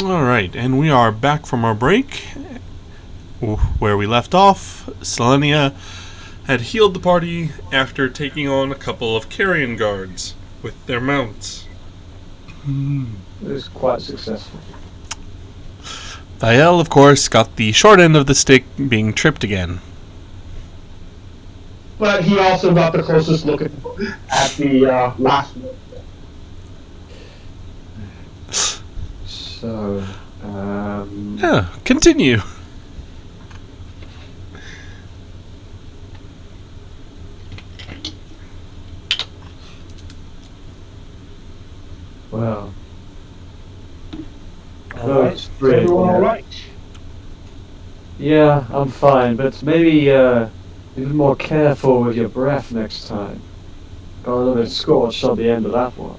Alright, and we are back from our break. Where we left off, Selenia had healed the party after taking on a couple of carrion guards with their mounts. It was quite successful. Thael, of course, got the short end of the stick, being tripped again. But he also got the closest look at the last one. So, Yeah, continue. well. Alright, It's great, everyone yeah. alright? Yeah, I'm fine, but maybe a little more careful with your breath next time. Got a little bit scorched on the end of that one.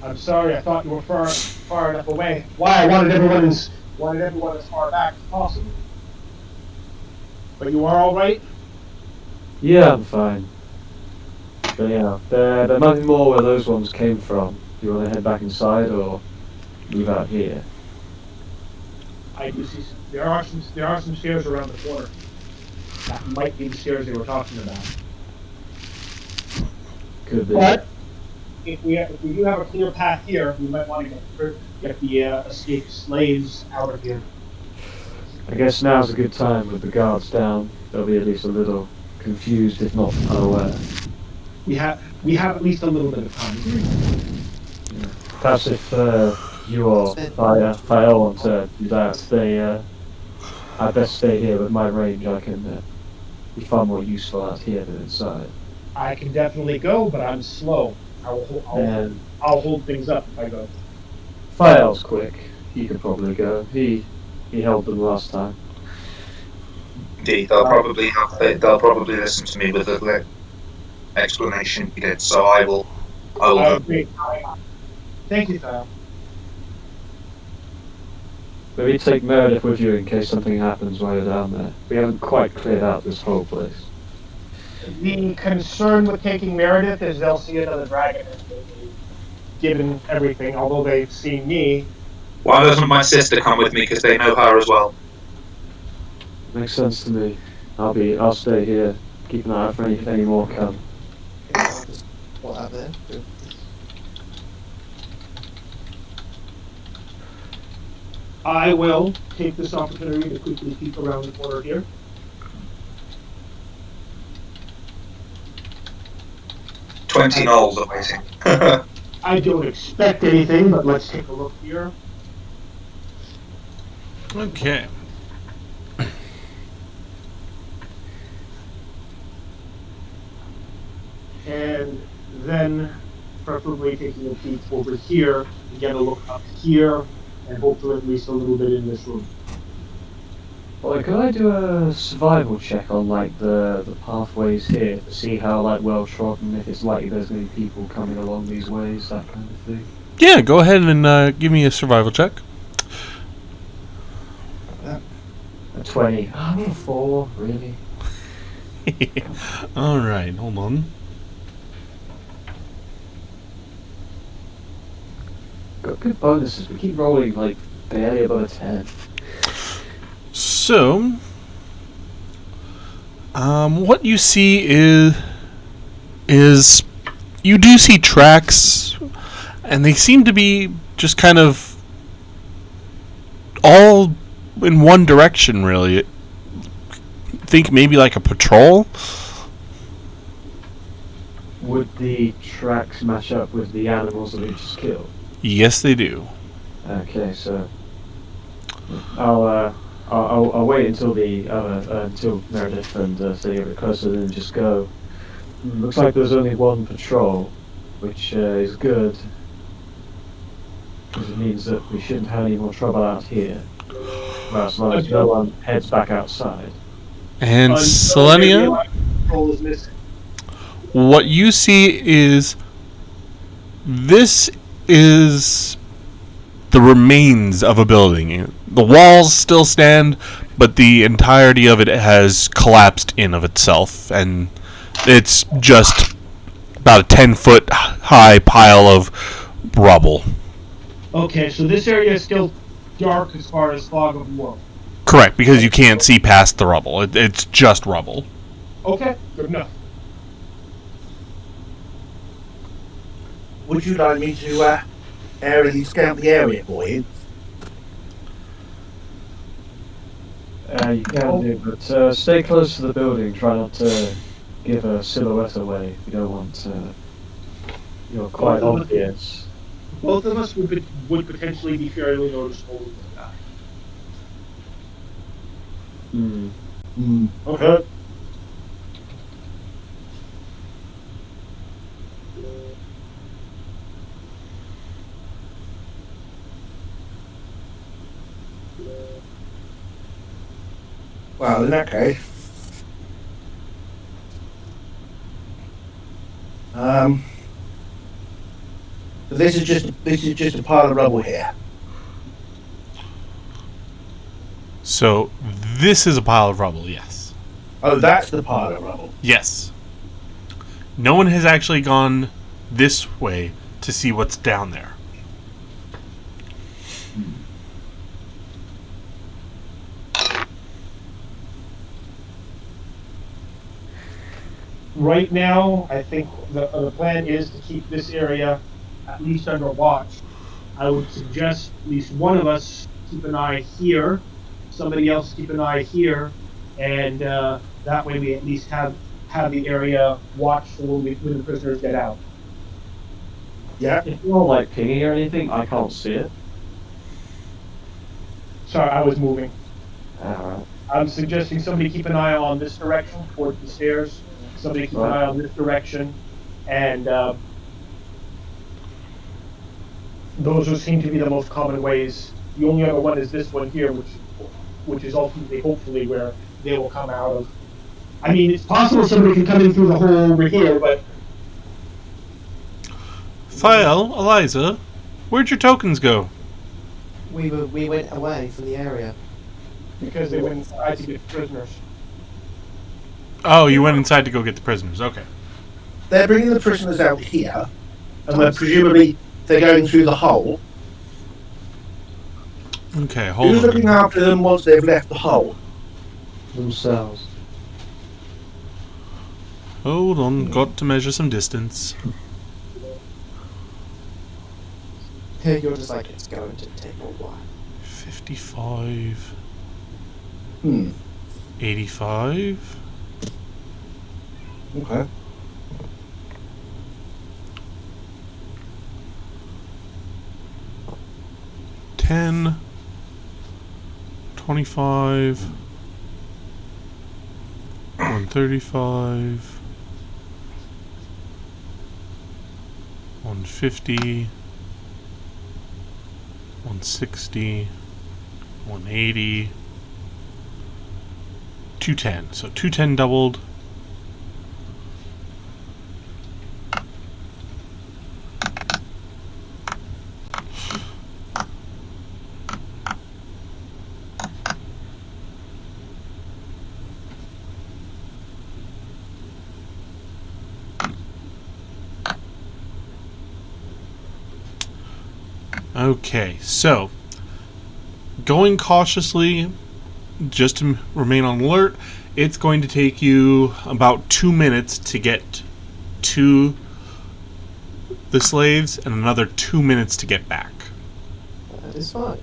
I'm sorry, I thought you were far enough away. Why I wanted everyone as far back as possible. But you are alright? Yeah, I'm fine. But yeah, there might be more where those ones came from. Do you want to head back inside or move out here? I do see there are some stairs around the corner. That might be the stairs they were talking about. Could be. But if we do have a clear path here, we might want to get the escaped slaves out of here. I guess now's a good time with the guards down. They'll be at least a little confused, if not unaware. We have at least a little bit of time. Yeah. Perhaps if you or Fael want to do that, I'd best stay here with my range. I can be far more useful out here than inside. I can definitely go, but I'm slow. I'll hold things up if I go. Fael's quick. He could probably go. He held them last time. Indeed, they'll probably listen to me with a little explanation he did, so I will Great. Thank you, Kyle. Maybe take Meredith with you in case something happens while you're down there. We haven't quite cleared out this whole place. The concern with taking Meredith is they'll see another dragon given everything, although they've seen me. Why doesn't my sister come with me, because they know her as well? Makes sense to me. I'll stay here. Keep an eye out for any more come. What out there? I will take this opportunity to quickly peek around the corner here. $20 gnolls are waiting. I don't expect anything, but let's take a look here. Okay. And then preferably taking a peek over here to get a look up here and hopefully at least a little bit in this room. Well, could I do a survival check on the pathways here to see how well trodden, if it's likely there's going to be people coming along these ways, that kind of thing? Yeah, go ahead and give me a survival check. A 20. I'm a 4, really. Alright, hold on. Got good bonuses. We keep rolling barely above a 10. So, what you see is you do see tracks, and they seem to be just kind of all in one direction, really. Think maybe like a patrol. Would the tracks match up with the animals that we just killed? Yes, they do. Okay, so I'll wait until until Meredith and stay a bit closer, then just go. Looks like there's only one patrol, which is good, because it means that we shouldn't have any more trouble out here. Well, as long as no one heads back outside. And Selenia, what you see is this is the remains of a building. The walls still stand, but the entirety of it has collapsed in of itself, and it's just about a 10-foot high pile of rubble. Okay, so this area is still dark as far as fog of war. Correct, because you can't see past the rubble. It's just rubble. Okay, good enough. Would you like me to aerially scout the area for you? You can do, but stay close to the building. Try not to give a silhouette away. You don't want you're quite obvious. Both of us would potentially be fairly noticeable with that. Okay. Well, in that case, so this is just a pile of rubble here. So this is a pile of rubble, yes. Oh, that's the pile of rubble. Yes. No one has actually gone this way to see what's down there. Right now, I think the plan is to keep this area at least under watch. I would suggest at least one of us keep an eye here, somebody else keep an eye here, and that way we at least have the area watched when the prisoners get out. Yeah. If you're like pinging or anything, I can't see it. Sorry, I was moving. Alright. I'm suggesting somebody keep an eye on this direction towards the stairs. Somebody keep an eye on this direction, and those would seem to be the most common ways. The only other one is this one here, which is ultimately, hopefully, where they will come out of. I mean, it's possible somebody can come in through the hole over here, but Thael, Eliza, where'd your tokens go? We went away from the area. because they went inside to get prisoners. Oh, you went inside to go get the prisoners. Okay. They're bringing the prisoners out here, and presumably they're going through the hole. Okay, hold Who's on. looking after them once they've left the hole? Themselves. Hold on, got to measure some distance. You're just like, it's going to take a while. 55. 85. Okay. $10, 25, 135, 150, 160, 180, 210. So 210 doubled. Okay, so going cautiously, just to remain on alert, it's going to take you about 2 minutes to get to the slaves and another 2 minutes to get back. That is fine.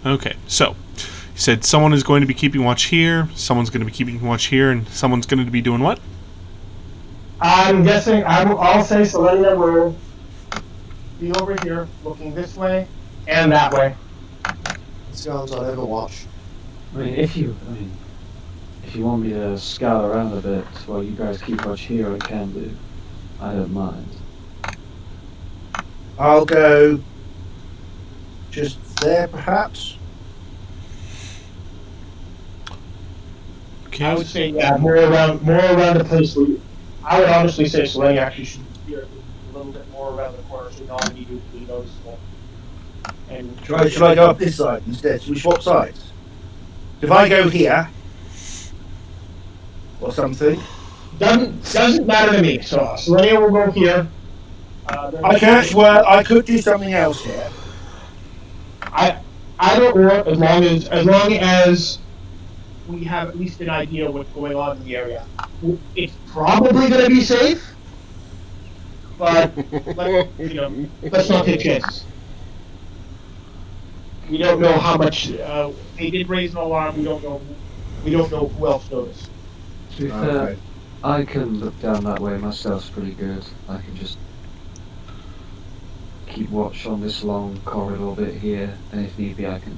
Okay, so you said someone is going to be keeping watch here, someone's going to be keeping watch here, and someone's going to be doing what? I'm guessing, I'll say Selenia will be over here, looking this way and that way. Esconds on Overwatch. I mean, if you want me to scout around a bit while you guys keep watch here, I can do. I don't mind. I'll go just there, perhaps. Okay. I would say, yeah, more around the place. I would honestly say Selenia actually should be here a little bit more around the corner so not immediately noticeable. And Should I go up this side instead? Should we swap sides? If I go here, or something. doesn't matter to me. So Selenia will go here. I can actually work. I could do something else here. Either or, as long as we have at least an idea of what's going on in the area. It's probably going to be safe, but let's not take chances. We don't know how much they did raise an alarm. We don't know. We don't know who else noticed. To be fair, I can look down that way. My stealth's pretty good. I can just keep watch on this long corridor bit here, and if need be, I can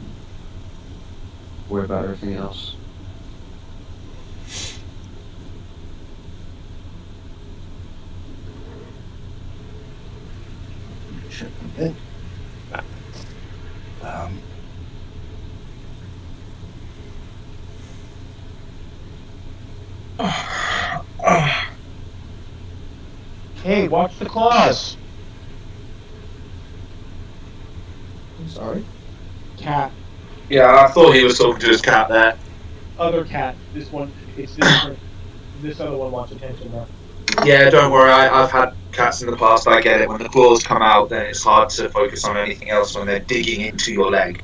worry about everything else. Okay. Hey, watch the claws. I'm sorry. Cat. Yeah, I thought he was talking to his cat there. Other cat. This one. It's this one. This other one wants attention now. Yeah, don't worry. I've had cats in the past. I get it. When the claws come out, then it's hard to focus on anything else when they're digging into your leg.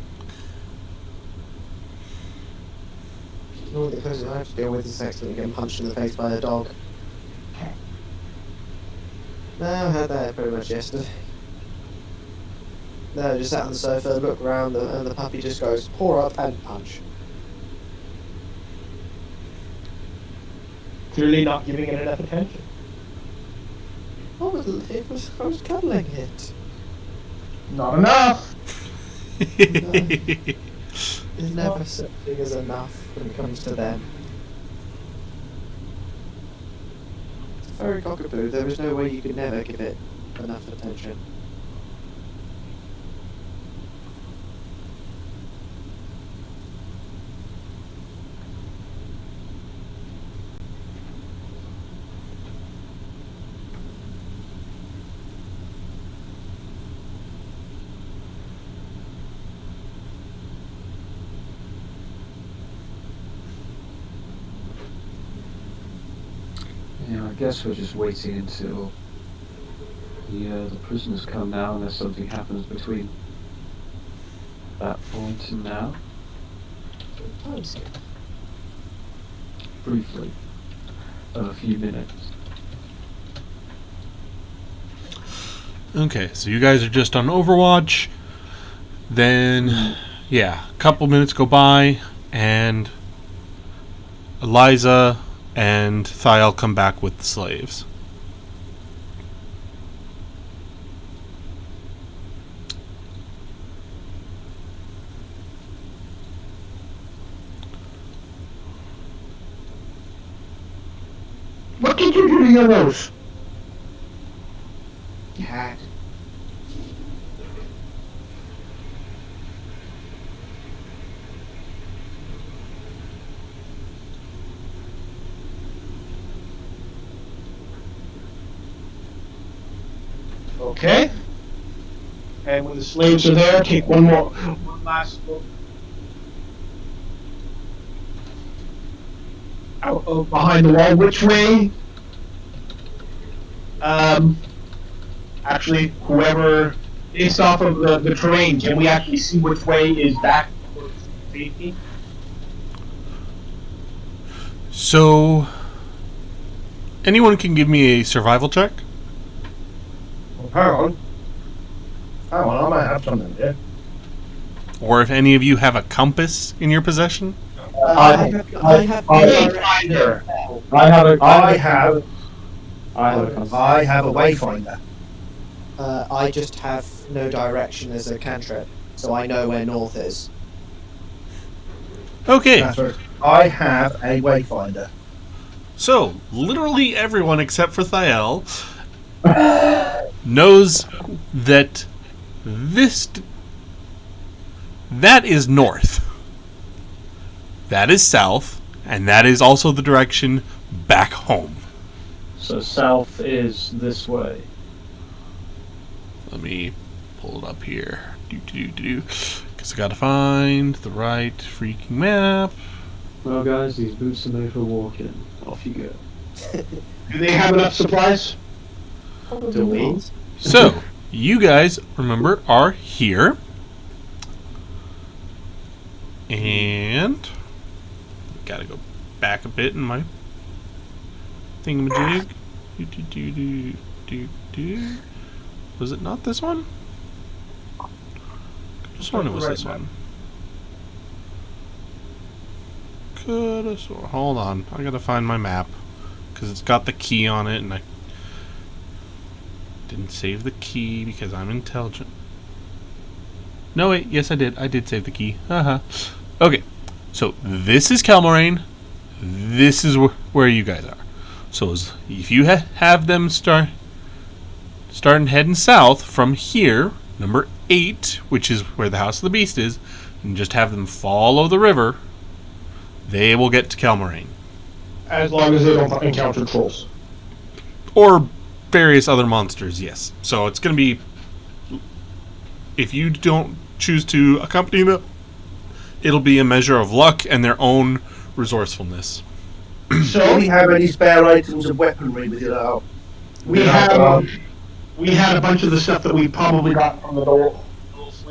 Normally the closest I have to deal with is accidentally getting punched in the face by a dog. No, I had that pretty much yesterday. No, just sat on the sofa, look around, and the puppy just goes, paw up and punch. Clearly not giving it enough attention. I was cuddling it. Not enough. There's never such thing as enough when it comes to them. It's very cockapoo. There is no way you could never give it enough attention. Yeah, I guess we're just waiting until the prisoners come now, unless something happens between that point and now. Briefly, of a few minutes. Okay, so you guys are just on Overwatch. Then, yeah, a couple minutes go by, and Eliza and Thiel come back with the slaves. What did you do to your nose? Cat. Okay. And when the slaves are there, take one last look. Out of behind the wall, which way? Actually, whoever, based off of the terrain, can we actually see which way is back towards safety? So, anyone can give me a survival check? Hang on. I might have something here. Or if any of you have a compass in your possession? I have Wayfinder. I have a wayfinder. I just have no direction as a cantrip, so I know where north is. Okay, That's right. I have a wayfinder. so literally everyone except for Thiel knows that that is north, that is south, and that is also the direction back home. So south is this way. Let me pull it up here. Because I gotta find the right freaking map. Well, guys, these boots are made for walking. Off you go. Do they have enough supplies? Do we? So, you guys, remember, are here. And gotta go back a bit in my thingamajig. Was it not this one? Could have sworn it was this one. Could have sworn. Hold on, I gotta find my map because it's got the key on it, and I didn't save the key because I'm intelligent. No wait, yes I did. I did save the key. Haha. Okay, so this is Kelmoraine. This is where you guys are. So if you have them starting heading south from here, number 8, which is where the House of the Beast is, and just have them follow the river, they will get to Kelmoraine. As long as they don't encounter trolls. Or various other monsters, yes. So it's going to be... If you don't choose to accompany them, it'll be a measure of luck and their own resourcefulness. So, do we have any spare items of weaponry with you now? We had a bunch of the stuff that we probably got from the door.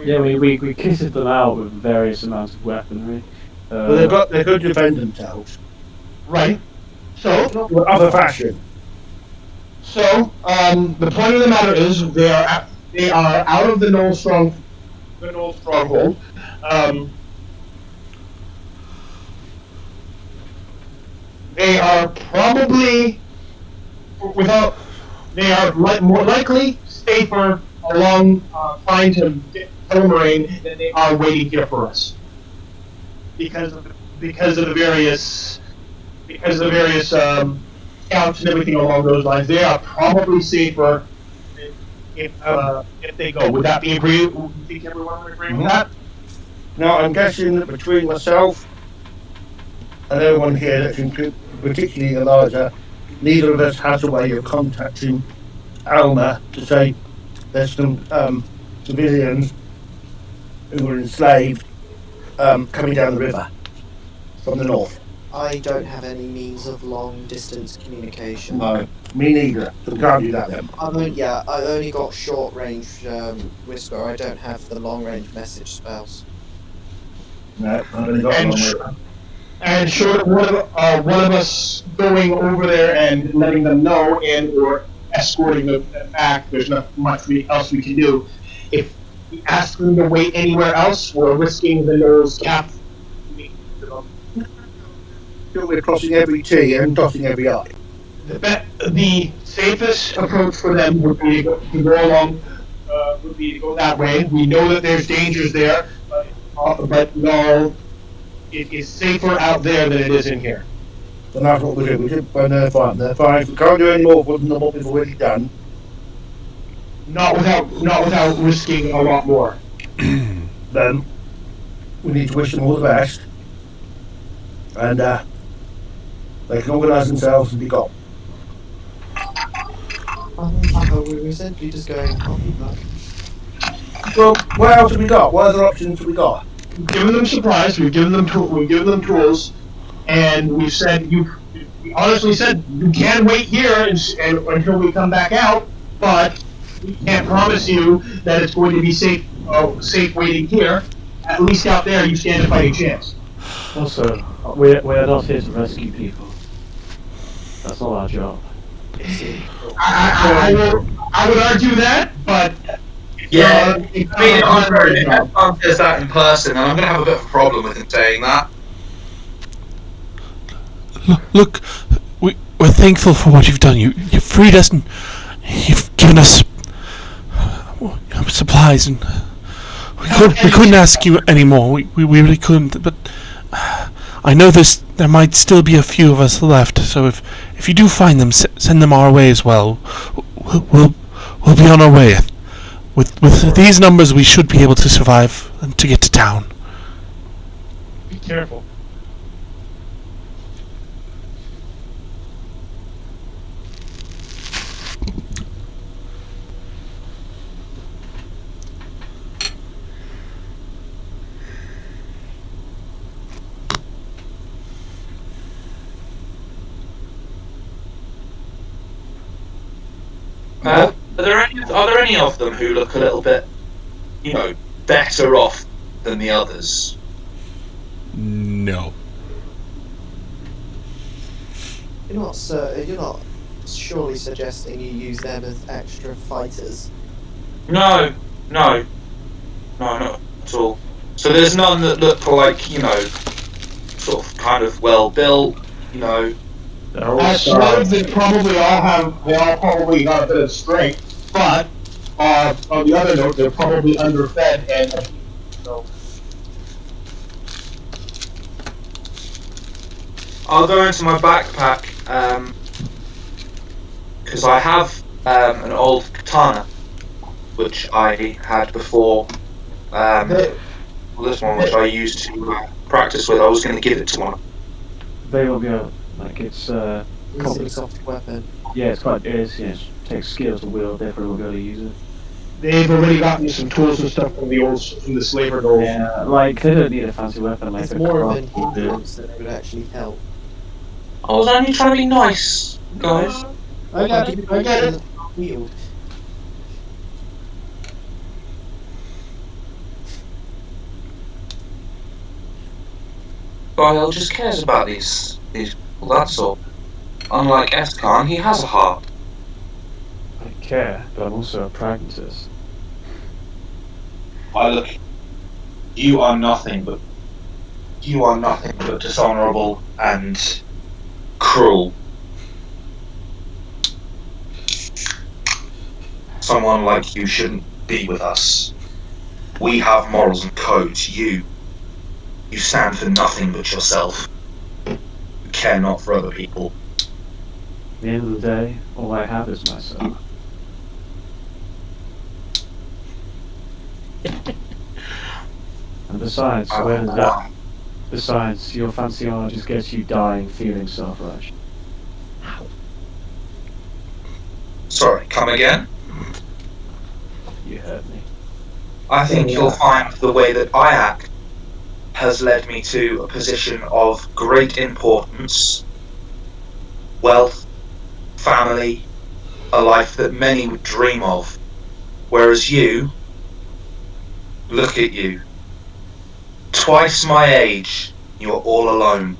Yeah, we kitted them out with various amounts of weaponry. Well, they could defend themselves. Right. So, Other fashion. So, the point of the matter is they are out of the Knoll stronghold. They are probably more likely safer along trying to get Kelmoraine than they are waiting here for us. Because of the various scouts and everything along those lines, they are probably safer if they go. Would that be agree? Would you think everyone would agree with that? Now, I'm guessing that between myself and everyone here, that's particularly Elijah, neither of us has a way of contacting Alma to say there's some civilians who were enslaved coming down the river from the north. I don't have any means of long-distance communication. No, me neither. So we can't do that then. I only got short-range whisper. I don't have the long-range message spells. No, I've only got one. And short of one of us going over there and letting them know and or escorting them back, there's not much else we can do. If we ask them to wait anywhere else, we're risking the Knoll's cap. We're crossing every T and dotting every I. The safest approach for them would be to go along, would be to go that way. We know that there's dangers there, but no, it is safer out there than it is in here. And that's what we do. We did when they're fine. They're fine. If we can't do any more for them than what we've already done. Not without risking a lot more. Then we need to wish them all the best. And they can organise themselves and be gone. We were essentially just going off of that. Well, what else have we got? What other options have we got? We've given them supplies. We've given them tools, and we honestly said you can wait here and until we come back out, but we can't promise you that it's going to be safe waiting here. At least out there, you stand a fighting chance. Also, we're not here to rescue people. That's not our job. I would argue that, but yeah, if Esconds does that in person, then I'm going to have a bit of a problem with him saying that. Look, we're thankful for what you've done. You've freed us and you've given us supplies, and we couldn't ask you anymore. We really couldn't. But I know there might still be a few of us left. So if you do find them, send them our way as well. We'll be on our way. With these numbers, we should be able to survive and to get to town. Be careful. Are are there any of them who look a little bit, better off than the others? No. You're not surely suggesting you use them as extra fighters? No, not at all. So there's none that look like, sort of kind of well built, They're all As slaves, they all probably got a bit of strength, but on the other note, they're probably underfed and abused. So I'll go into my backpack, because I have an old katana, which I had before. This one, which I used to practice with, I was going to give it to one. They will be able, like, it's It's an exotic weapon. yeah, it takes skills to wield, therefore we'll be able to use it. they've already gotten some tools and stuff from the slaver goals. Yeah, like, they don't need a fancy weapon, like It's a more of craft an will do. hindrance than it would actually help. I was only trying to be nice, guys. I got it. Wield. Guile just cares about these people, that's all. Unlike Esconds, he has a heart. I care, but I'm also a pragmatist. Look, you are nothing but dishonourable and cruel. Someone like you shouldn't be with us. We have morals and codes. You stand for nothing but yourself. You care not for other people. At the end of the day, all I have is myself. And besides, your fancy armor just gets you dying feeling self-righteous. Sorry, come again? You heard me. I think you'll find the way that I act has led me to a position of great importance, wealth, family, a life that many would dream of. Whereas you, look at you, twice my age, you're all alone.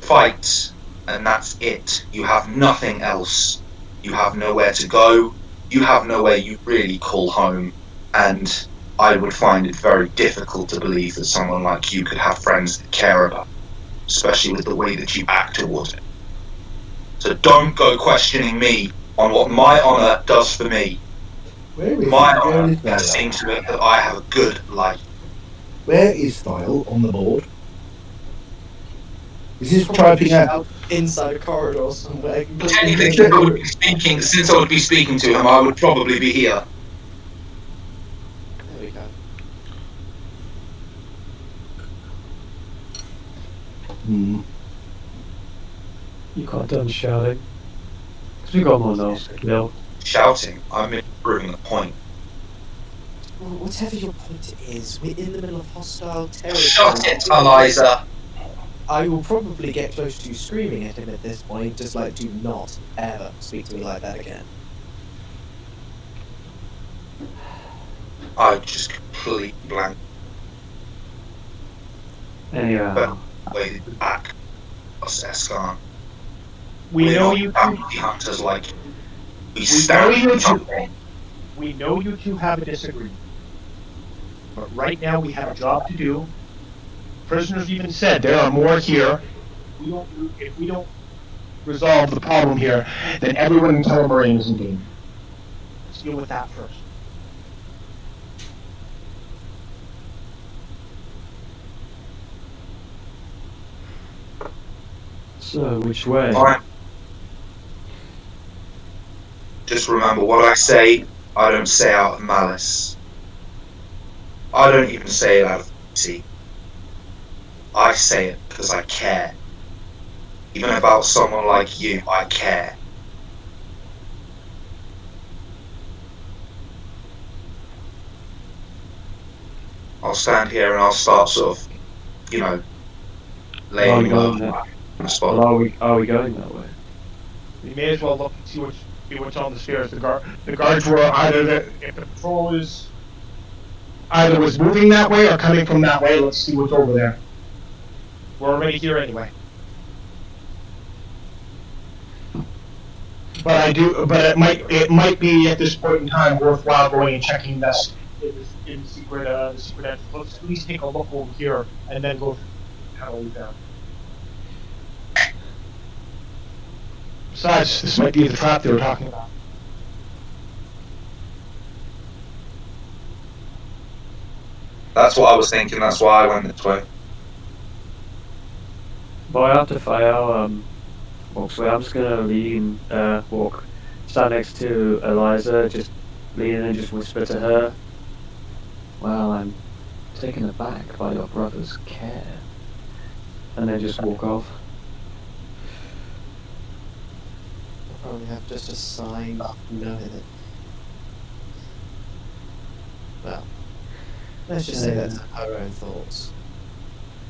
Fight, and that's it. You have nothing else. You have nowhere to go. You have nowhere you really call home. And I would find it very difficult to believe that someone like you could have friends that care about, especially with the way that you act towards it. So don't go questioning me on what my honour does for me. Where is My it? Where honour is has Style? seen to it that I have a good life. Where is Style on the board? Is this typing out? Inside a corridor somewhere. Technically, since I would be speaking to him, I would probably be here. There we go. You got done shouting. Because we got more else to kill. Shouting, I'm proving the point. Well, whatever your point is, we're in the middle of hostile territory. Shut it, Eliza! I will probably get close to screaming at him at this point, just like, do not ever speak to me like that again. I just completely blank. Anyhow, Way back, us Esconds. We We're know not you bounty hunters like you. We know stand you for two. something. We know you two have a disagreement. But right now we have a job to do. Prisoners even said there are more here. If we don't resolve the problem here, then everyone in Telemarine is in danger. Let's deal with that first. so which way? Alright. Just remember what I say, I don't say out of malice. I don't even say it out of pity. I say it because I care. Even about someone like you, I care. I'll stand here and I'll start sort of, laying Are low we going on the Well, spot. are we going that way? We may as well look and see what's see what's on the stairs. The guards were if the patrol is either was moving that way or coming from that way. Let's see what's over there. We're already here anyway. But it might be at this point in time worthwhile going and checking this in secret entrance. Let's at least take a look over here and then go have a look down. Besides, this might be the trap they were talking about. That's what I was thinking. That's why I went this way. Boy, after fire, walks away. I'm just gonna stand next to Eliza, just lean in and just whisper to her. Well, I'm taken aback by your brother's care. And then just walk off. I'll probably have just a sign knowing it. Well, let's just say that's her own thoughts.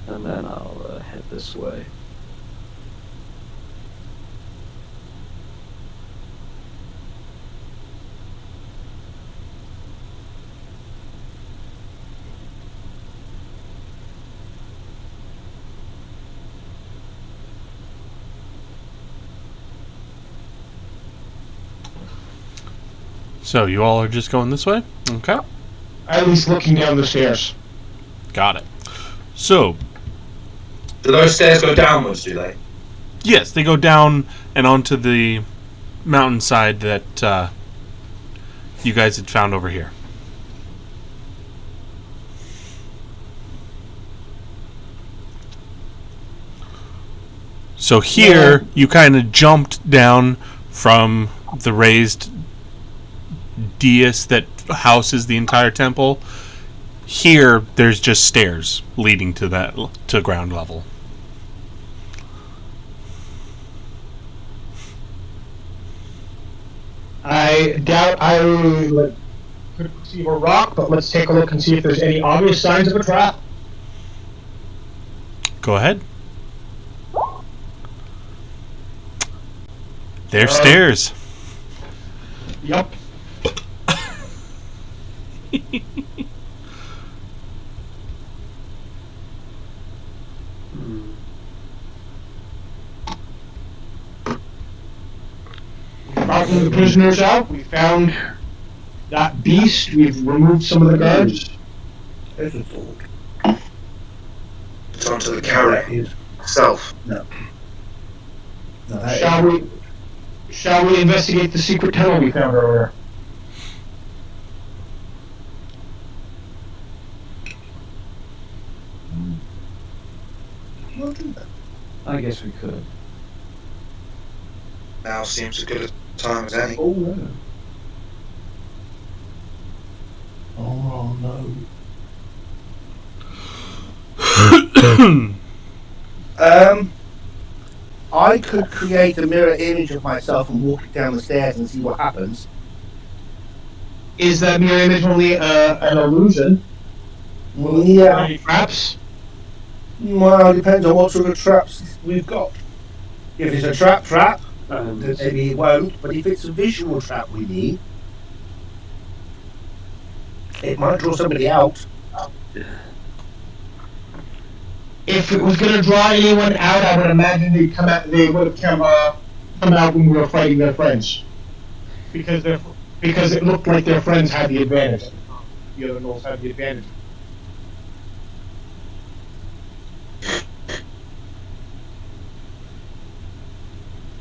And then I'll head this way. So you all are just going this way? Okay. At least looking down the stairs. Got it. So, Do those stairs go downwards, do they? yes, they go down and onto the mountainside that you guys had found over here. So here, you kind of jumped down from the raised dais that houses the entire temple. Here, there's just stairs leading to ground level. I doubt I could perceive a rock, but let's take a look and see if there's any obvious signs of a trap. Go ahead. There's stairs. Yup. Knocking the prisoners out. We found that beast. We've removed some of the guards. There's a thought. It's onto the carriage itself. No, Shall we investigate the secret tunnel we found earlier? We'll do that. I guess we could. Now seems as good a time as any. Oh no. Oh no. I could create a mirror image of myself and walk it down the stairs and see what happens. Is that mirror image only an illusion? Well, yeah. Any traps? Well, it depends on what sort of traps we've got. If it's a trap, then maybe it won't. But if it's a visual trap we need, it might draw somebody out. If it was going to draw anyone out, I would imagine they would have come out when we were fighting their friends, because it looked like their friends had the advantage. The other gnolls had the advantage.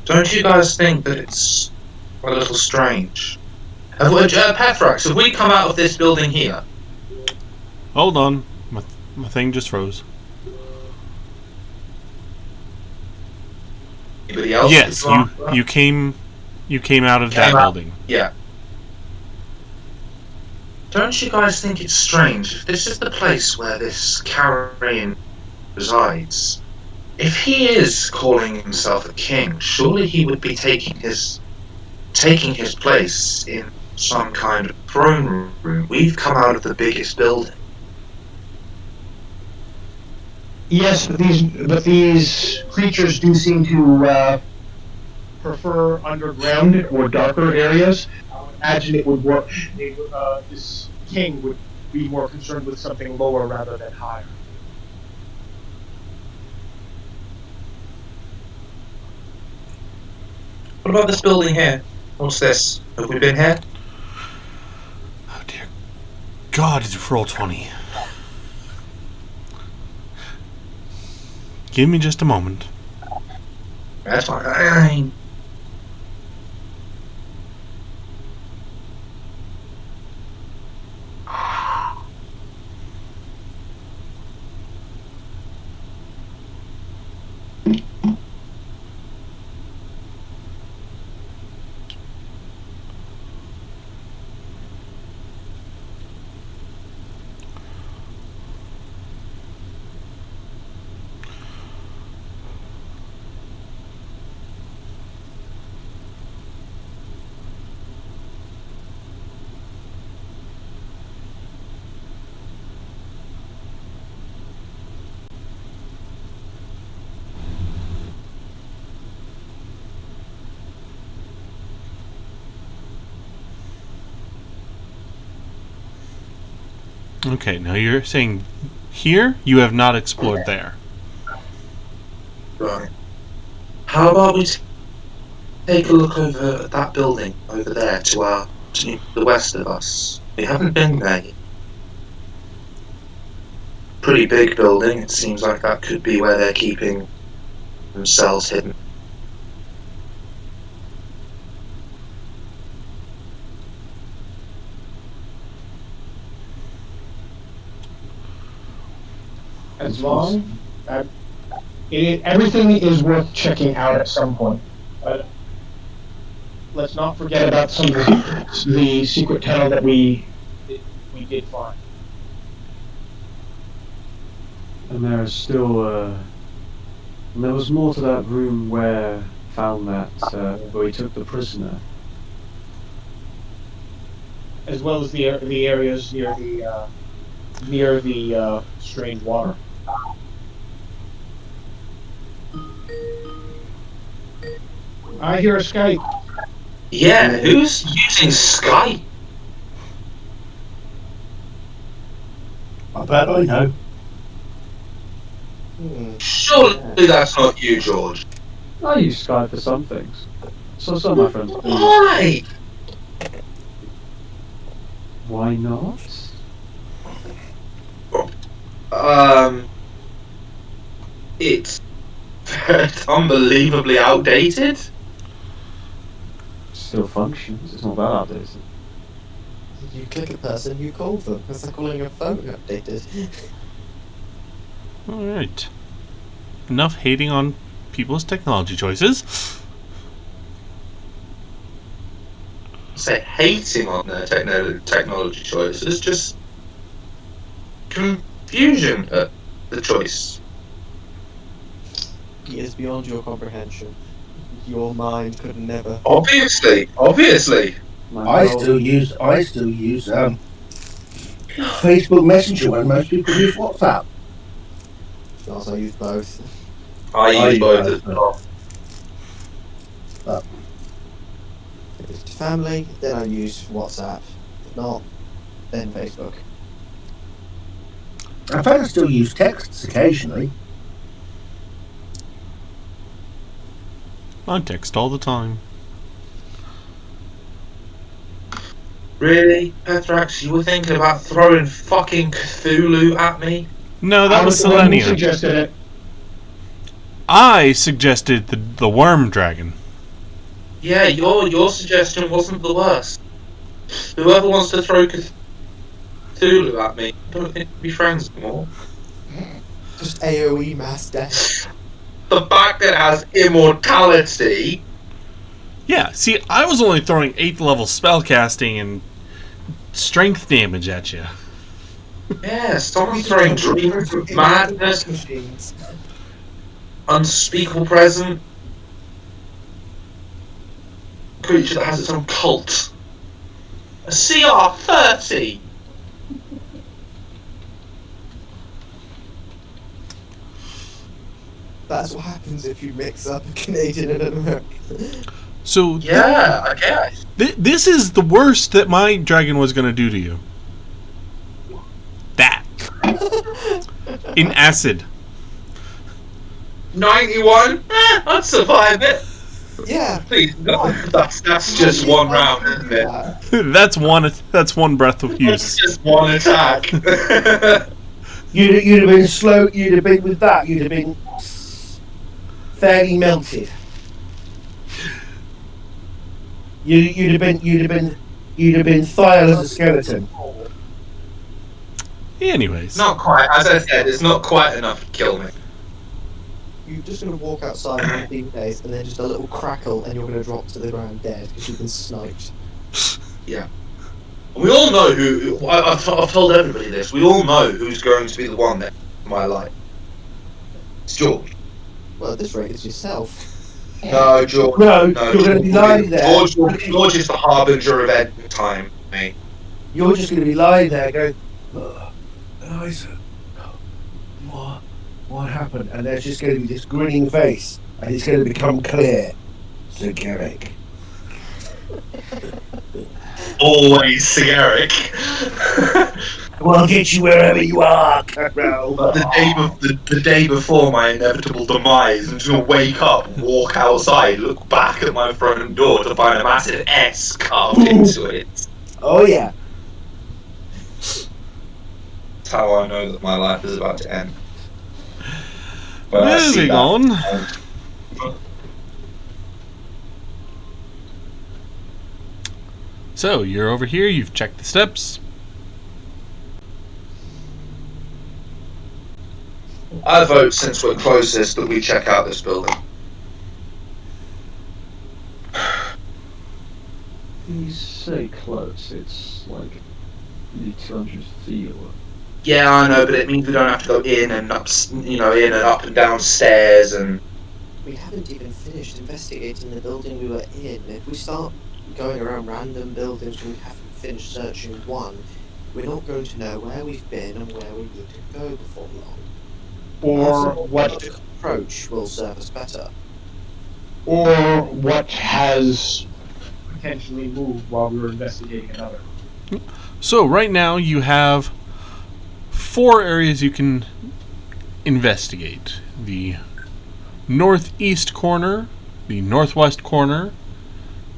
Don't you guys think that it's a little strange? Pathrax, have we come out of this building here? Hold on. My thing just froze. Anybody else? Yes, you came out of that building. Yeah. Don't you guys think it's strange? If this is the place where this carrion resides, if he is calling himself a king, surely he would be taking his place in some kind of throne room. We've come out of the biggest building. Yes, but these creatures do seem to prefer underground or darker areas. I would imagine it would work. This king would be more concerned with something lower rather than higher. What about this building here? What's this? Have we been here? Oh dear God, it's roll 20. Give me just a moment. That's fine. Okay, now you're saying here you have not explored there. Right. How about we take a look over at that building over there to the west of us? We haven't been there yet. Pretty big building. It seems like that could be where they're keeping themselves hidden. As long everything is worth checking out at some point. But let's not forget about some of the secret tunnel that we did find. And there is still, there was more to that room where found that, where we took the prisoner. As well as the areas near the strange water. I hear a Skype. Yeah, who's using Skype? I bet I know. Surely that's not you, George. I use Skype for some things. So some of my friends do. Why? Why not? It's unbelievably outdated. Still functions, it's not that outdated. You click a person, you call them. It's like calling a phone updated. Alright. Enough hating on people's technology choices. Say hating on their technology choices, just confusion at the choice. It is beyond your comprehension. Your mind could never. Obviously. I still use Facebook Messenger when most people use WhatsApp. Also, I use both. I use both as well. If it's to family, then I use WhatsApp. If not, then Facebook. In fact, I still use texts occasionally. I text all the time. Really, Petrax, you were thinking about throwing fucking Cthulhu at me? No, that was the one who Selenium. suggested it. I suggested the worm dragon. Yeah, your suggestion wasn't the worst. Whoever wants to throw Cthulhu at me, I don't think we'll be friends anymore. Just AoE mass death. The fact that it has immortality. Yeah, see, I was only throwing 8th level spellcasting and strength damage at you. Yeah, someone throwing dreams of madness, Machines. unspeakable present, creature that has its own cult. A CR30. That's what happens if you mix up a Canadian and an American. So Yeah, I guess. this is the worst that my dragon was going to do to you. That. In acid. 91? I'd survive it. Yeah. Please, no, that's just one round, isn't it? That's one breath of That's use. just one attack. You'd have been slow. You'd have been with that. You'd have been fairly melted. You'd have been thial as a skeleton. Anyways. Not quite. As I said, it's not quite enough to kill me. You're just going to walk outside one of these days and then just a little crackle and you're going to drop to the ground dead because you've been sniped. Yeah. We all know who. I've told everybody this. We all know who's going to be the one that in my life. It's George. Well, at this rate, it's yourself. No, George. No, you're going to be lying there. George is the harbinger of end time, mate. You're just going to be lying there going, Eliza, what happened? And there's just going to be this grinning face, and it's going to become clear. Sir Garrick. Always Sir Eric. We'll get you wherever you are, Cutrow. But the day before my inevitable demise, I'm just gonna wake up, walk outside, look back at my front door to find a massive S carved into it. Oh yeah. That's how I know that my life is about to end. When I see Moving that, on. So, you're over here, you've checked the steps. I vote, since we're closest, that we check out this building. You say close, it's like maybe 200 feet or... Yeah, I know, but it means we don't have to go in and up, in and up and down stairs and... We haven't even finished investigating the building we were in. If we start going around random buildings when we haven't finished searching one, we're not going to know where we've been and where we need to go before long. Or Also, what approach will serve us better. or what has potentially moved while we were investigating another. So, right now, you have 4 areas you can investigate. The northeast corner, the northwest corner,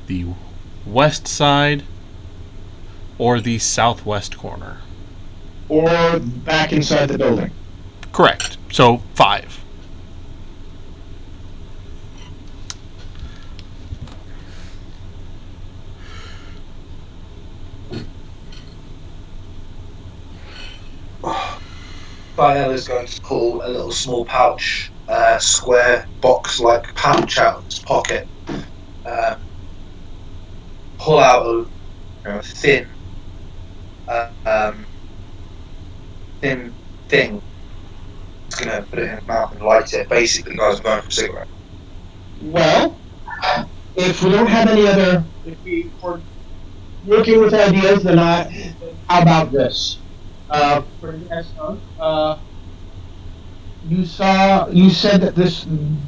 the west side, or the southwest corner. Or back inside the building. Correct. So, 5. Violella's going to pull a little small pouch, square box-like pouch out of his pocket. Pull out a thin thing. It's going to put it in his mouth and light it. Basically, guys, I'm going for a cigarette. Well, if we don't have any other, if we are working with ideas, then how about this? For the Esconds, you said that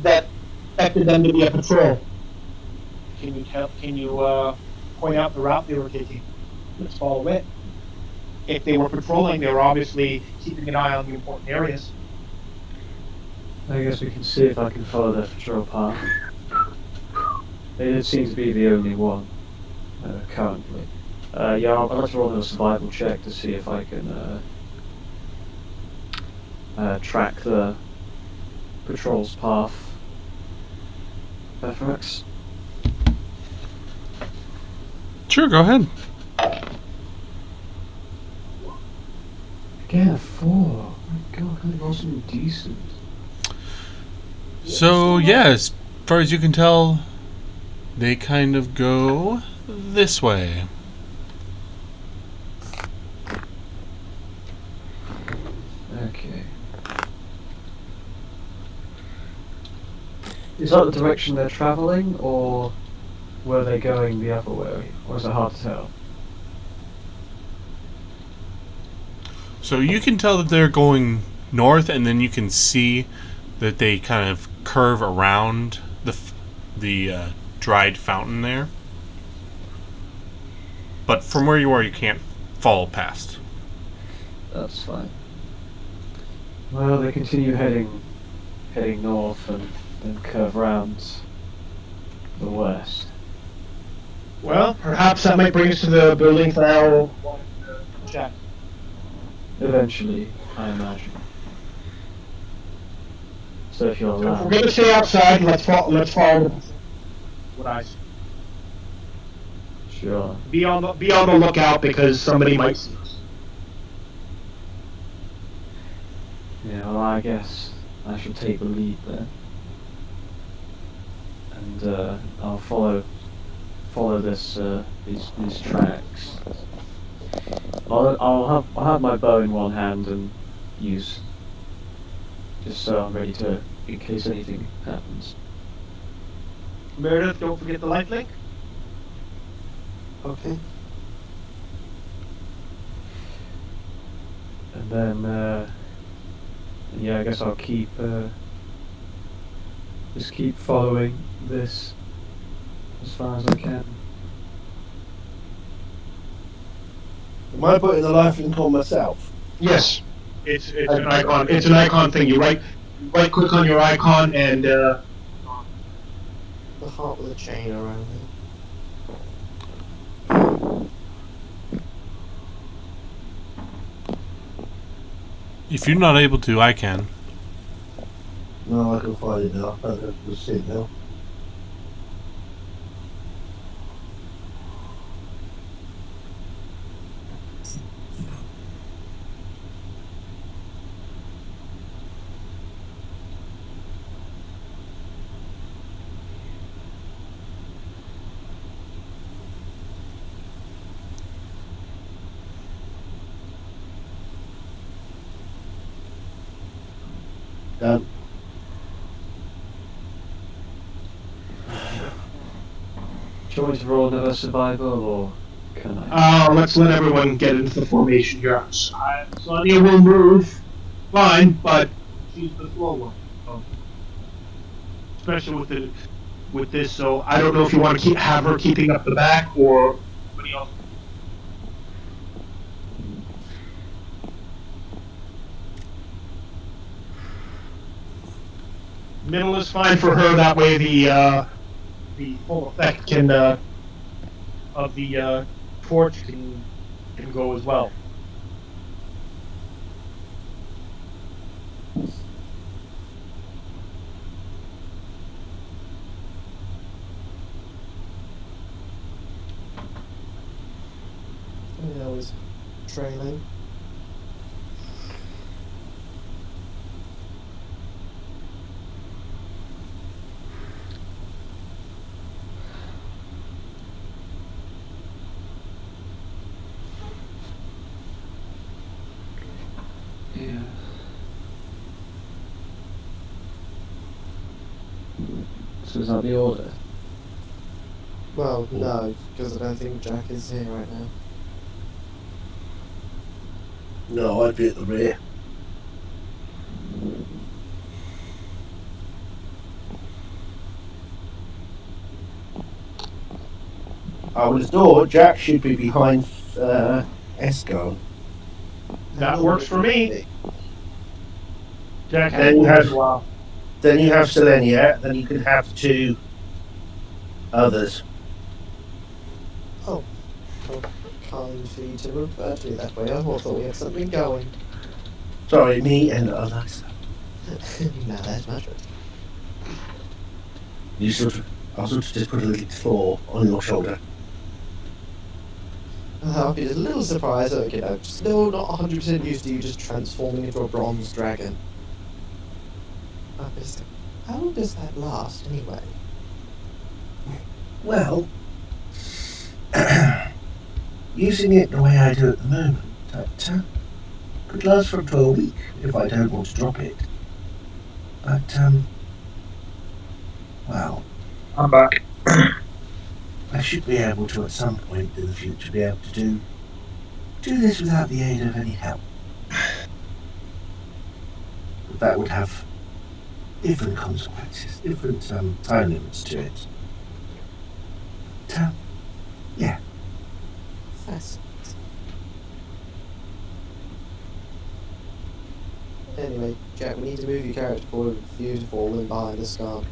that expected them to be a patrol. Can you point out the route they were taking? Let's follow it. If they were patrolling, they were obviously keeping an eye on the important areas. I guess we can see if I can follow their patrol path. They did seem to be the only one, currently. Yeah, I'll have to roll a survival check to see if I can track the patrol's path. Perfect. Sure, go ahead. Again, a 4. Oh my god, I rolled something decent. So, yeah, as far as you can tell, they kind of go this way. Okay. Is that the direction they're travelling, or were they going the other way? Or is it hard to tell? So you can tell that they're going north, and then you can see that they kind of curve around the dried fountain there. But from where you are, you can't fall past. That's fine. Well, they continue heading north and then curve round the west. Well, perhaps that might bring us to the building that I wanted to check. Eventually, I imagine. So if you're So if allowed. we're going to stay outside, let's follow the what I see. Sure. Be on the lookout because somebody might see us. Yeah, well, I guess I shall take the lead then. And I'll follow this these tracks. I'll have my bow in one hand and use just so I'm ready to in case anything happens. Meredith, don't forget the light link. Okay. And then yeah, I guess I'll just keep following this as far as I can. Am I putting the life link on myself? Yes. It's an icon. It's an icon thing. You right click on your icon and The heart with a chain around it. If you're not able to, I can. No, I can find it now. I don't have to see it now. Done. Do you want me to roll another survival or can I? let's let everyone get into the formation here. Sonia will move, fine, but she's the slow one. So. Especially with this, so I don't know if you want to have her keeping up the back or somebody else. Middle is fine for her. That way, the full effect can of the torch can go as well. I was trailing. Yeah. So is that the order? Well, no, because I don't think Jack is here right now. No, I'd be at the rear. I would have thought Jack should be behind Esconds. That works for me. Jack Then you have wow. Then you have Selenia, then you can have two others. Oh, kind for you to refer to it that way. I thought we had something going. Sorry, me and others. No, that's much better. I'll sort of just put a little claw on your shoulder. I'll be a little surprised, still not 100% used to you just transforming into a bronze dragon. How long does that last, anyway? Well, using it the way I do at the moment, that could last for up to a week if I don't want to drop it. But, well, I'm back. I should be able to at some point in the future be able to do this without the aid of any help. But that would have different consequences, different time limits to it. Yeah. Fascinating. Anyway, Jack, we need to move your character forward for you to fall in behind the scar.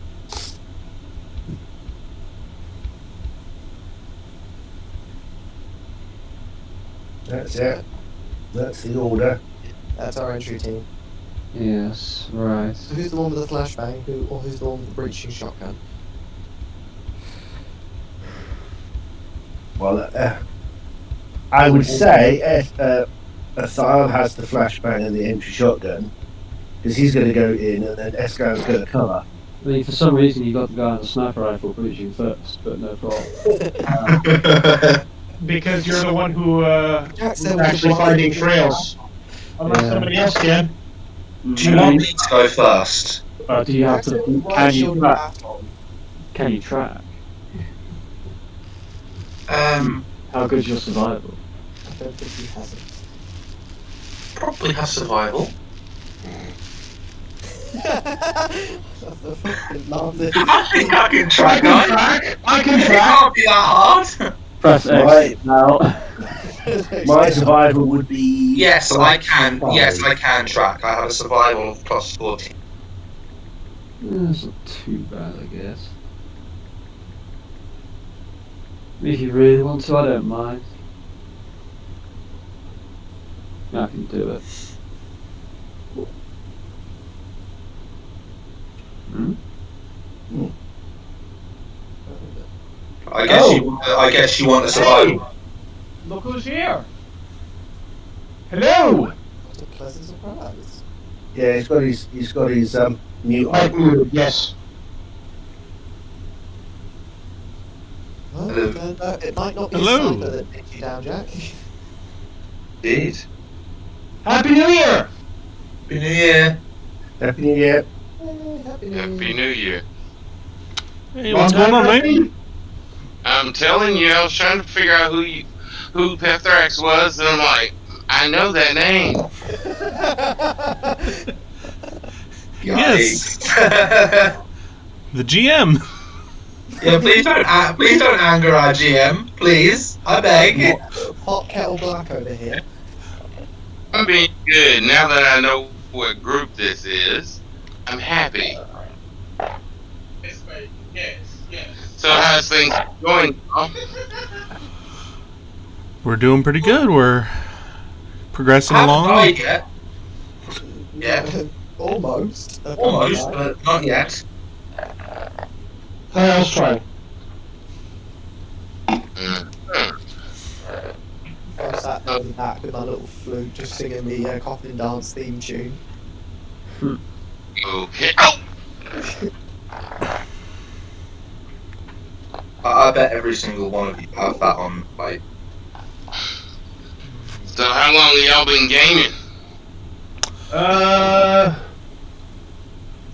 That's it. That's the order. That's our entry team. Yes, right. So who's the one with the flashbang? Who's the one with the breaching shotgun? Well, I would say Asile has the flashbang and the entry shotgun, because he's going to go in and then Esconds going to cover. I mean, for some reason you got the guy on the sniper rifle breaching first, but no problem. Because you're the one who Jack who's said we actually should finding ride. trails. Unless Yeah. somebody else can. Do you want me to go first? Do you have Jack said to? we ride Can you shield track? hat on. Can you track? How good's your survival? I don't think he has it. Probably have survival. The fucking love this. I think I can I track, can guys. track! I can It track! can't be that hard. Press X Right. now. My survival would be... Yes, I can. +5. Yes, I can track. I have a survival of +14. That's not too bad, I guess. If you really want to, I don't mind. I can do it. I guess you want a survival. Look who's here! Hello! What a pleasant surprise. Yeah, he's got his mute Mic on. muted, yes. Well, Hello. it might not be Hello. a sniper that takes you down, Jack. Indeed. Happy New Year! Happy New Year. Happy New Year. Happy New Happy Year. New Year. Hey, what's going on, mate? I'm telling you, I was trying to figure out who Pethrax was, and I'm like, I know that name. Yes. Yikes. The GM. Yeah, please don't anger our GM, please. I beg. Hot kettle black over here. I'm being good now that I know what group this is. I'm happy. So how's things going, Tom? We're doing pretty good. We're progressing I haven't along. died yet. Yeah. Almost. Almost, but not yet. Let's try. Mm. I sat in the back with my little flute just singing the Coffin Dance theme tune. Okay. Oh! I bet every single one of you have that on, like... So how long have y'all been gaming?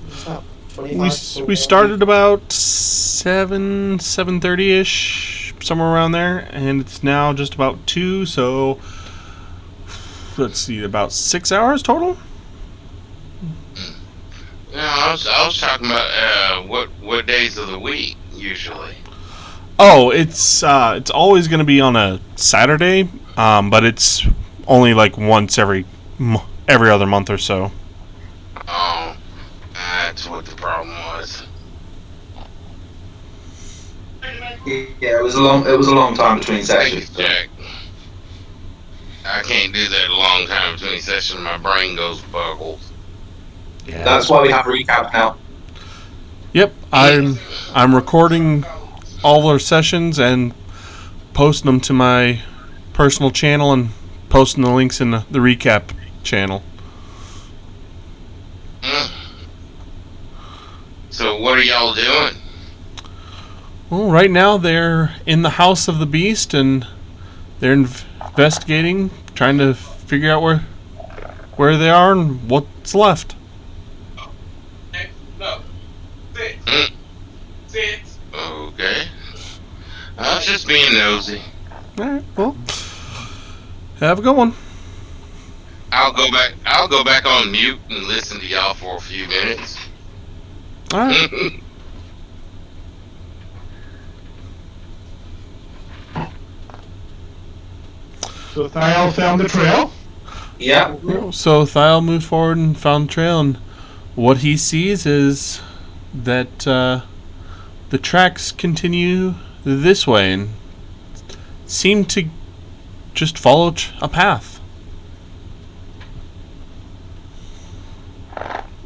What's that? We 25 we started about 7:30 ish, somewhere around there, and it's now just about 2. So let's see, about 6 hours total. No, I was talking about what days of the week usually. Oh, it's always going to be on a Saturday, but it's only like once every other month or so. Oh, that's what the problem was. Yeah, it was a long time between Thank you, sessions. Jack. I can't do that a long time between sessions. My brain goes buggles. Yeah. That's why we have recap now. Yep, I'm recording all our sessions and posting them to my personal channel and posting the links in the recap channel. So what are y'all doing? Well, right now they're in the House of the Beast and they're investigating, trying to figure out where they are and what's left. Okay. I was just being nosy. Alright, well, have a good one. I'll go back on mute and listen to y'all for a few minutes. All right. So Thiel found the trail. Yeah. So Thiel moved forward and found the trail, and what he sees is that the tracks continue this way and seem to just follow a path.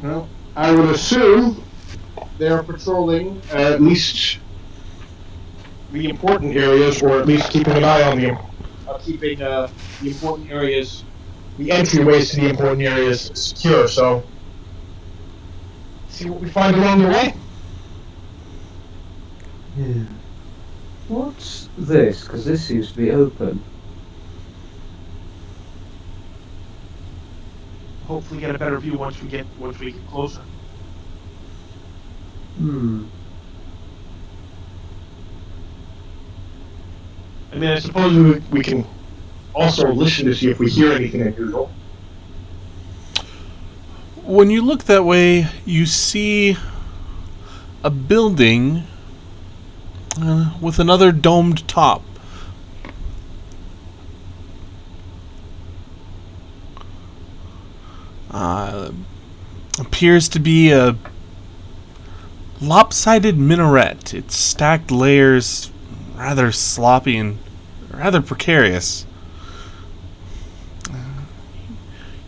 Well, I would assume they're patrolling at least the important areas, or at least keeping an eye on keeping the important areas, the entryways to the important areas secure. So, see what we find along the way. Yeah. What's this? Because this seems to be open. Hopefully, get a better view once we get closer. I mean, I suppose we can also listen to see if we hear anything unusual. When you look that way, you see a building with another domed top. Appears to be a lopsided minaret. Its stacked layers rather sloppy and rather precarious.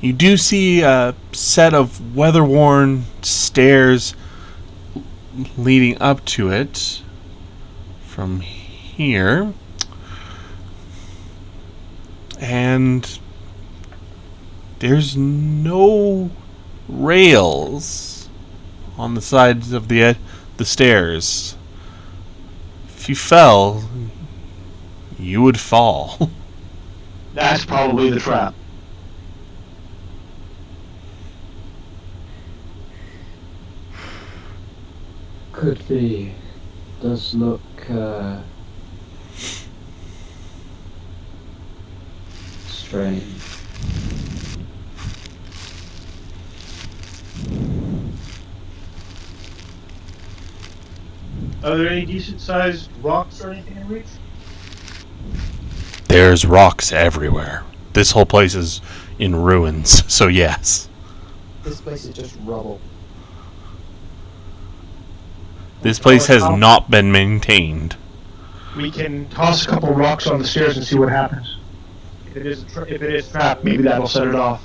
You do see a set of weather-worn stairs leading up to it from here. And there's no rails on the sides of the stairs. If you fell, you would fall. That's probably the trap. Could be. Does look strange. Are there any decent-sized rocks or anything in reach? There's rocks everywhere. This whole place is in ruins, so yes. This place is just rubble. This place has not been maintained. We can toss a couple rocks on the stairs and see what happens. If it is trapped, maybe that'll set it off.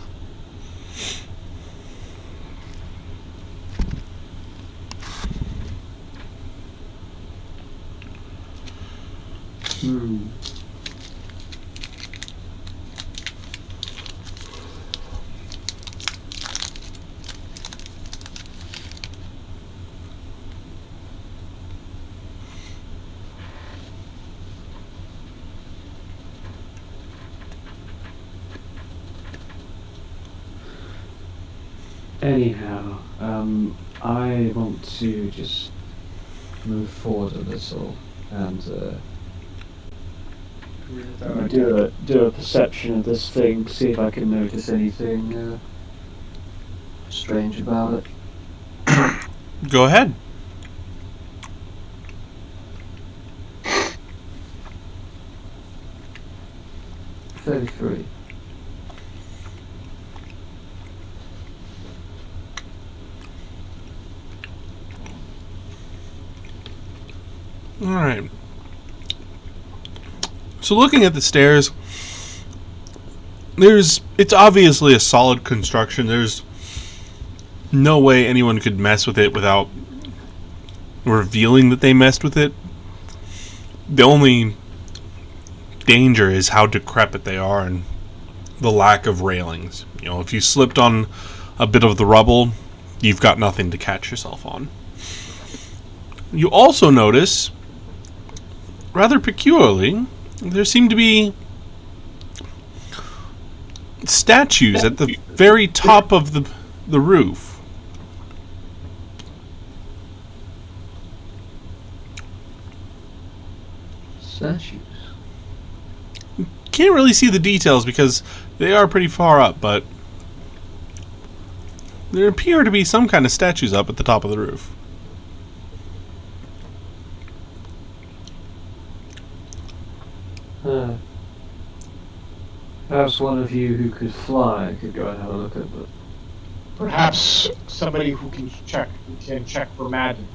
Anyhow, I want to just move forward a little and do a perception of this thing, see if I can notice anything strange about it. Go ahead. $33. Alright. So looking at the stairs, it's obviously a solid construction. There's no way anyone could mess with it without revealing that they messed with it. The only danger is how decrepit they are and the lack of railings. You know, if you slipped on a bit of the rubble, you've got nothing to catch yourself on. You also notice, rather peculiarly, there seem to be statues at the very top of the roof. Statues? Can't really see the details because they are pretty far up, but there appear to be some kind of statues up at the top of the roof. Perhaps one of you who could fly could go and have a look at them. Perhaps somebody who can check for magic.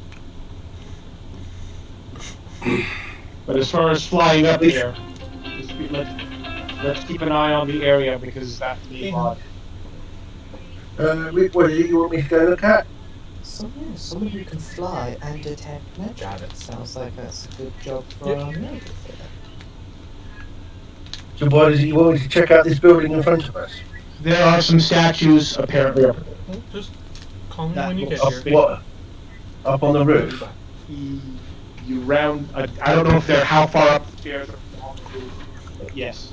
But as far as flying up there, let's keep an eye on the area because that may bother. What is it you want me to go look at? Someone who can fly and detect magic. Sounds like that's a good job for our neighbour there. So why is it you want me to check out this building in front of us? There are some statues apparently up there. Well, just call me That when you get looks here. What? Up on the roof? You round. I don't know if they're how far up the stairs or on the roof, but yes.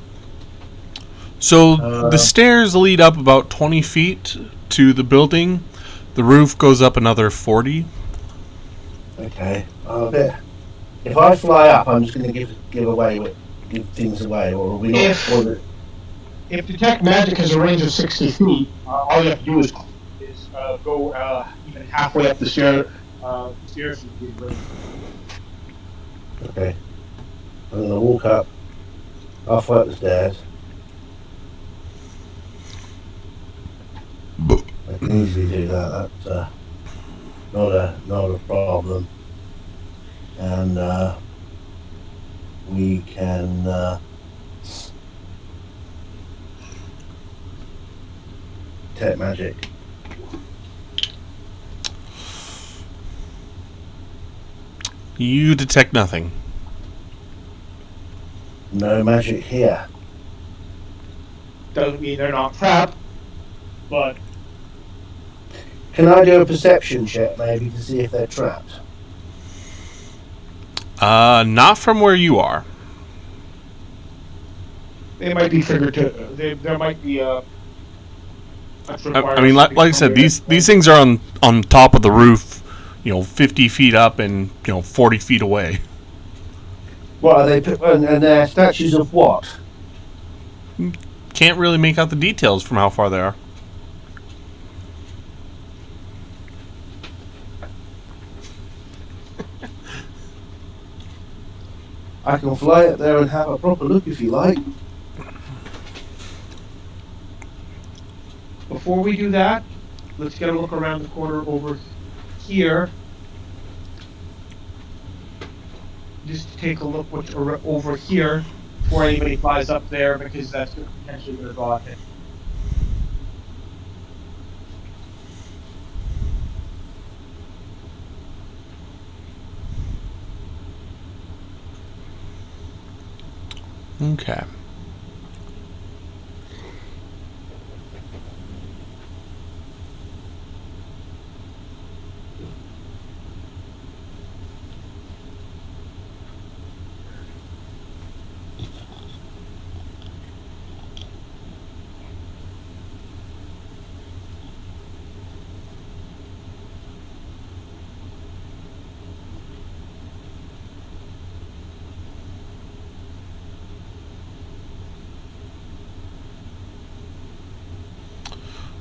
So the stairs lead up about 20 feet to the building. The roof goes up another 40. Okay. If I fly up, I'm just going to give things away, or are we not? If detect magic has a range of 60 feet, all you have to do is go even halfway up the stairs. Stairs should be range. Okay. I'm going to walk up, halfway up the stairs. I can easily do that. That's not a problem. And we can detect magic. You detect nothing. No magic here. Doesn't mean they're not trapped, but Can I do a perception check maybe to see if they're trapped? Not from where you are. they might be figurative. There might be a. I mean, like I said, these things are on top of the roof, 50 feet up and 40 feet away. What are they? And they're statues of what? Can't really make out the details from how far they are. I can fly up there and have a proper look if you like. Before we do that, let's get a look around the corner over here. Just to take a look what's over here before anybody flies up there, because that's potentially going to draw attention. Okay.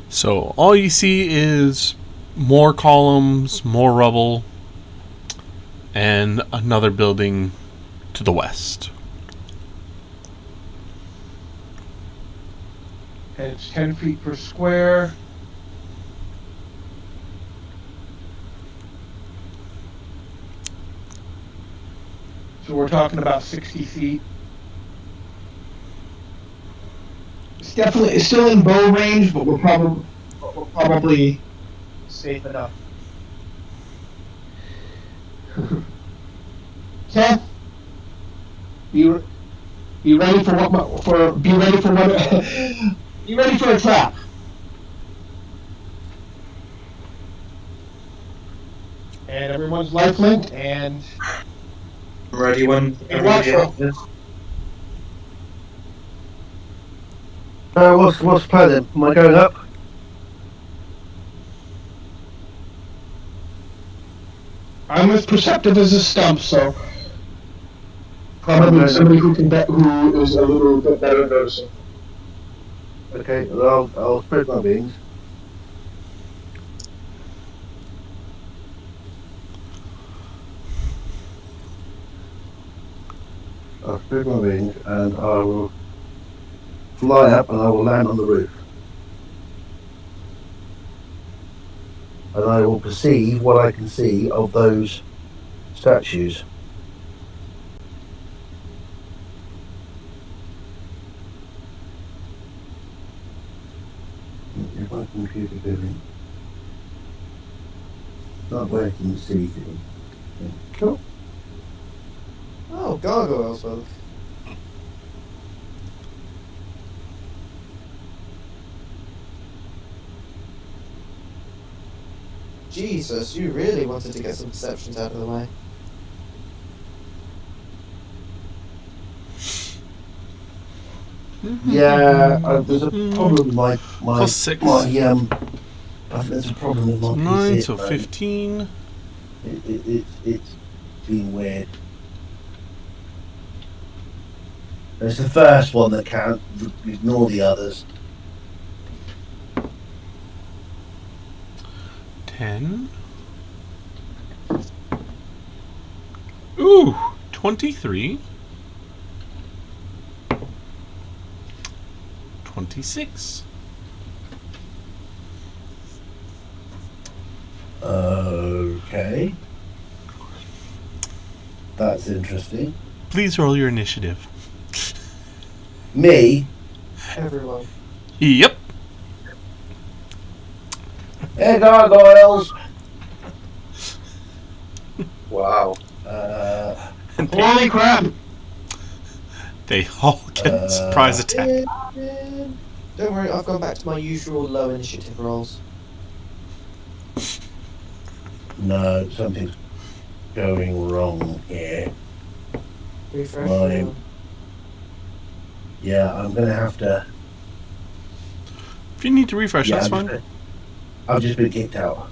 So all you see is more columns, more rubble, and another building to the west. And it's 10 feet per square. So we're talking about 60 feet. It's still in bow range, but we're probably safe enough. Seth, be ready for be ready for a trap. And everyone's lifelink and Ready when everybody else is. What's the plan then? Am I going up? I'm as perceptive as a stump, so probably somebody who is a little bit better noticing. Okay, well, I'll spread my wings. I'll spread my wings and I will fly up and I will land on the roof. And I will perceive what I can see of those statues. If my computer doing not working this silly thing. Cool. Oh, gargoyles, well. Jesus, you really wanted to get some perceptions out of the way. Yeah, there's a problem with my Plus 6. my I think there's a problem with my 9, PC. so 15. It's been weird. It's the first one that counts. Ignore the others. 10. Ooh, 23. 26. Okay. That's interesting. Please roll your initiative. Me? Everyone. Yep. Hey, gargoyles! Wow. Holy crap! They all get surprise attack. Don't worry, I've gone back to my usual low initiative rolls. No, something's going wrong here. Refresh. Right. Yeah, I'm gonna have to. If you need to refresh, that's fine. I've just been kicked out.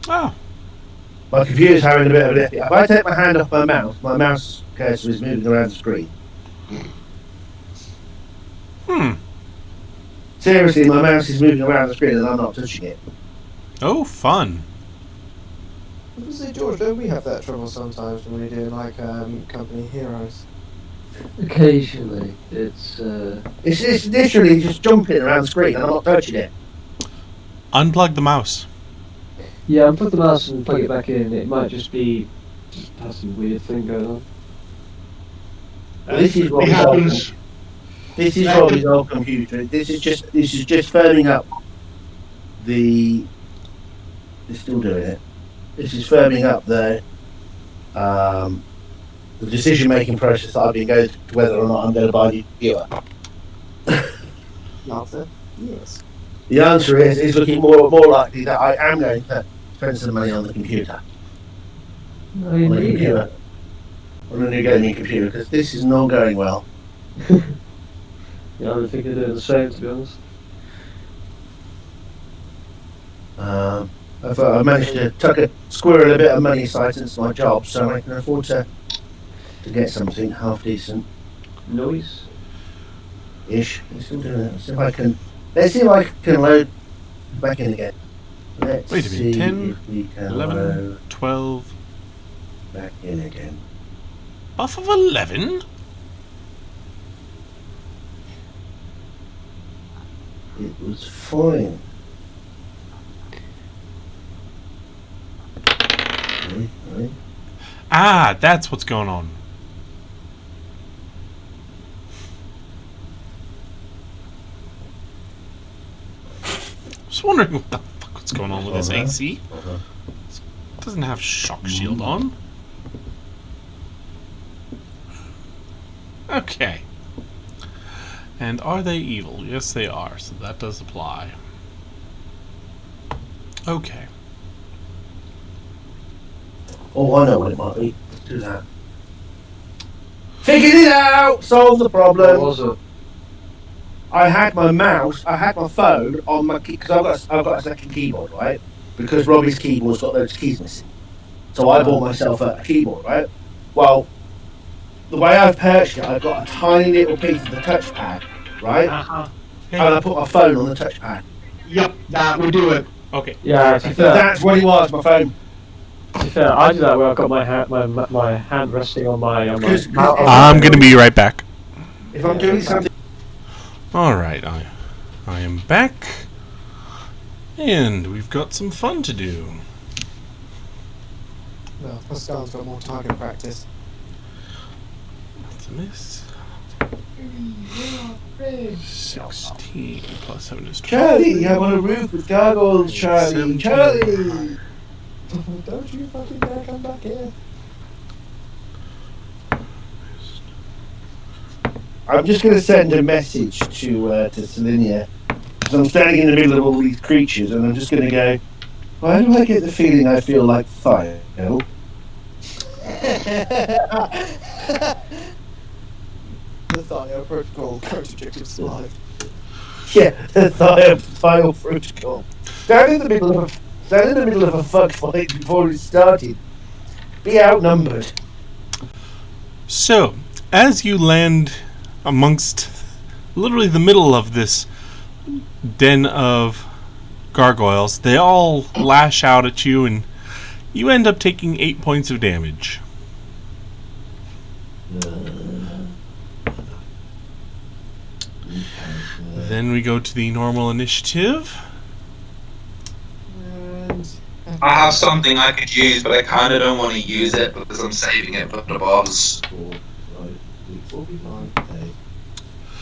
Oh. My computer's having a bit of an issue. If I take my hand off my mouse cursor is moving around the screen. Seriously, my mouse is moving around the screen and I'm not touching it. Oh, fun. I was gonna say, George, don't we have that trouble sometimes when we do like company heroes? Occasionally, it's It's literally just jumping around the screen and I'm not touching it. Unplug the mouse. yeah. Unplug the mouse and plug it back in. It might just has some weird thing going on. This is what It happens. This is Robbie's old computer. This is just firming up the. It's still doing it. This is firming up the decision-making process that I've been going through, whether or not I'm going to buy a new computer. Answer? Yes. The answer is looking more likely that I am going to spend some money on the computer, I on a mean, new gaming computer, because this is not going well. yeah, I think they're doing the same, to be honest. I've managed to squirrel a bit of money aside since my job, so I can afford to get something half decent Noise. ish. I'm still doing it. Let's see if I can load back in again. Let's Wait a minute, see 10, if we can 11, load 12. back in again. Buff of 11? It was fine. Right. Ah, that's what's going on. I was wondering what the fuck was going on with this AC. It doesn't have shock shield on. Okay. And are they evil? Yes, they are, so that does apply. Okay. Oh, I know what it might be. Let's do that. Figured it out! Solve the problem! What was it? I had my phone on my key, because I've got a second keyboard, right? Because Robbie's keyboard's got those keys missing. So I bought myself a keyboard, right? Well, the way I've purchased it, I've got a tiny little piece of the touchpad, right? Uh-huh. And I put my phone on the touchpad. Yep, that would do it. Okay. Yeah, to be fair, That's what it was, my phone. To be fair, I do that where I've got my hand resting on my Because- mount. I'm going to be right back. If I'm doing something, Alright, I am back. And we've got some fun to do. Well, Pascal's got more target practice. That's a miss. 16 plus 7 is 12. Charlie, I'm on a roof with gargoyles, Charlie. 17. Charlie! Don't you fucking dare come back here. I'm just going to send a message to Selinia. Because I'm standing in the middle of all these creatures and I'm just going to go, why do I get the feeling I feel like fire? The Thio Protocol current objective survived. Yeah, the Thio Protocol. Stand in the middle of a fuck fight before it started. Be outnumbered. So, as you land amongst literally the middle of this den of gargoyles, they all lash out at you and you end up taking 8 points of damage. Then we go to the normal initiative. And I have something I could use, but I kind of don't want to use it because I'm saving it for the boss. 49.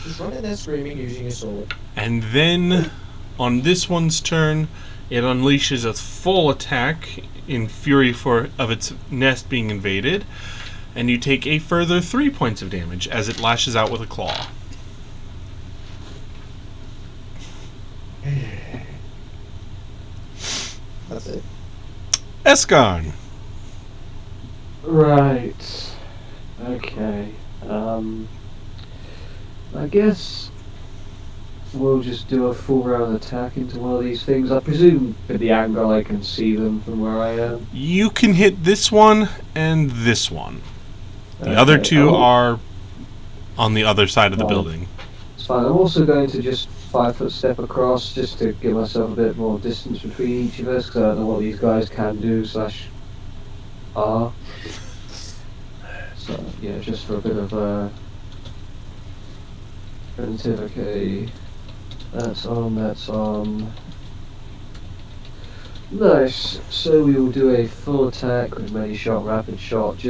He's running there screaming using his sword. And then, on this one's turn, it unleashes a full attack in fury of its nest being invaded, and you take a further 3 points of damage as it lashes out with a claw. That's it. Esconds. Right. Okay. I guess we'll just do a full round attack into one of these things. I presume with the angle I can see them from where I am. You can hit this one and this one. The other Okay, two oh, are on the other side of the Right. building. It's fine. I'm also going to just 5-foot step across just to give myself a bit more distance between each of us because I don't know what these guys can do / are. So yeah, just for a bit of primitive. Okay, that's on. Nice. So we will do a full attack with many shot, rapid shot.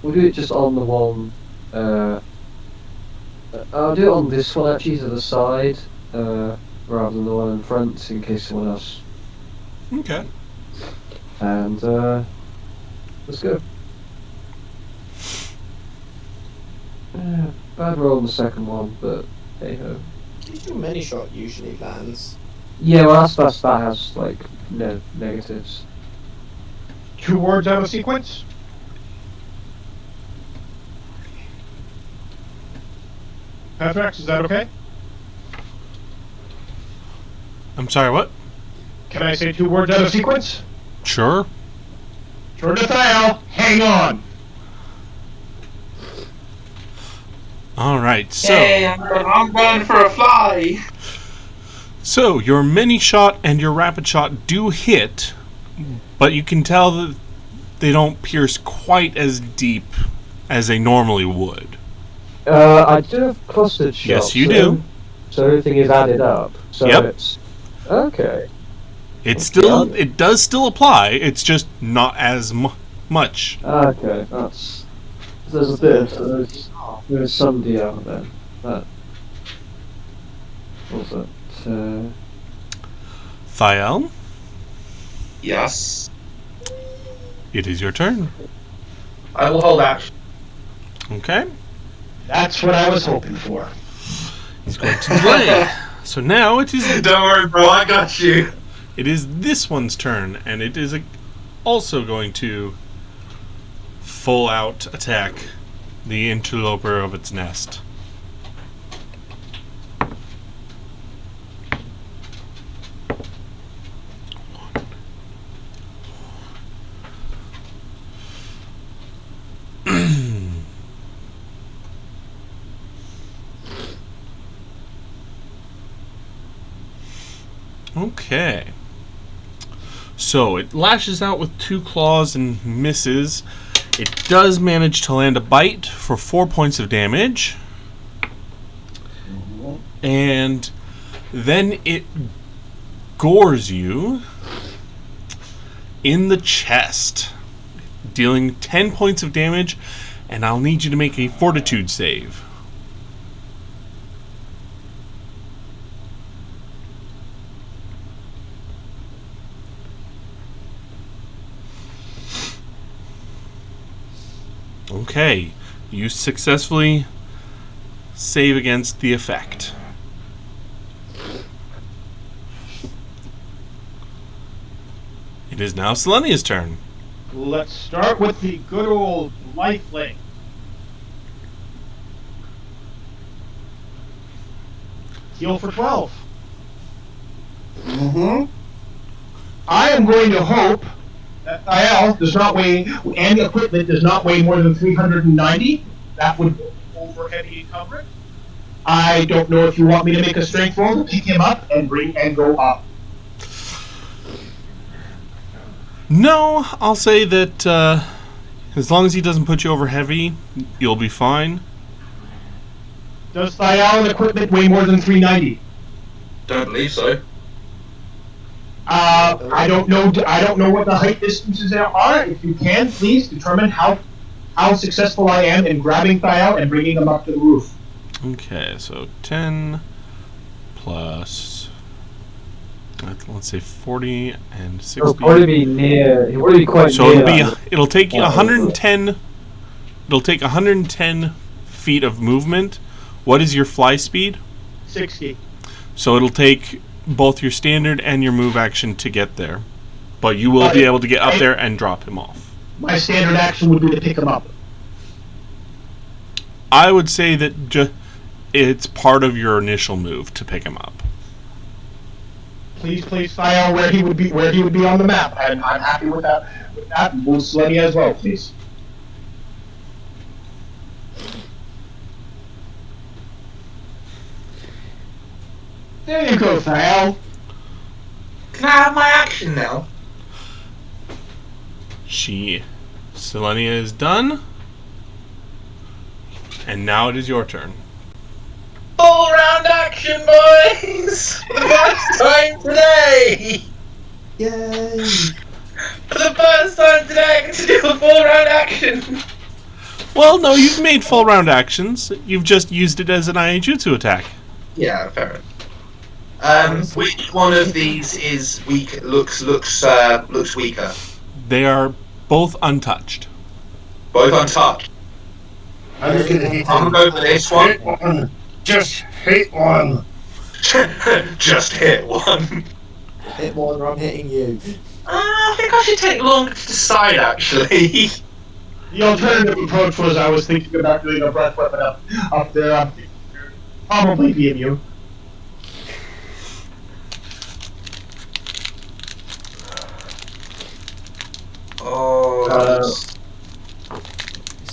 We'll do it just on the one. I'll do it on this one actually to the side, rather than the one in front, in case someone else. Okay. And let's go. Bad roll on the second one, but hey ho. Your many shot usually lands. Yeah, well that has like no negatives. 2 words out of sequence. Patrax, is that okay? I'm sorry, what? Can I say 2 words out of sequence? Sure. Jordathiel, hang on. Alright, so... Hey, I'm going for a fly. So, your mini shot and your rapid shot do hit, but you can tell that they don't pierce quite as deep as they normally would. I do have clustered shots. Yes, you do. So everything is added up. So Yep. it's okay. It does still apply, it's just not as much. Okay, there's a bit. There's some deal then. That. What's that? Thiel, Yes. it is your turn. I will hold action. Okay. That's what I was hoping for. He's going to delay. So now it is Don't worry, bro. I got you. this one's turn, and it is also going to full out attack the interloper of its nest. Okay. So it lashes out with 2 claws and misses. It does manage to land a bite for 4 points of damage. And then it gores you in the chest, dealing 10 points of damage, and I'll need you to make a fortitude save. Okay, you successfully save against the effect. It is now Selenia's turn. Let's start with the good old lifelink. Heal for 12. Mm-hmm. I am going to hope that IL does not weigh, and the equipment does not weigh more than 390. That would go over heavy encumbrance. I don't know if you want me to make a strength roll to pick him up and go up. No, I'll say that as long as he doesn't put you over heavy, you'll be fine. Does Thial and equipment weigh more than 390? Don't believe so. I don't know what the height distances are. If you can, please determine how successful I am in grabbing Thial and bringing him up to the roof. Okay, so 10 plus, let's say 40 and 60. He'll probably be near. He'll probably be quite So near. it'll take you 110. It'll take 110 feet of movement. What is your fly speed? 60. So it'll take both your standard and your move action to get there, but you will be able to get up there and drop him off. My standard action would be to pick him up. I would say that it's part of your initial move to pick him up. Please place Thial where he would be on the map, and I'm happy with that. With that, move Selenia as well, please. There you go, Thial. Can I have my action now? Selenia is done, and now it is your turn. Full round action, boys! First time today! Yay! For the first time today, I get to do a full round action! Well, no, you've made full round actions. You've just used it as an Iaijutsu attack. Yeah, fair enough. Which one of these is weak? Looks weaker. They are both untouched. Both untouched. I'm just gonna hit I'm him. gonna go for this one. Hit one. Just hit one. Just hit one. Hit one or I'm hitting you. I think I should take longer to decide, actually. The alternative approach was I was thinking about doing a breath weapon up there. Probably being you. Oh, that's...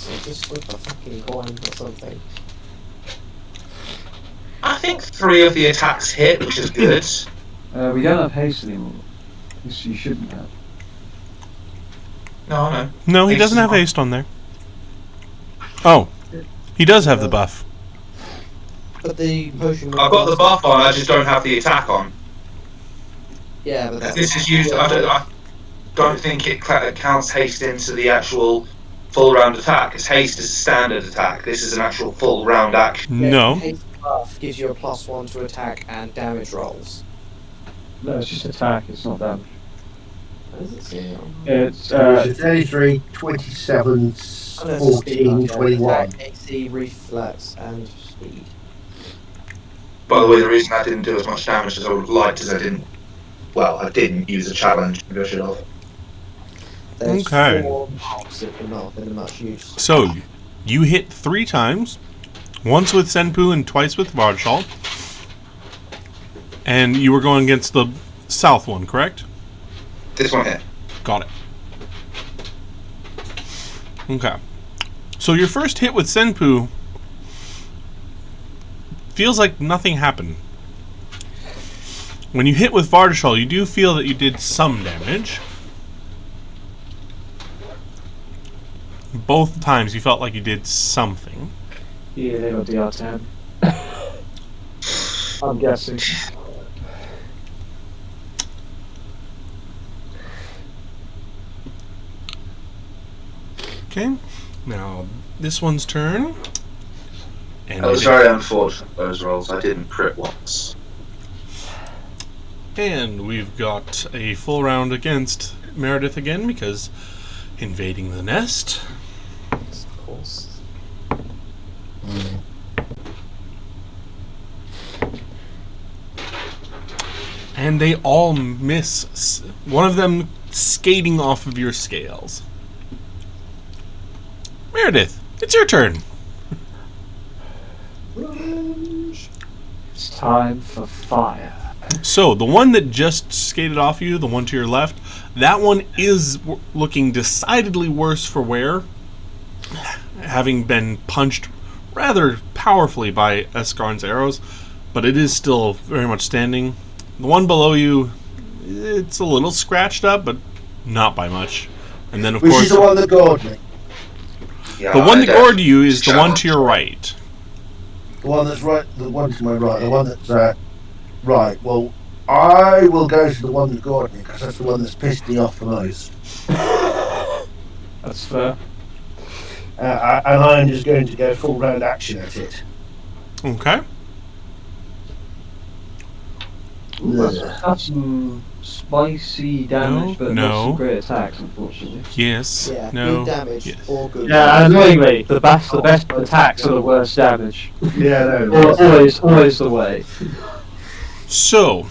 So just flip a fucking coin or something. I think 3 of the attacks hit, which is good. We don't have haste anymore. Which you shouldn't have. No. No, he Haste doesn't is have fine. haste on there. Oh, he does have the buff. But the potion. I've got the buff on, I just don't have the attack on. Yeah, but that's This is used. I don't think it counts haste into the actual full round attack, because haste is a standard attack. This is an actual full round action. No. Haste buff gives you a +1 to attack and damage rolls. No, it's just attack. It's not damage. What does it say? It's It's 33, 27, 14, 21. Attack, AC, reflex, and speed. By the way, the reason I didn't do as much damage as I would have liked is I didn't use a challenge. Maybe I should have. There's Okay. 4 marks that have not been much use. So, you hit 3 times. Once with Senpu and twice with Varshal. And you were going against the south one, correct? This one here. Got it. Okay. So your first hit with Senpu feels like nothing happened. When you hit with Vardashal, you do feel that you did some damage. Both times you felt like you did something. Yeah, they got DR10. I'm guessing. Okay, now this one's turn. And That was very unfortunate, those rolls. I didn't crit once. And we've got a full round against Meredith again because invading the nest. Yes, of course. And they all miss. One of them skating off of your scales. Meredith, it's your turn. It's time for fire. So, the one that just skated off you, the one to your left, that one is looking decidedly worse for wear, having been punched rather powerfully by Esconds' arrows, but it is still very much standing. The one below you, it's a little scratched up, but not by much. And then, of Which course, is the one that gored me. Yeah, the one I that gored don't you is the one to challenge. your right. The one that's right, the one to my right, the one that's right. Well, I will go to the one that gored me because that's the one that's pissed me off the most. That's fair. And I'm just going to go full round action at it. Okay. Ooh, that's some spicy damage, but not some great attacks, unfortunately. Yes. Yeah, No. good damage Yes. or good Yeah, damage. annoyingly, the best attacks are the worst damage. Yeah, no. Always the way. So,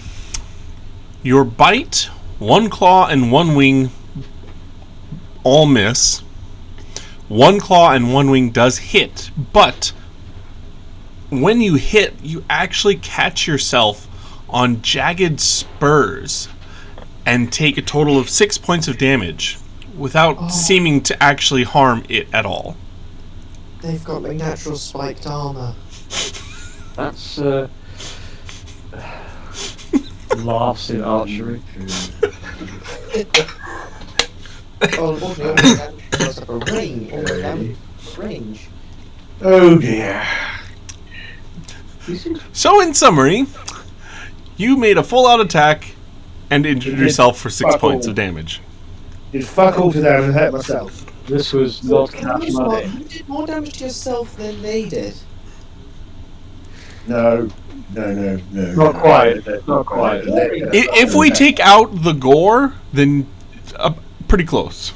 your bite, one claw, and one wing all miss. One claw and one wing does hit, but when you hit, you actually catch yourself on jagged spurs and take a total of 6 points of damage without seeming to actually harm it at all. They've got my natural spiked armor. That's laughs in archery. Oh, unfortunately, all my damage goes up a range. All my damage range. Oh dear. So, in summary, you made a full-out attack and injured yourself for 6 points of damage. Did fuck all to them and hurt myself. This was not cash money. You did more damage to yourself than they did. No. Not quite. Not quite. If we take out the gore, then pretty close.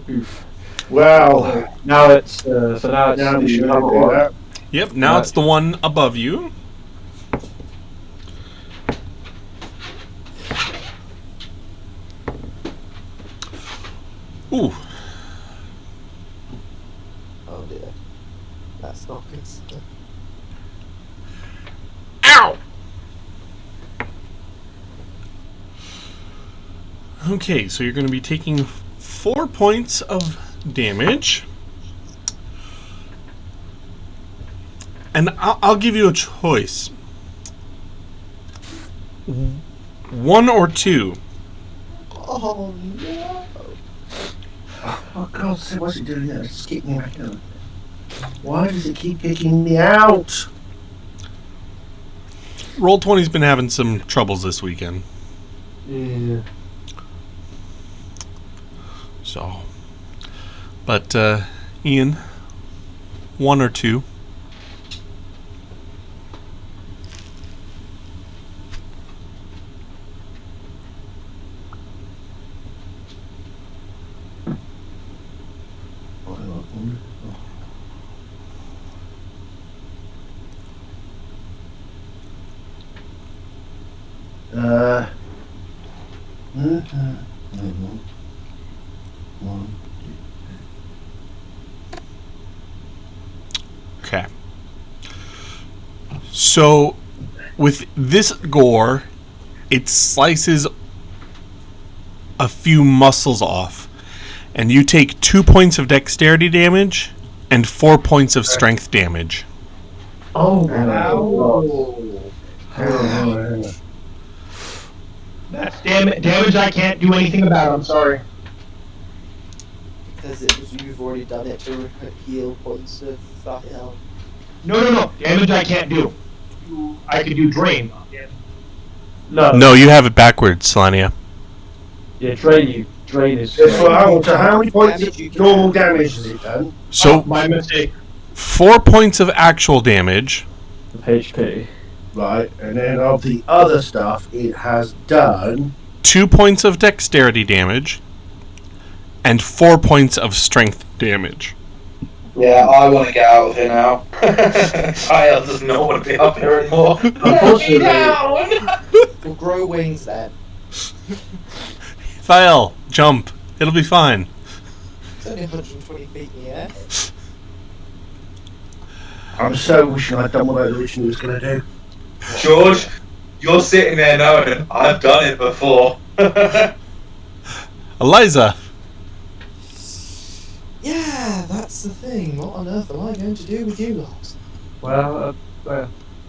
Oof. Well, Now it's now it's now we the should other do one. that. Yep, now it's the one above you. Ooh. Oh dear. That's not good stuff. Ow! Okay, so you're going to be taking 4 points of damage. And I'll give you a choice. 1 or 2. Oh no! Oh God, so what's it doing there? It's kicking me back out. Why does it keep kicking me out? Roll20's been having some troubles this weekend. Yeah. So, but Ian, 1 or 2. Okay. So, with this gore, it slices a few muscles off, and you take 2 points of dexterity damage and 4 points of strength damage. Oh my god. That's damage I can't do anything about. I'm sorry. Because you've already done it to heal points of health. No. Damage I can't do. I could do drain. No, you have it backwards, Selenia. Yeah, drain is. So how many points of normal damage has it done? So my mistake. 4 points of actual damage. Of HP. Right, and then of the other stuff, it has done 2 points of dexterity damage. And 4 points of strength damage. Yeah, I want to get out of here now. Kyle does not want to be up here anymore. Unfortunately, We'll grow wings then. Thael, jump. It'll be fine. It's only 120 feet in the air. I'm so wishing I'd done what I originally was going to do. George, you're sitting there knowing I've done it before. Eliza. Yeah, that's the thing. What on earth am I going to do with you lot? well,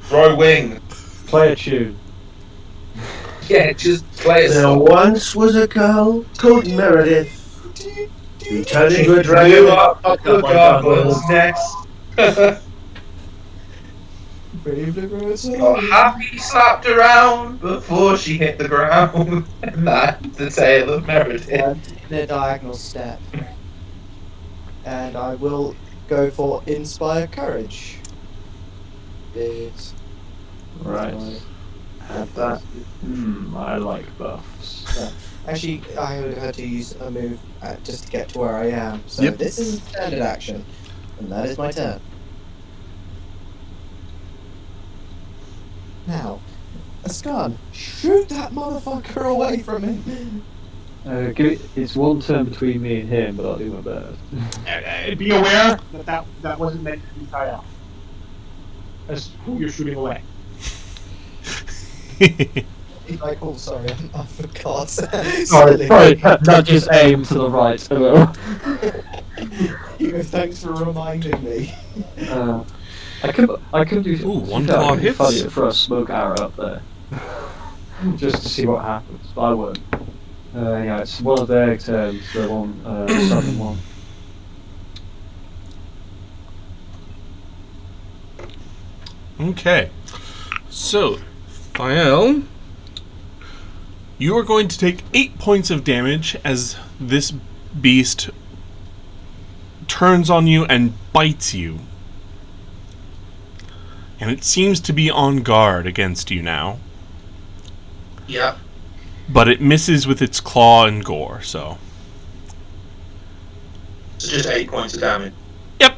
Throw wing. play a tune. Yeah, just play a There song. once was a girl called Meredith who turned into a Blew dragon. up the gargoyle's nest. Bravely rose Got happy slapped around before she hit the ground. And that's the tale of Meredith. in a diagonal step. And I will go for Inspire Courage. It's Right. And that. I like buffs. actually, I would have had to use a move just to get to where I am. So Yep. this is a standard action, and that is my turn. Now, Esconds, shoot that motherfucker away from him. It's one turn between me and him, but I'll do my best. Be aware that wasn't meant to be tied up. That's who you're shooting away. Like, oh, sorry, I forgot. Sorry, not just aim to the right a little. Thanks for reminding me. I could do. Ooh, one that claw would be hits. funny for a smoke arrow up there, just to see what happens. But I won't. Yeah, it's one of their turns. The one, southern one. Okay. So, Thael, you are going to take 8 points of damage as this beast turns on you and bites you. And it seems to be on guard against you now. Yep. But it misses with its claw and gore, so. So just 8 points of damage. Yep.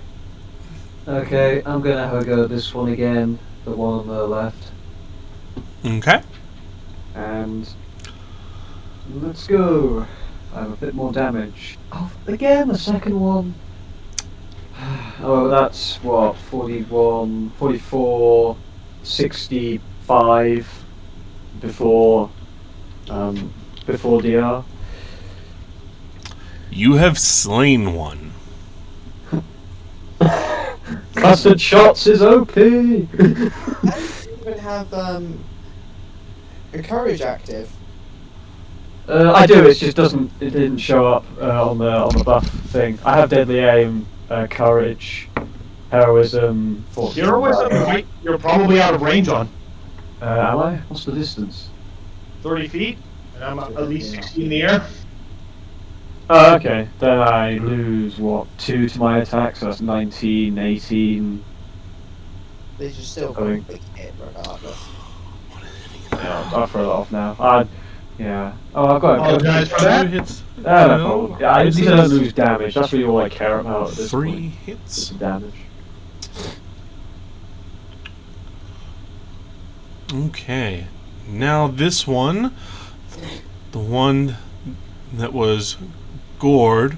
Okay, I'm gonna have a go at this one again. The one on the left. Okay. And let's go. I have a bit more damage. Oh, again, the second one. Oh, that's what, 41, 44, 65 before DR. You have slain one. Custard shots is OP! I don't even have a courage active. I do. It just doesn't. It didn't show up on the buff thing. I have deadly aim, courage, heroism. Heroism, right? You're probably out of range on Am I? What's the distance? 30 feet, and I'm at least 60 in the air. Oh, okay. Then I lose what 2 to my attack, so that's 19, 18. They should still I go think- big hit regardless. Yeah, I'll throw that off now. Yeah. Oh, I've got Apologize for that. 2 hits. No problem. Yeah, at least I don't lose damage. That's really all I care about at this 3 point. hits. Is the damage. Okay. Now this one, the one that was gored,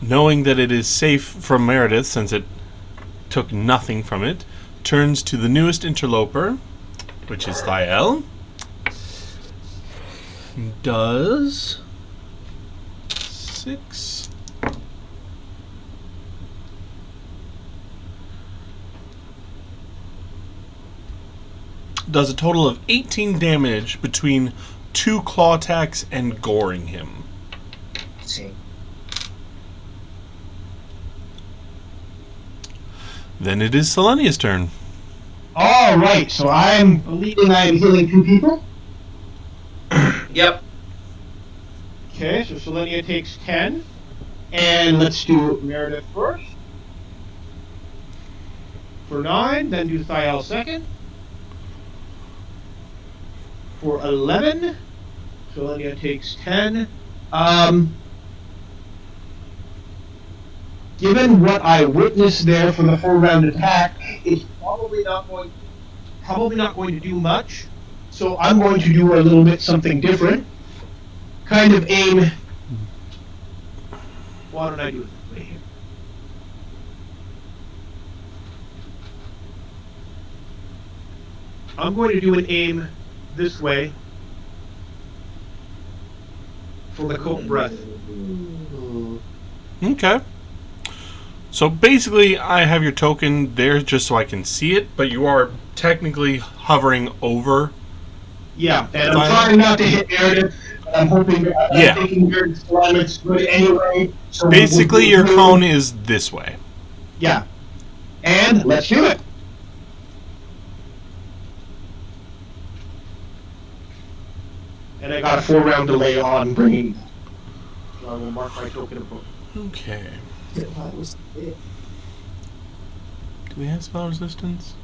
knowing that it is safe from Meredith since it took nothing from it, turns to the newest interloper, which is Thael. Does 6 . does a total of 18 damage between 2 claw attacks and goring him. See. Then it is Selenia's turn. All right, so I'm believing I'm healing 2 people. Yep. Okay, so Selenia takes 10. And let's do Meredith first. For 9, then do Thiel second. For 11, Selenia takes 10. Given what I witnessed there for the 4-round attack, it's probably not going to do much. So I'm going to do a little bit something different. Kind of aim. Why don't I do it this way here? I'm going to do an aim this way for the cold breath. Okay. So basically, I have your token there just so I can see it, but you are technically hovering over. Yeah, and I'm trying not to hit Meredith, but I'm hoping that Yeah. I'm thinking Meredith's alignment's good anyway. So Basically, your cone is this way. Yeah. And let's do it. And I got a 4-round delay on bringing. So I will mark my token of book. Okay. That was it. Do we have spell resistance?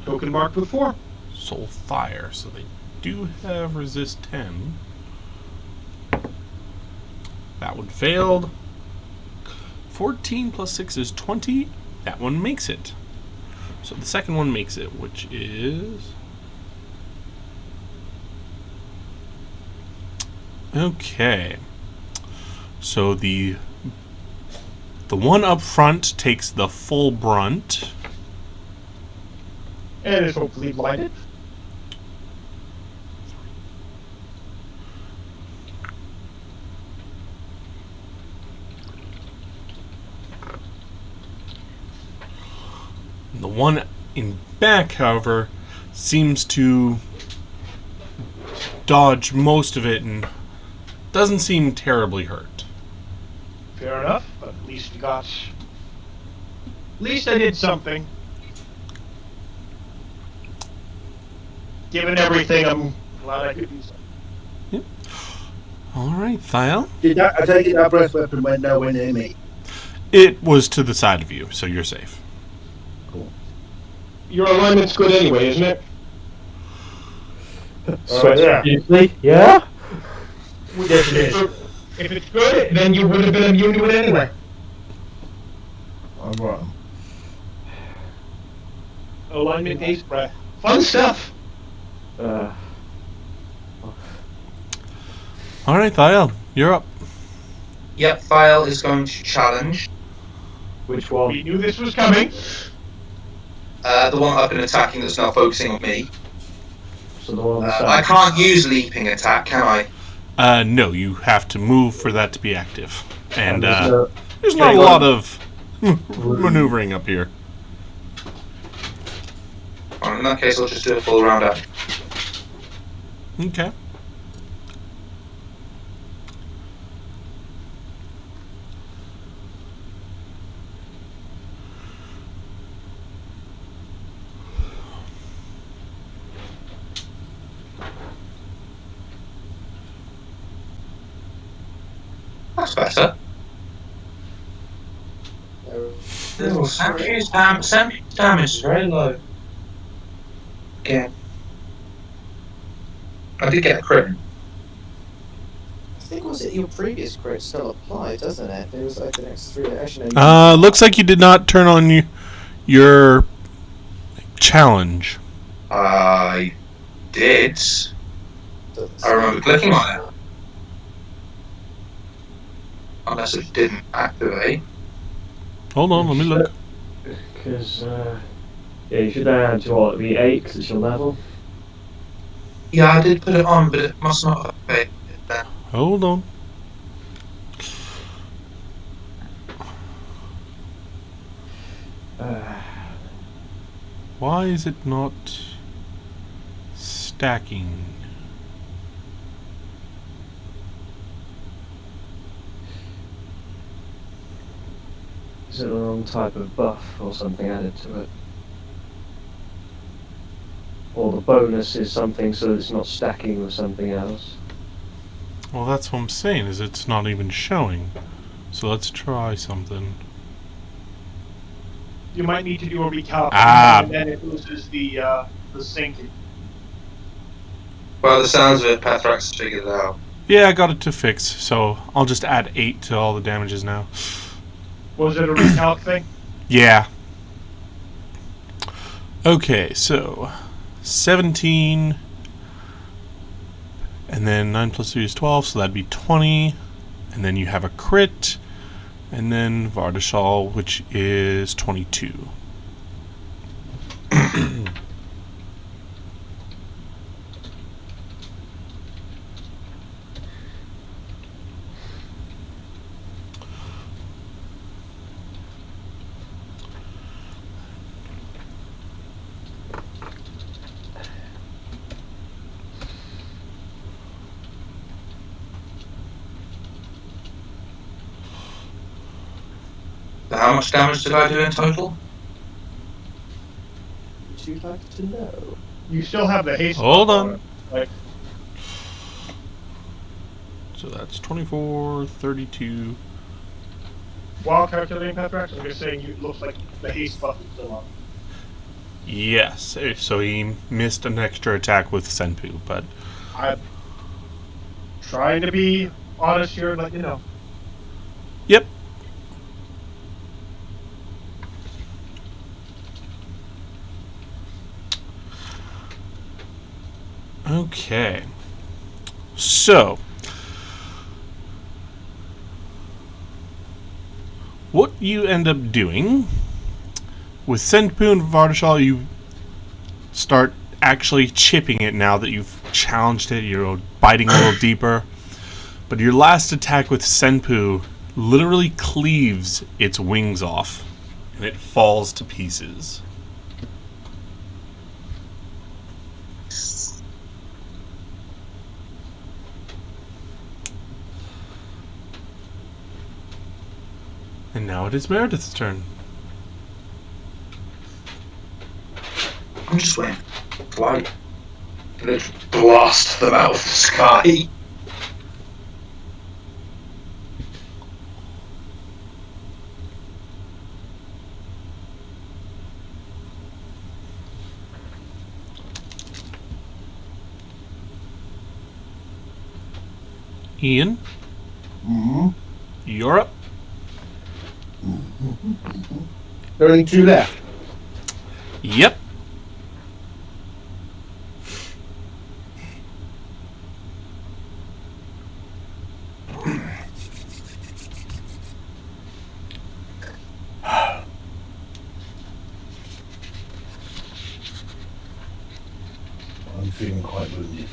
Token marked with 4. Soul Fire, so they do have resist 10. That one failed. 14 plus 6 is 20. That one makes it. So the second one makes it, which is... Okay. So the one up front takes the full brunt. And is hopefully blinded. The one in back, however, seems to dodge most of it and doesn't seem terribly hurt. Fair enough, but at least we got. At least I did something. Given everything, I'm glad I could do something. Alright, Thiel. I take it that breath weapon went nowhere near me. It was to the side of you, so you're safe. Cool. Your alignment's good anyway, isn't it? Yeah. Seriously? Yeah? Yes, it is. If it's good, then you would have been immune to it anyway. I'm right. Alignment based breath. Fun stuff. Alright, Thiel, you're up. Yep, Thiel is going to challenge. Which We one? knew this was coming. The one I've been attacking that's now focusing on me. So the one on the I side. can't use leaping attack, can I? No, you have to move for that to be active. And there's there's not a lot of maneuvering up here. Well, in that case, I'll just do a full round up. Okay. That's better. Samuel's damage is very low. Again. I did get a crit. I think was it your previous crit still applied, doesn't it? It was like the next 3 actually. No, Looks like you did not turn on your challenge. I did. I remember clicking on it. Unless it didn't activate. Hold on, let me look. Because, yeah, you should add to what, the 8, because it's your level. Yeah, I did put it on, but it must not have activated then. Hold on. Why is it not stacking? Is it the wrong type of buff or something added to it? Or the bonus is something so it's not stacking with something else? Well, that's what I'm saying, is it's not even showing. So let's try something. You might need to do a recalc, and then it loses the syncing. By the sounds of it, Pathrax has figured it out. Yeah, I got it to fix, so I'll just add 8 to all the damages now. Was it a recalc thing? Yeah. Okay, so 17, and then 9 plus 3 is 12, so that'd be 20, and then you have a crit, and then Vardashal, which is 22. How much damage did I do in total? Would you like to know? You still have the haste. Hold buff on. it. Like, So that's 24, 32. while calculating Pathrax, I'm just saying it looks like the haste buff is still on. Yes, so he missed an extra attack with Senpu, but I'm trying to be honest here and let you know. yep. Okay. So, what you end up doing with Senpu and Vardashal, you start actually chipping it now that you've challenged it. You're biting a little deeper. But your last attack with Senpu literally cleaves its wings off, and it falls to pieces. And now it is Meredith's turn. I'm just waiting. Like, literally blast them out of the sky. Ian, you're up. There are only 2 left. Yep. I'm feeling quite wounded.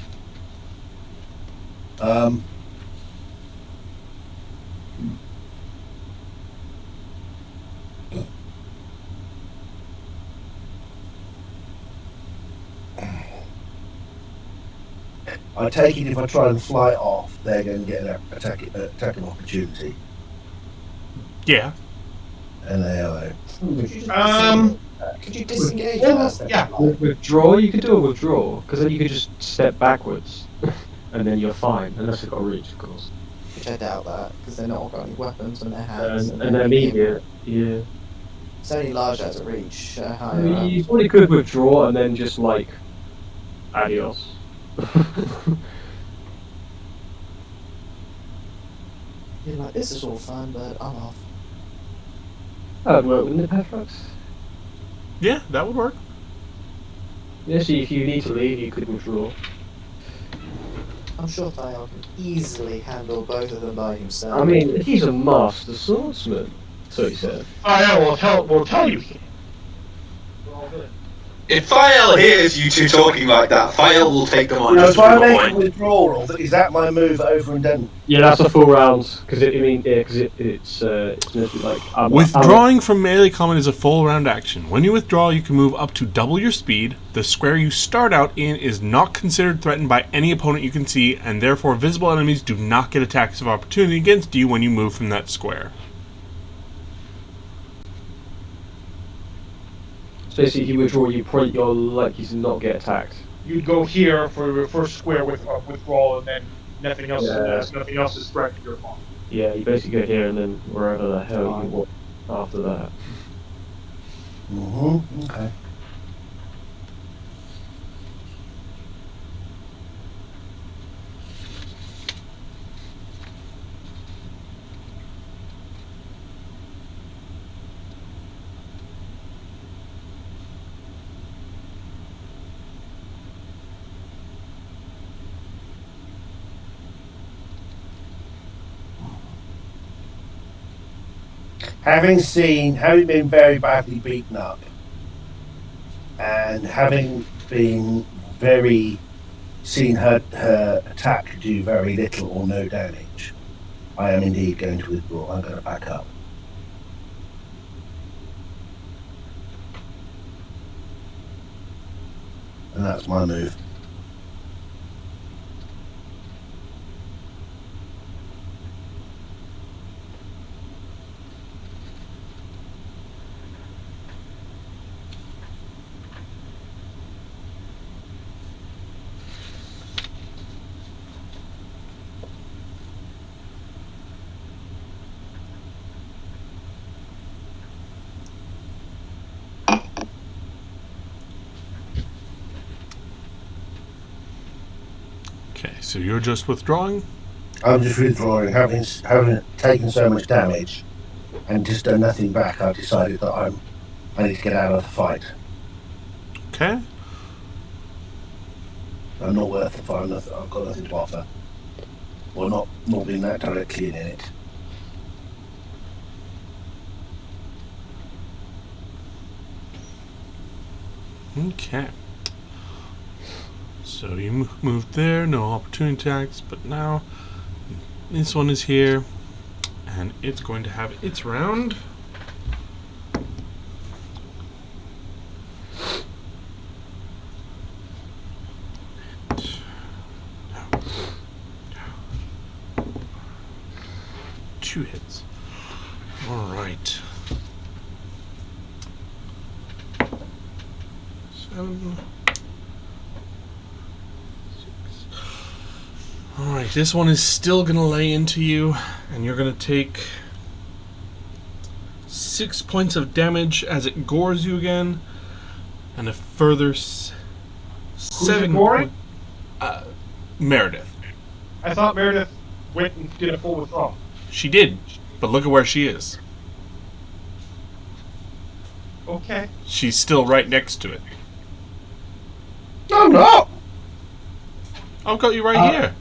I take it if I try and fly off, they're going to get an attacking opportunity. Yeah. And they are. Could you disengage well, first? Then? yeah. Withdraw? You could do a withdraw, because then you could just step backwards, and then you're fine, unless you've got reach, of course. Which I doubt that, because they're not got any weapons in their hands. And they're immediate, yeah. It's only large out of reach. I mean, you probably could withdraw and then just, like, adios. You're like, this is all fun, but I'm off. That would work, wouldn't it, Pathrax? Yeah, that would work. Yeah, see, if you need to leave, you could withdraw. I'm sure Thael can easily handle both of them by himself. I mean, he's a master swordsman, so he said. I will tell you. We're all good. If Fael hears you two talking like that, Fael will take them on Now, just if I to make a avoid. withdrawal, is that my move over and done? Yeah, that's a full round because it's meant to be like Withdrawing from melee combat is a full round action. When you withdraw, you can move up to double your speed. The square you start out in is not considered threatened by any opponent you can see, and therefore visible enemies do not get attacks of opportunity against you when you move from that square. So basically, if you withdraw, you're likely to not get attacked. You'd go here for your first square with withdrawal, and then nothing else. Yeah. Nothing else is threatening your opponent. Yeah, you basically go here and then wherever the hell you want after that. Okay. Having been very badly beaten up, and having been seen her attack do very little or no damage, I am indeed going to withdraw. I'm going to back up. And that's my move. Okay, so you're just withdrawing? I'm just withdrawing, having taken so much damage and just done nothing back. I've decided that I need to get out of the fight. Okay. I'm not worth the fight. I've got nothing to offer. Well, not being that directly in it. Okay. So you moved there, no opportunity attacks, but now this one is here, and it's going to have its round. Two hits. All right. 7. Alright, this one is still going to lay into you, and you're going to take 6 points of damage as it gores you again, and a further 7 goring? Meredith. I thought Meredith went and did a full withdrawal. She did, but look at where she is. Okay. She's still right next to it. No, no. I've got you right here.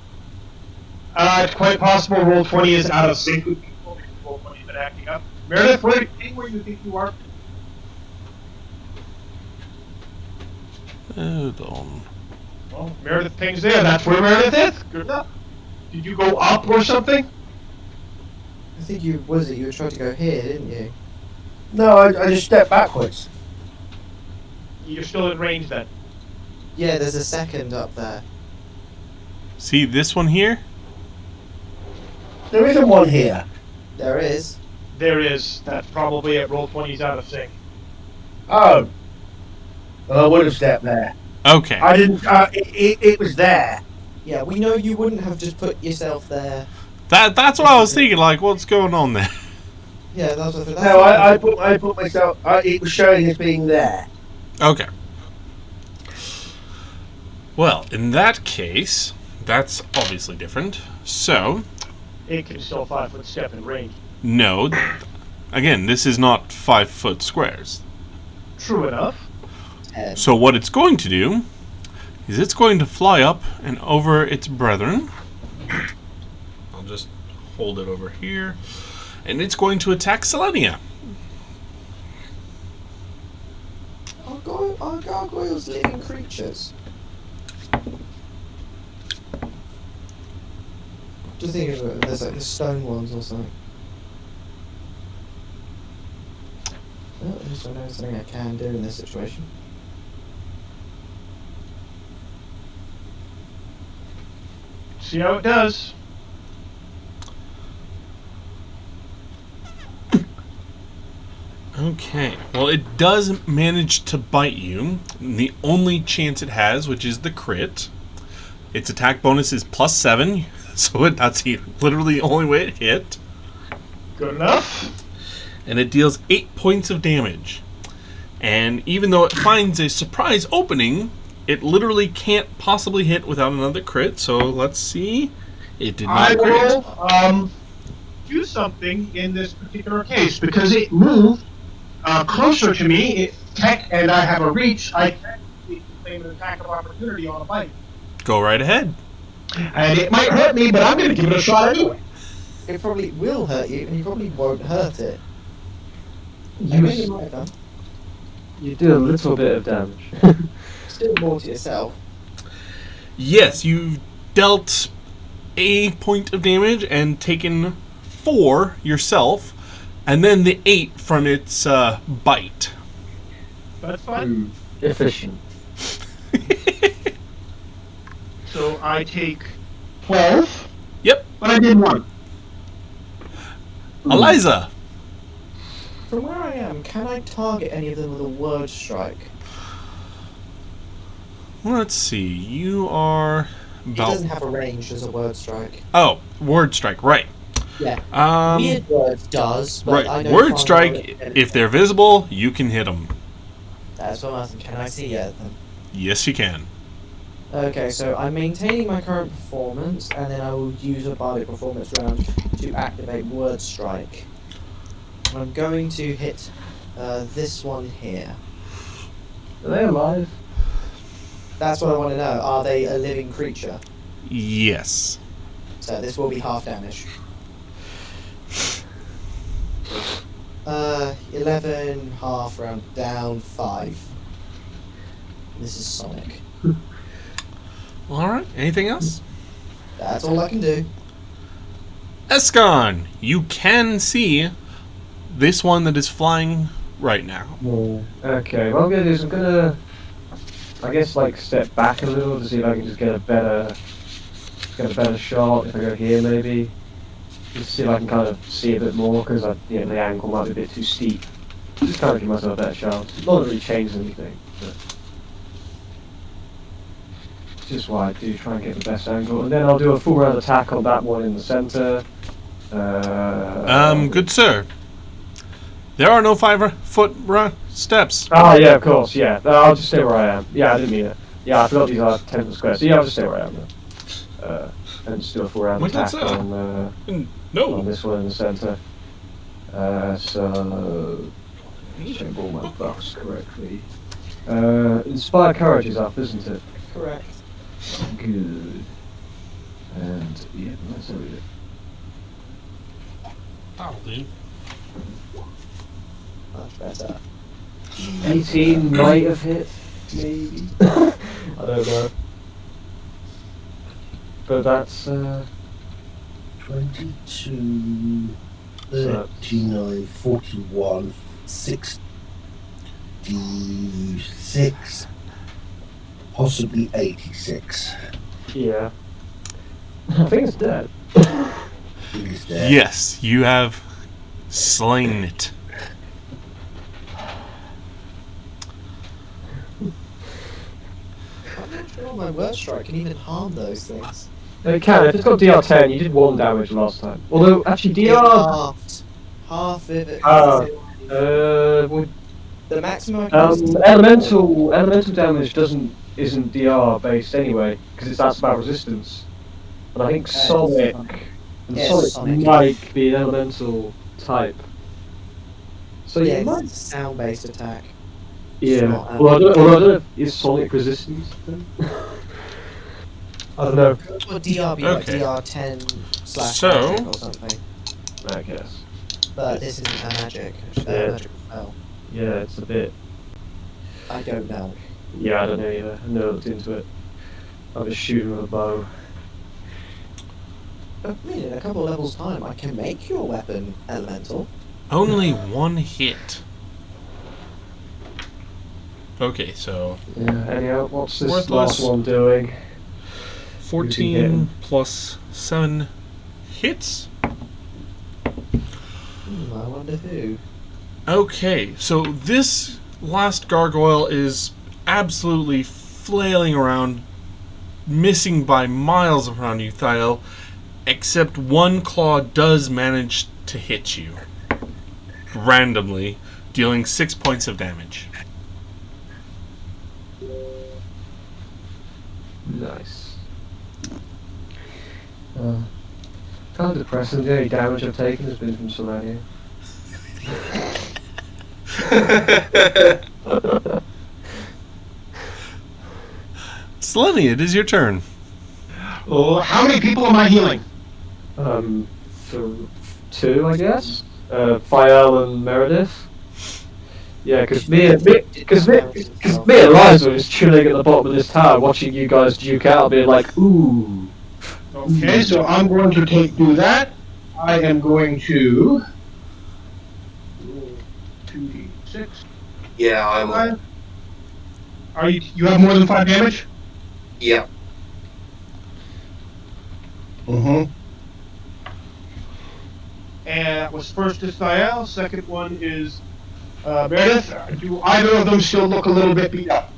It's quite possible Roll20 is out of sync with people because Roll20's been acting up. Meredith, anywhere you think you are? Hold on. Well, Meredith pings there. That's where Meredith is. Good enough. Did you go up or something? I think you were trying to go here, didn't you? No, I just stepped backwards. You're still in range then. Yeah, there's a second up there. See this one here? There isn't one here. There is. There is. That's probably at Roll20's out of sync. Oh. Well, I would have stepped there. Okay. I didn't. It was there. Yeah, we know you wouldn't have just put yourself there. That's what I was thinking, like, what's going on there? Yeah, that's what. No, I put myself. It was showing as being there. Okay. Well, in that case, that's obviously different. So, It can still 5-foot step in range. no. Again, this is not 5-foot squares. True enough. So what it's going to do is it's going to fly up and over its brethren. I'll just hold it over here. And it's going to attack Selenia. Oh, are gargoyles living creatures? Just thinking of it, there's like the stone ones or something. Well, at least I know something I can do in this situation. See how it does. Okay. Well, it does manage to bite you. The only chance it has, which is the crit. Its attack bonus is +7, so that's literally the only way it hit. Good enough. And it deals 8 points of damage. And even though it finds a surprise opening, it literally can't possibly hit without another crit. So let's see. It did not I crit. will do something in this particular case because it moved closer to me. And I have a reach. I technically can claim an attack of opportunity on a bite. Go right ahead. And it might hurt me, but I'm going to give it a shot anyway. It probably will hurt you, and you probably won't hurt it. You, Maybe you might have done. you do a little bit of damage. Still more to yourself. Yes, you've dealt a point of damage and taken 4 yourself, and then the 8 from its bite. That's fine. Efficient. So I take 12. Yep. But I did 1. Eliza. From where I am, can I target any of them with a word strike? Let's see. You are It about. doesn't have a range as a word strike. Oh, word strike. Right. Yeah. Weird words does, but I Right. know Word far strike. more If they're visible, you can hit them. That's what I'm asking. Can I see it then? Yes, you can. Okay, so I'm maintaining my current performance, and then I will use a bardic performance round to activate word strike. I'm going to hit this one here. Are they alive? That's what I want to know. Are they a living creature? Yes. So this will be half damage. 11, half round down, 5. This is Sonic. All right. Anything else? That's all I can do. Escon, you can see this one that is flying right now. Okay, what I'm gonna do is I'm gonna, I guess, like step back a little to see if I can just get a better shot. If I go here, maybe just see if I can kind of see a bit more because the angle might be a bit too steep. Just kind of give myself a better chance. Not really change anything, but it's just what I do. Try and get the best angle, and then I'll do a full round attack on that one in the center. Good sir. There are no 5-foot steps. Oh, yeah, of course, yeah. I'll just stay where I am. Yeah, I didn't mean it. Yeah, I forgot these are 10 squares. So yeah, I'll just stay where I am now. And just do a full round Wait, attack that's, on No. this one in the centre. So... check all my buffs correctly. Inspire Courage is up, isn't it? Correct. Good. And, yeah, that's how we do it. That'll do. Much better. 18 might have hit, maybe. I don't know. But that's 22, 39, 41, 66, possibly 86. yeah. I think it's dead. He's dead. Yes, you have slain it. I'm not sure my word strike can even harm those things. It can. If it's got DR 10, you did 1 damage last time. Although, actually, DR. Half of it. Would The maximum I can do is elemental damage isn't DR based anyway because that's about resistance. And I think Sonic Sonic might be an elemental type. So yeah, it might. it's a sound-based attack. Yeah. not, Well, I don't know. Is Sonic resistance then? I don't know. Or DR be like Okay. DR 10 / So- magic or something. I guess. But this isn't a magic. Yeah. Magic spell. Yeah, it's a bit. I don't know. Yeah, I don't know either. I've never looked into it. I'm just shooting with a bow. But I mean, in a couple of levels' time, I can make your weapon elemental. Only one hit. Okay, so Yeah, anyhow, what's this Worthless. last one doing? 14 plus 7 hits. I wonder who. Okay, so this last gargoyle is absolutely flailing around, missing by miles around you, Thiel, except one claw does manage to hit you randomly, dealing 6 points of damage. Nice. Kind of depressing. The only damage I've taken has been from Solania. Selenia, it is your turn. Oh, how many people am I healing? For 2, I guess. Fael and Meredith. Yeah, because me and Liza was chilling at the bottom of this tower, watching you guys duke out, being like, ooh. Okay, so I'm going to do that. I am going to roll 2d6. Yeah, I will. Are you have more than 5 damage? Yeah. Mm-hmm. And that was first is Thiel, second one is Meredith. Do either of them still look a little bit beat up?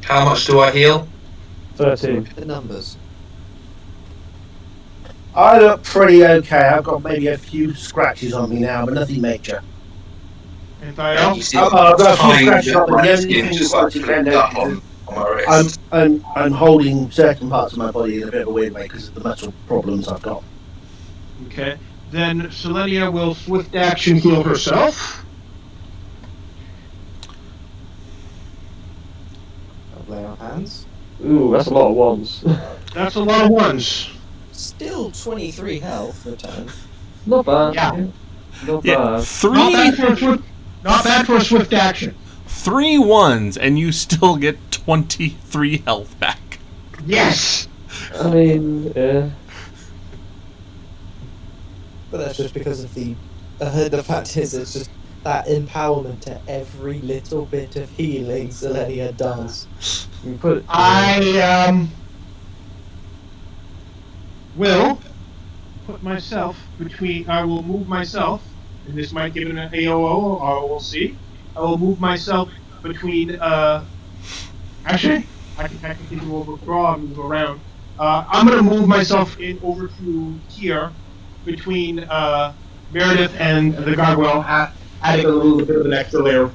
How much do I heal? 13. The numbers. I look pretty okay. I've got maybe a few scratches on me now, but nothing major. And Yeah, Thiel? you see, I've got a few tiny scratches on me. The red only skin thing just that's like stand flipped out up is on my wrist. I'm holding certain parts of my body in a bit of a weird way because of the muscle problems I've got. Okay. Then Selenia will swift action heal herself. I'll lay on hands. Ooh, that's a lot of ones. That's a lot of ones. Still 23 health return. Not bad. Yeah. Not Yeah, bad. Not bad for a swift action. 3 ones, and you still get 23 health back. Yes. I mean, yeah. But that's just because of the fact is, it's just that empowerment to every little bit of healing Selenia does. You put it. I will put myself between. I will move myself, and this might give it an AOO, or we'll see. I will move myself between. Actually, I can technically do a withdraw and move around. I'm gonna move myself over to here, between Meredith and the gargoyle, adding a little bit of an extra layer.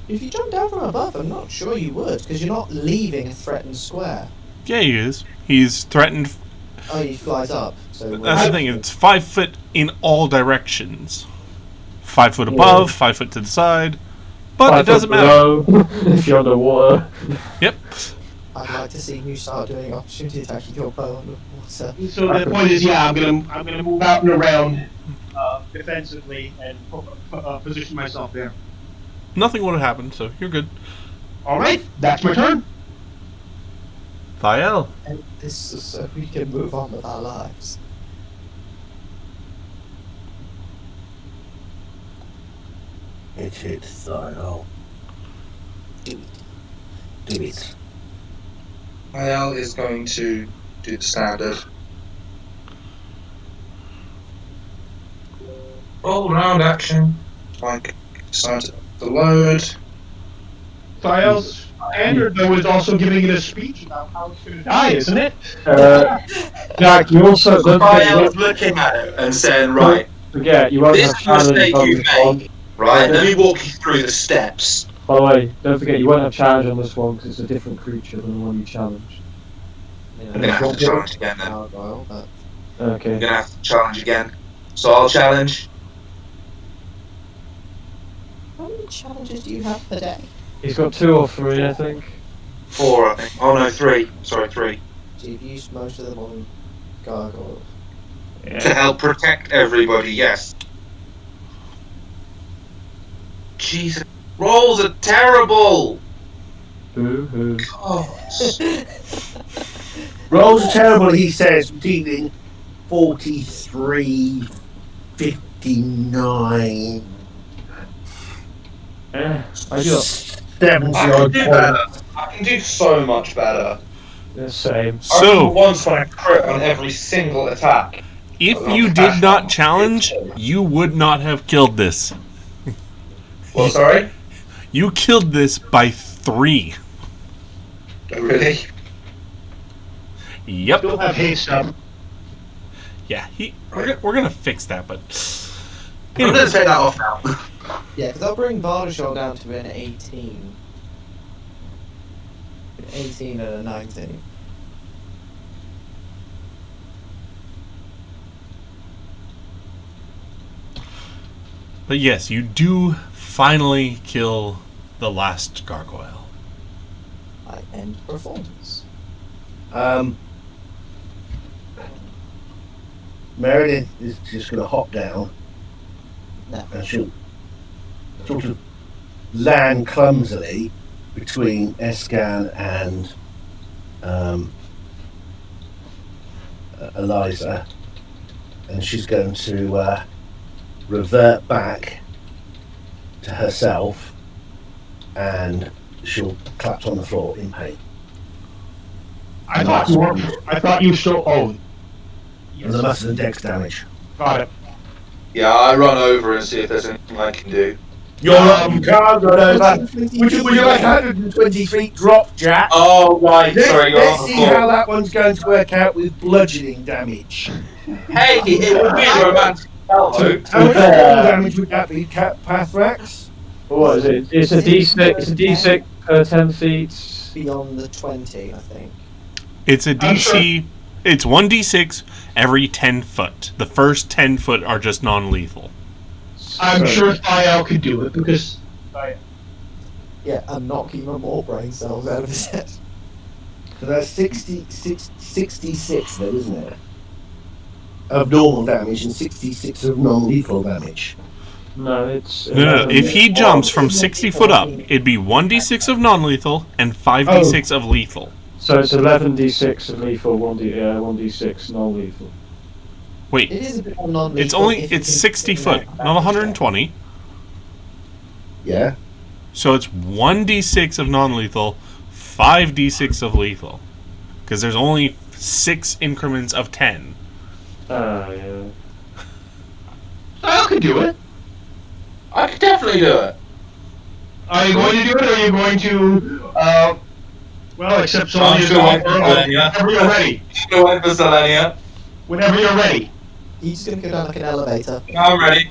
If you jump down from above, I'm not sure you would, because you're not leaving a threatened square. Yeah, he is. He's threatened. Oh, he flies up. So That's the thing. It's 5 foot in all directions. 5 foot above, 5 foot to the side. But it doesn't matter. If you're underwater. Yep. I'd like to see you start doing opportunity attacking your bow underwater. So the point is, yeah, I'm gonna move out and around defensively and position myself there. Nothing would have happened, so you're good. All right, that's my turn. Thiel. And this is so we can move on with our lives. It's Thiel. Do it. Do it. Mael is going to do the standard. Roll round action. Like, decide to load. Thiel's standard, though, is also giving it a speech about how it's gonna die, isn't it? Jack, you also don't Thiel's looking at it and saying, right, forget you won't this have challenge mistake on you've this one. made, right, let me walk you through the steps. By the way, don't forget you won't have challenge on this one because it's a different creature than the one you challenged. I'm gonna have to challenge again then. Gargoyle, but I'm Okay. gonna have to challenge again. So I'll challenge. how many challenges do you have per day? He's got 2 or 3, I think. 4, I think. Oh no, 3. Sorry, 3. So you've used most of them on gargoyles. To help protect everybody, yes. Jesus, rolls are terrible! Boo-hoo. Oh, Rolls are terrible, he says, dealing 43.59. I feel 70 I can odd do better. points. I can do so much better. the same. I remember So, once when I crit on every single attack. if Oh, you gosh, did not man. challenge, you would not have killed this. Well, sorry? You killed this by 3. Oh, really? Yep. Still have haste up. Yeah, we're gonna fix that, but I'm going to take that off now. Yeah, because I'll bring Bardashar down to an 18. An 18 and a 19. But yes, you do finally kill the last gargoyle. I end performance. Meredith is just going to hop down No. and she'll sort of land clumsily between Escan and Eliza, and she's going to revert back to herself, and she'll collapse on the floor in pain. I thought you were. I thought you still. Oh, And the muscle and dex damage. got it. Yeah, I run over and see if there's anything I can do. You can't run over. Would you like 120 feet drop, Jack? Oh, right, sorry, you're Let's on the see how floor. that one's going to work out with bludgeoning damage. Hey, it would be a romantic hello. How much fall damage would that be, Pathrax? What is it? It's a D6. It's a D6 per 10 feet. Beyond the 20, I think. It's a I'm sure- DC. It's 1d6 every 10 foot. The first 10 foot are just non-lethal. I'm So- sure IL could do it because. Yeah, and knock even more brain cells out of his head. So that's 66 then, isn't it? Of normal damage and 66 of non-lethal damage. No, it's. No. If he jumps from it's 60 foot up, 14. it'd be 1d6 of non-lethal and 5d6 of lethal. So it's 11d6 of lethal, 1d6 non-lethal. It Wait, is a bit more non-lethal. it's only if you it's can 60 get foot, that not back 120. Yeah? So it's 1d6 of non-lethal, 5d6 of lethal. Because there's only 6 increments of 10. Yeah. IL could do it. I could definitely do it. Are you going to do it, or are you going to? Well, except I'm Sonia's still waiting for gone. Selenia. Whenever you're ready. Still waiting for Selenia. Whenever you're ready. He's just gonna go down like an elevator. I'm ready.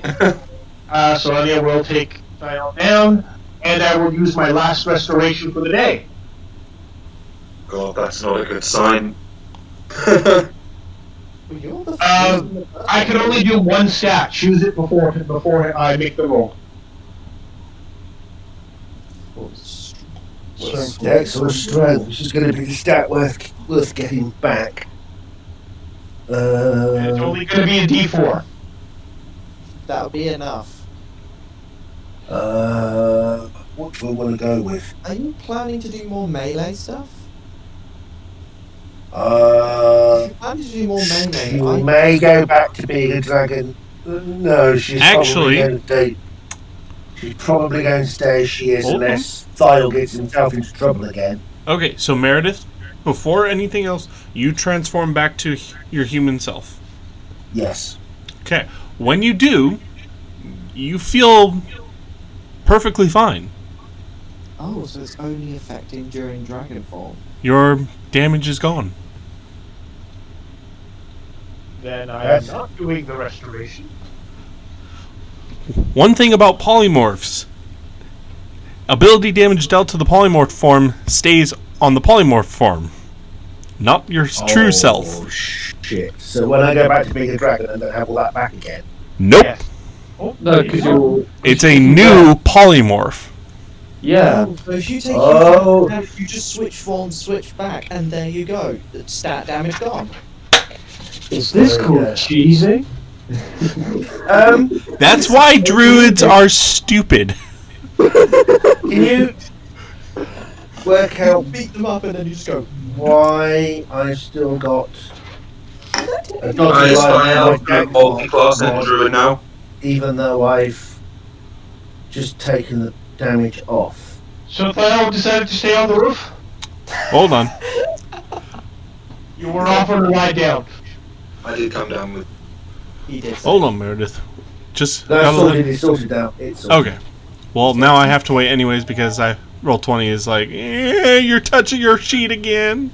Sonia will take IL down, and I will use my last restoration for the day. God, that's not a good sign. You're the I can only do one stat. Choose it before I make the roll. Dex or strength, which is going to be the stat worth getting back. It's only going to be a D4. That'll be enough. What do I want to go with? Are you planning to do more melee stuff? Uh, If you plan to do more melee, she I may go back to being a dragon. No, Actually- she's probably going to stay as she is Hold on. unless Thiel gets himself into trouble again. Okay, so Meredith, before anything else, you transform back to your human self. Yes. Okay, when you do, you feel perfectly fine. Oh, so it's only affecting during dragon form. Your damage is gone. Then I Yes. am not doing the restoration. One thing about polymorphs, ability damage dealt to the polymorph form stays on the polymorph form, not your true self. Oh, shit. So when I go back to being a dragon, I don't have all that back again. Nope. Yes. Oh, No, because you. It's a new polymorph. Yeah. So if you take Oh. you just switch form, switch back, and there you go. The stat damage gone. Is this cool Yeah. cheesy? That's why druids are stupid. Can you work You out beat them up and then you just go. why I still got a dotted Is line on my Thael deck multi-class and mod, druid now? even though I've just taken the damage off. So Theo decided to stay on the roof. Hold on. You were offered a ride down. I did come down with. He did. Hold on, Meredith. Just No, gotta let- it's sorted out. It's sorted. Okay. Well, now I have to wait anyways because roll 20 is like, you're touching your sheet again.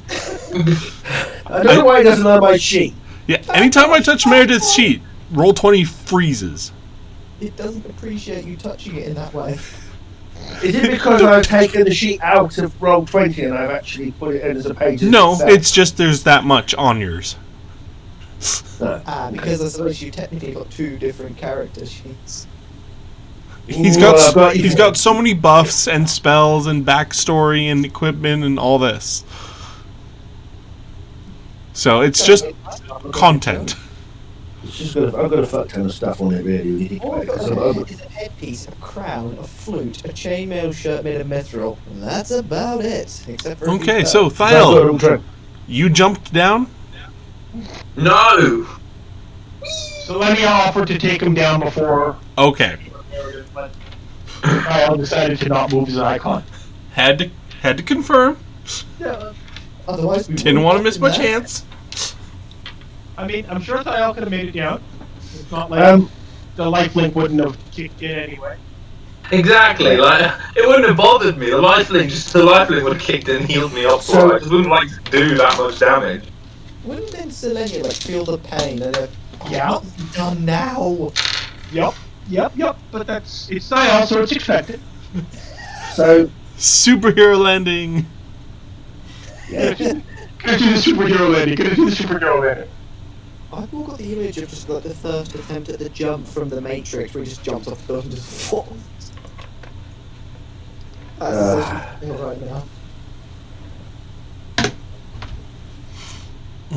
I don't know why it doesn't know my sheet. Yeah, anytime I touch Meredith's sheet, roll 20 freezes. It doesn't appreciate you touching it in that way. Is it because I've taken the sheet out of roll 20 and I've actually put it in as a page? No, itself? it's just there's that much on yours. No. Because I suppose you technically got 2 different character sheets. He's got so many buffs and spells and backstory and equipment and all this. So it's just content. It's just I've got a fuck ton of stuff on it, really. All I've got on it is a headpiece, a crown, a flute, a chainmail shirt made of mithril, and that's about it. Except for Okay, so Thiel, Thiel. you jumped down? No! So Lenny offered to take him down before Okay. Kyle decided to not move his icon. Had to confirm. Yeah. Otherwise, we Didn't want to miss my that. chance. I mean, I'm sure Thiel could have made it down. It's not like the lifelink wouldn't have kicked in anyway. Exactly, like, it wouldn't have bothered me. The lifelink would have kicked in and healed me up. So- I just wouldn't like to do that much damage. Wouldn't then Selenia like feel the pain and Yeah. what's he done now? Yep. But it's Thiel, so it's expected. So, Superhero landing. yeah. Gonna do the superhero landing. I've all got the image of just like the first attempt at the jump from the Matrix where he just jumps off the building and just falls. That's right now.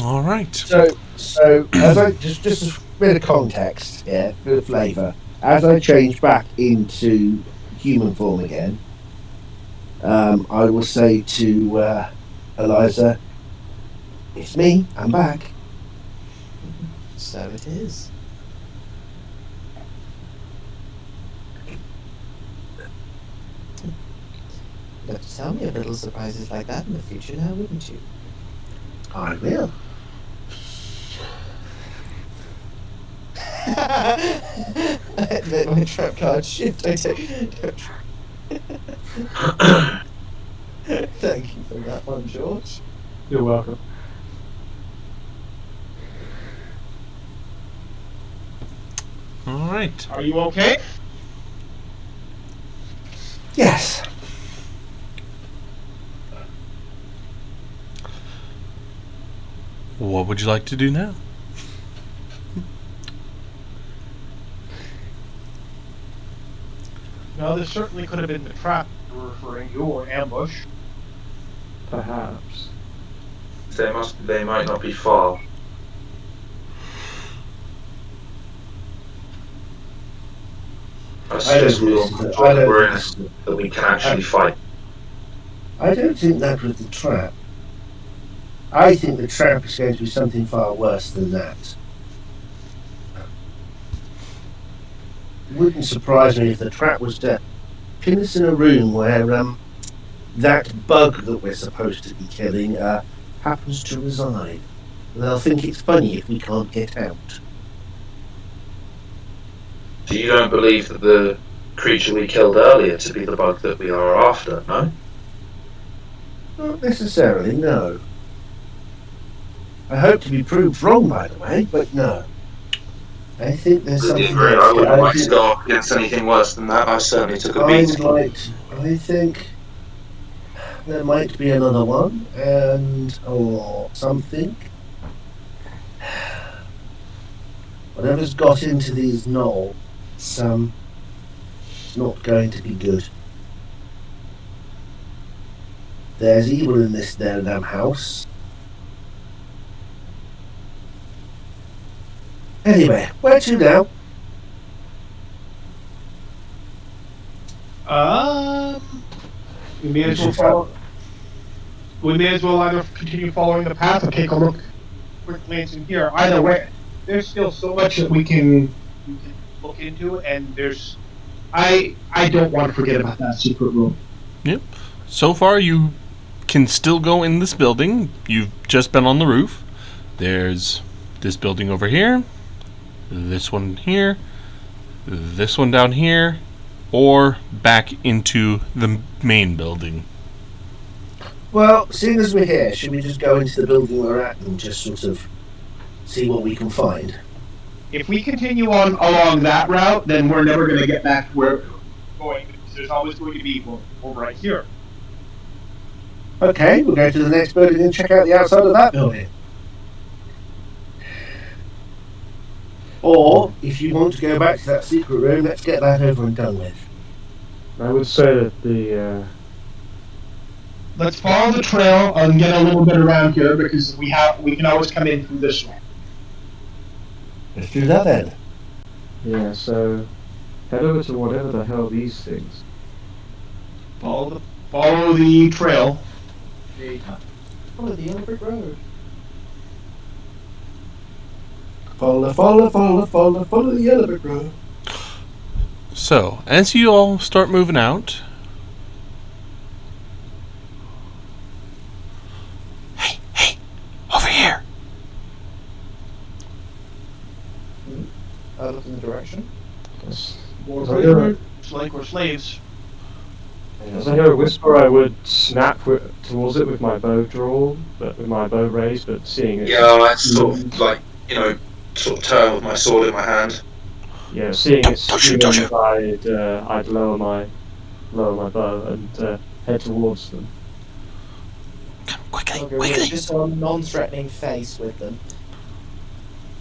All right. So as I just a bit of context, yeah, bit of flavour. As I change back into human form again, I will say to Eliza, "It's me. I'm back." So it is. You'd have to tell me of little surprises like that in the future now, wouldn't you? I will. I admit my trap card shift. I take. Thank you for that one, George. You're welcome. All right. Are you okay? Yes. What would you like to do now? No, this certainly could have been the trap you're referring to, or ambush. Perhaps. They might not be far. I suggest we all we're in that we can actually fight. I don't think that was the trap. I think the trap is going to be something far worse than that. It wouldn't surprise me if the trap was to pin us in a room where that bug that we're supposed to be killing happens to reside. They'll think it's funny if we can't get out. So you don't believe that the creature we killed earlier to be the bug that we are after, no? Not necessarily, no. I hope to be proved wrong, by the way, but no. I think there's I something agree. I else. wouldn't like to go up against anything worse than that. I certainly took a beating. I think there might be another one, or something. Whatever's got into these knolls, it's not going to be good. There's evil in this there damn house. Anyway, where to now? We may as well follow. We may as well either continue following the path or take a quick glance in here. Either way, there's still so much that we can look into, and I don't want to forget about that secret room. Yep. So far, you can still go in this building. You've just been on the roof. There's this building over here, this one here, this one down here, or back into the main building. Well, seeing as we're here, should we just go into the building we're at and just sort of see what we can find? If we continue on along that route, then we're never going to get back to where we're going, because there's always going to be one right here. Okay, we'll go to the next building and check out the outside of that building. Or, if you want to go back to that secret room, let's get that over and done with. I would say that the Let's follow the trail and get a little bit around here, because we can always come in through this way. Let's do that then. yeah. So head over to whatever the hell these things. Follow the trail. Follow the yellow brick road. Follow the yellow brick road. So, as you all start moving out... Hey! Over here! I look in the direction. As More I hear it- it's like we're slaves. as I hear a whisper, I would snap towards it with my bow draw, but with my bow raised, but seeing it. Yeah, I sort of like, sort of turn with my sword in my hand. Yeah, seeing it Don't shoot, don't screaming, I'd lower my bow and head towards them. Come, quickly, Okay, we're just on a non-threatening face with them.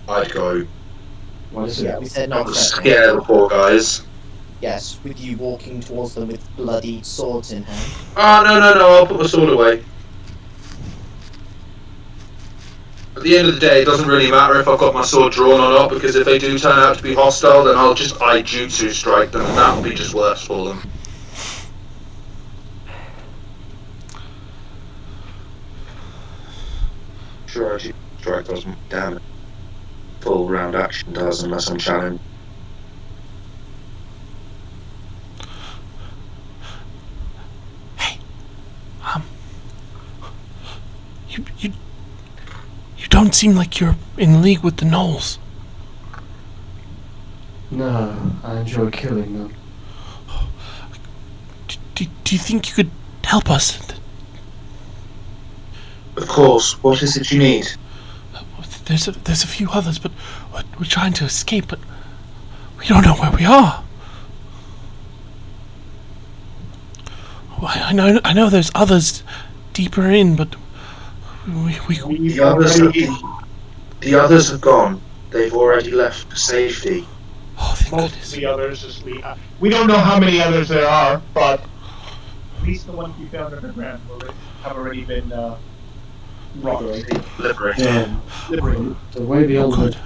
I'd go. What is Yeah, it? we said Not non-threatening. scare the poor guys. Yes, with you walking towards them with bloody swords in hand. Oh, no, I'll put my sword away. At the end of the day, it doesn't really matter if I've got my sword drawn or not, because if they do turn out to be hostile, then I'll just jutsu strike them, and that'll be just worse for them. Sure, jutsu strike doesn't damage. Full round action does, unless I'm challenged. You don't seem like you're in league with the gnolls. No, I enjoy killing them. Do you think you could help us? Of course, what is it you need? There's a few others, but we're trying to escape, but we don't know where we are. I know there's others deeper in, but The others have gone. They've already left for safety. oh, thank Most goodness. of the others, we don't know how many others there are, but at least the ones we found underground have already been liberated. Yeah, Liberated. the way the old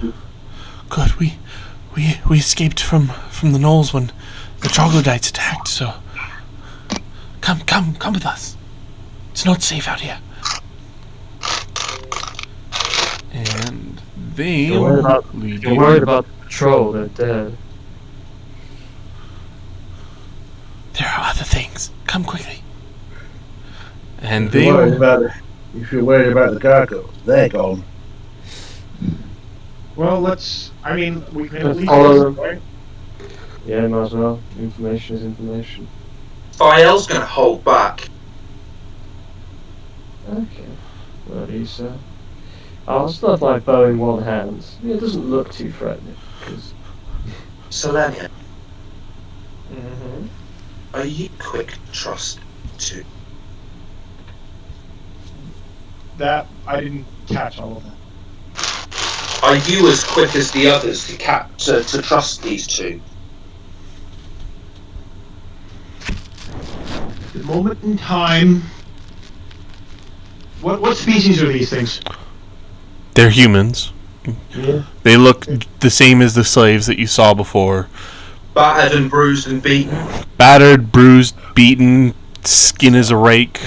Good. We escaped from the gnolls when the troglodytes attacked. So come with us. It's not safe out here. And they You're worried about- lead You're you. worried about the patrol, they're dead. There are other things. Come quickly. And If they you're worried about the gargoyles, they're gone. Well, we can at least Follow them. right? Yeah, might as well. Information is information. Fael's gonna hold back. Okay. What do you say? I'll start my bow in one hand. It doesn't look too threatening, because... Selenia, Mm-hmm. are you quick to trust too? That I didn't catch all of that. Are you as quick as the others to trust these two? The moment in time. What species are these things? they're humans. Yeah. They look the same as the slaves that you saw before. Battered and bruised and beaten. Battered, bruised, beaten, Skin is a rake,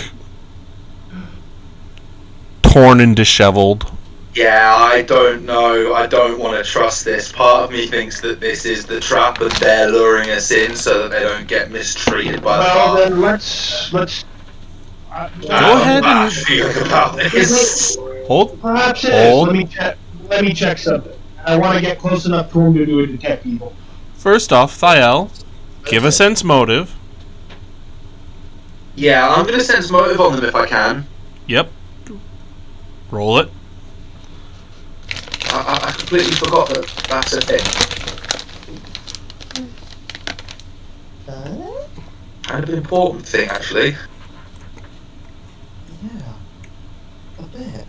torn and disheveled. Yeah, I don't know. I don't want to trust this. Part of me thinks that this is the trap and they're luring us in so that they don't get mistreated by the Well, guard. then let's. Go ahead Bad and feeling about this. hold. Perhaps it is. Hold. Let me check. Let me check something. I want to get close enough to him to do a detect evil. First off, Thiel, give a sense motive. Yeah, I'm going to sense motive on them if I can. Yep. Roll it. I completely forgot that that's a thing. Kind of an important thing, actually. Yeah, a bit.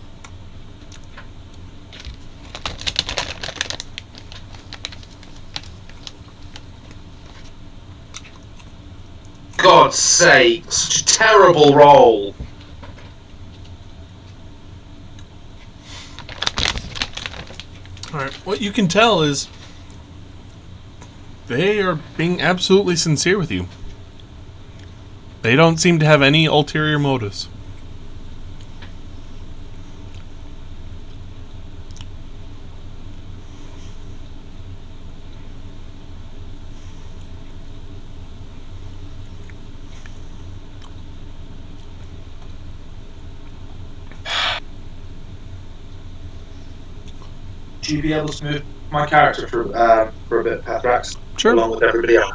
God's sake, such a terrible roll. Alright, what you can tell is they are being absolutely sincere with you. They don't seem to have any ulterior motives. Do you be able to move my character for a bit, Pathrax? Sure. Along with everybody else.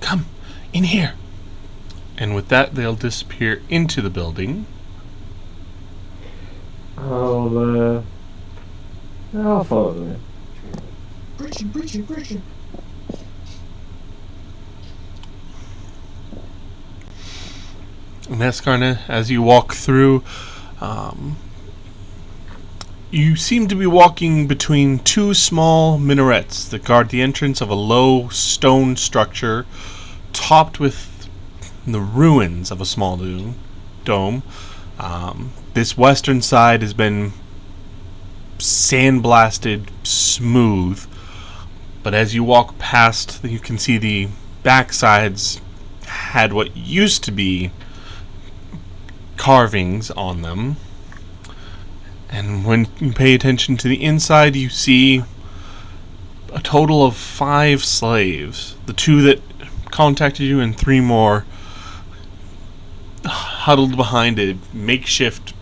Come, in here. And with that, they'll disappear into the building. I'll follow them. Bridging. And Esconds, as you walk through, you seem to be walking between two small minarets that guard the entrance of a low stone structure topped with the ruins of a small dome. This western side has been sandblasted smooth, but as you walk past, you can see the backsides had what used to be carvings on them. And when you pay attention to the inside, you see a total of 5 slaves. The 2 that contacted you and 3 more huddled behind a makeshift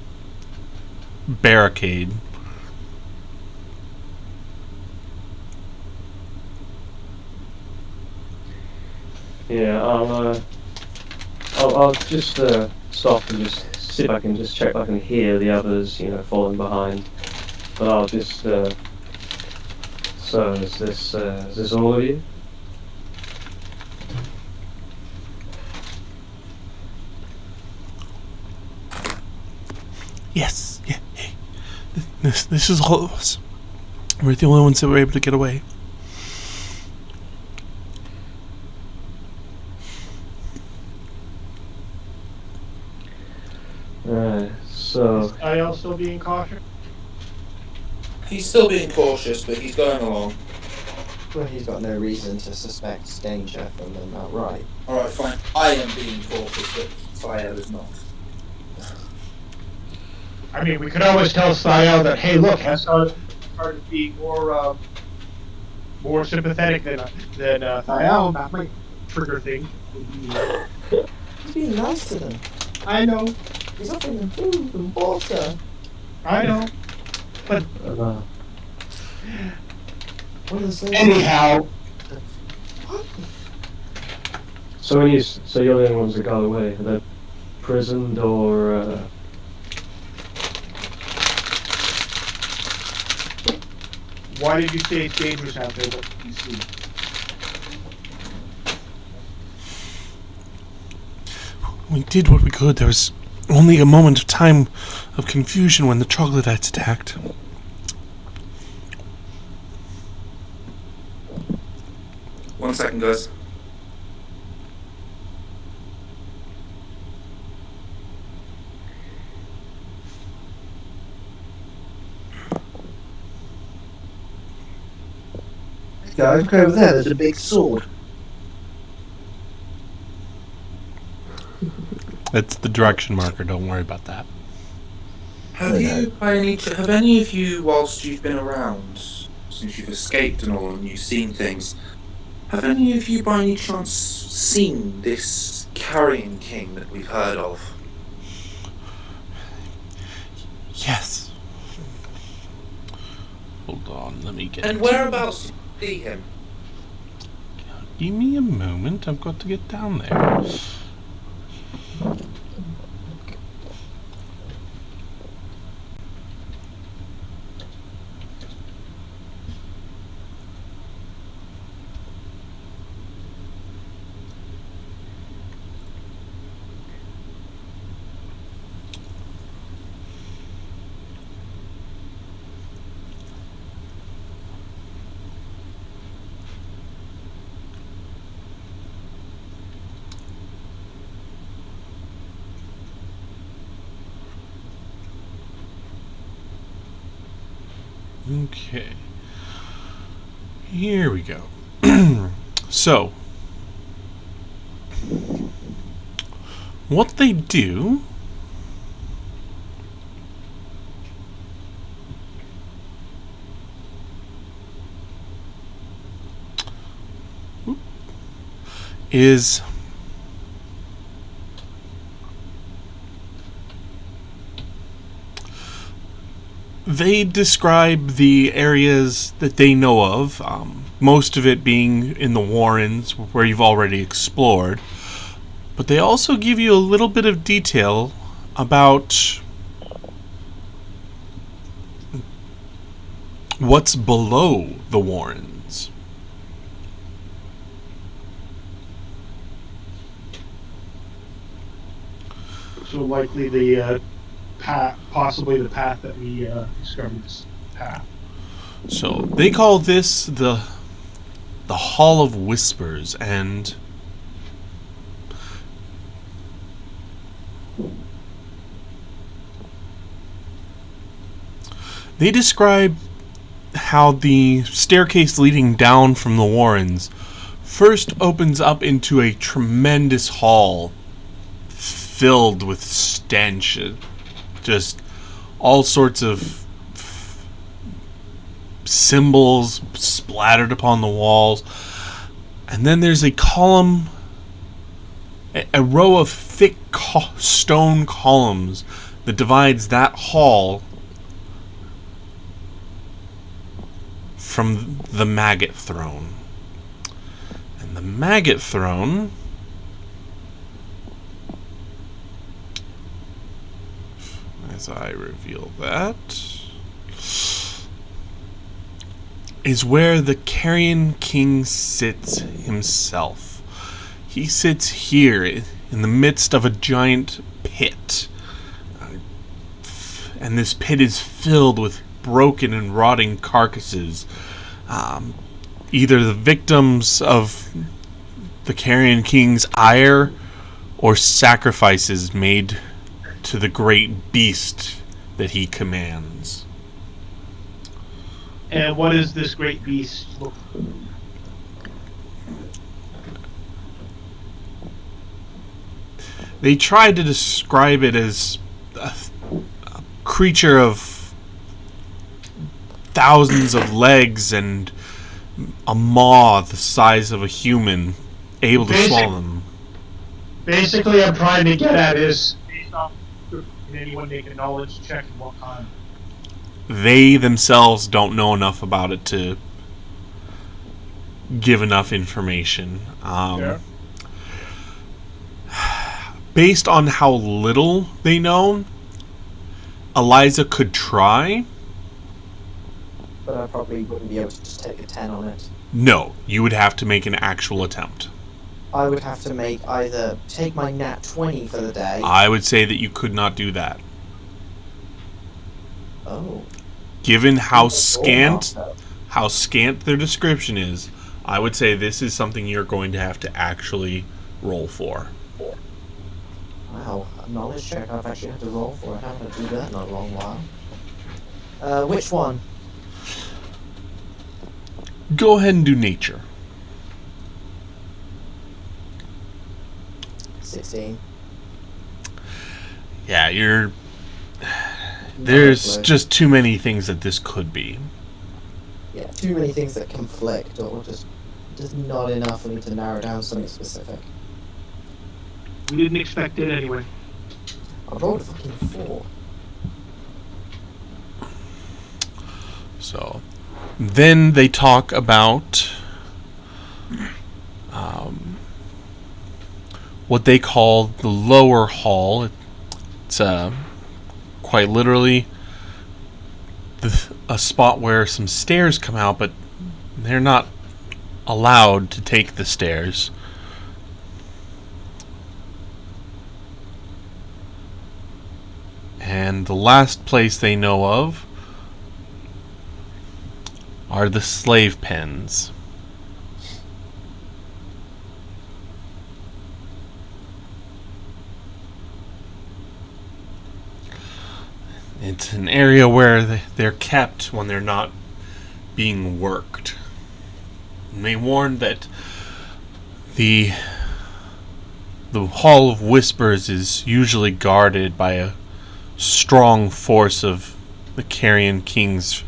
barricade. Yeah, I'll just stop and just see if I can just check if I can hear the others, falling behind. But I'll just. So is this all of you? Yes, yeah. This is all of us. We're the only ones that were able to get away. Alright, so. Are y'all still being cautious? He's still being cautious, but he's going along. Well, he's got no reason to suspect danger from them outright. Alright, fine. I am being cautious, but Thiel is not. I mean, we could always tell Thiel that, hey, look, Esconds started being more sympathetic than Thiel. That might trigger things. He's being nice to them. I know. He's offering them food and water. I know. But One of the slaves. anyhow, What? So you're the only ones that got away. Are they prisoned or? why did you say it's dangerous out there? What did you see? We did what we could. There was only a moment of time of confusion when the troglodytes attacked. One second, guys. guys. Look over there. There's a big sword. It's the direction marker. Don't worry about that. Have any of you, whilst you've been around, since you've escaped and all, and you've seen things, have any of you by any chance seen this Carrion King that we've heard of? Yes. Hold on, let me get. And whereabouts did you see him? Give me a moment. I've got to get down there. Okay. Here we go. So, what they do is they describe the areas that they know of, most of it being in the Warrens, where you've already explored. But they also give you a little bit of detail about what's below the Warrens. So likely the path, possibly the path that we discovered this path. So they call this the Hall of Whispers, and they describe how the staircase leading down from the Warrens first opens up into a tremendous hall filled with stench, just all sorts of symbols splattered upon the walls. And then there's a column, a row of thick stone columns that divides that hall from the Maggot Throne. And the Maggot Throne as I reveal that, is where the Carrion King sits himself. He sits here in the midst of a giant pit. And this pit is filled with broken and rotting carcasses. Either the victims of the Carrion King's ire or sacrifices made to the great beast that he commands. And what does this great beast look like? They try to describe it as a creature of thousands of legs and a maw the size of a human, able to swallow them. Basically, I'm trying to get at is, based off, can anyone make a knowledge check and what kind? They themselves don't know enough about it to give enough information. Sure. Based on how little they know, Eliza could try. But I probably wouldn't be able to just take a 10 on it. No, you would have to make an actual attempt. I would have to make either take my nat 20 for the day. I would say that you could not do that. Oh. Given how scant their description is, I would say this is something you're going to have to actually roll for. Wow, a knowledge check I've actually had to roll for. I haven't had to do that in a long while. Which one? Go ahead and do nature. 16. Yeah, there's Lovely. just too many things that this could be. Yeah, too many things that conflict, or just not enough for me to narrow down something specific. We didn't expect it anyway. I rolled a fucking 4. So, then they talk about what they call the lower hall. It's quite literally a spot where some stairs come out, but they're not allowed to take the stairs. And the last place they know of are the slave pens. It's an area where they're kept when they're not being worked. And they warn that the Hall of Whispers is usually guarded by a strong force of the Carrion King's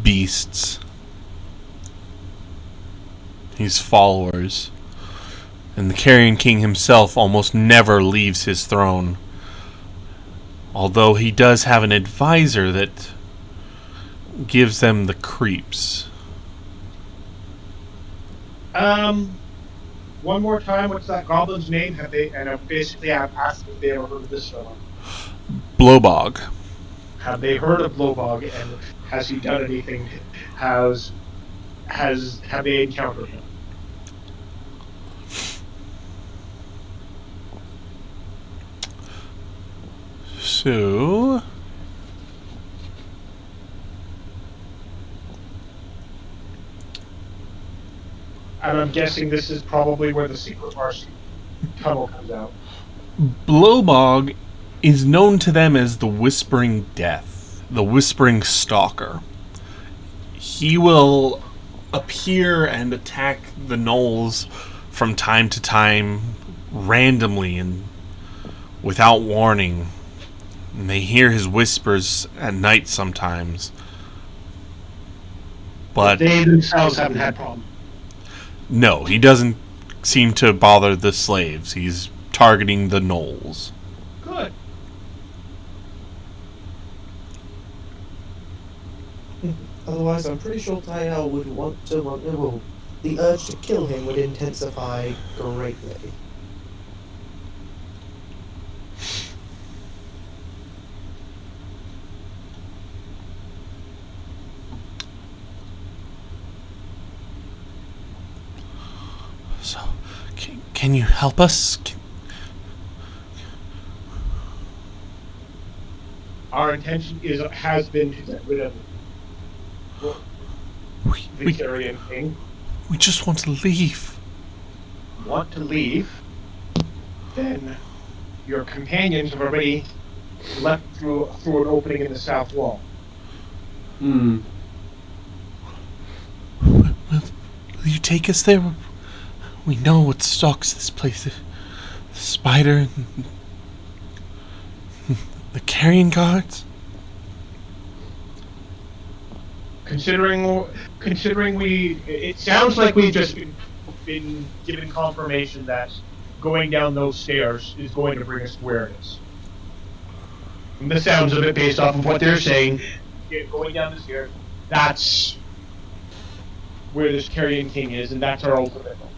beasts, his followers. And the Carrion King himself almost never leaves his throne. Although he does have an advisor that gives them the creeps. One more time, what's that goblin's name? Have they? And basically, I've asked if they ever heard of this fellow. Blowbog. Have they heard of Blowbog, and has he done anything? Have they encountered him? So, And I'm guessing this is probably where the secret Marcy tunnel comes out. Blowbog is known to them as the Whispering Death, the Whispering Stalker. He will appear and attack the gnolls from time to time, randomly and without warning. And they hear his whispers at night sometimes. But They themselves haven't had problems. no, he doesn't seem to bother the slaves. He's targeting the gnolls. Good. Otherwise, I'm pretty sure Tyrell would want to. Well, the urge to kill him would intensify greatly. So, can you help us? Our intention has been to get rid of the Carrion King. We just want to leave. Want to leave? Then your companions have already left through an opening in the south wall. Will you take us there? We know what stalks this place. The spider and the carrion guards. Considering it sounds like we've just been given confirmation that going down those stairs is going to bring us to where it is. From the sounds of it, based off of what they're saying, going down the stairs, that's where this Carrion King is, and that's our ultimate goal.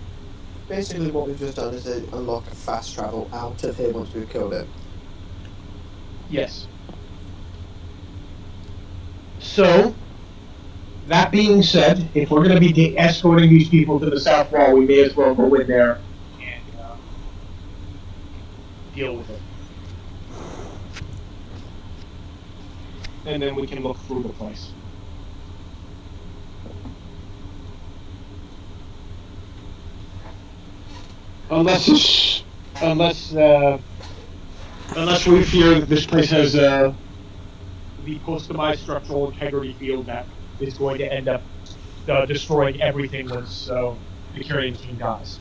Basically, what we've just done is unlock fast travel out of here once we've killed him. Yes. So, that being said, if we're going to be escorting these people to the south wall, we may as well go in there and deal with it. And then we can look through the place. Unless we fear that this place has the post-demise structural integrity field that is going to end up destroying everything once the Carrion King dies.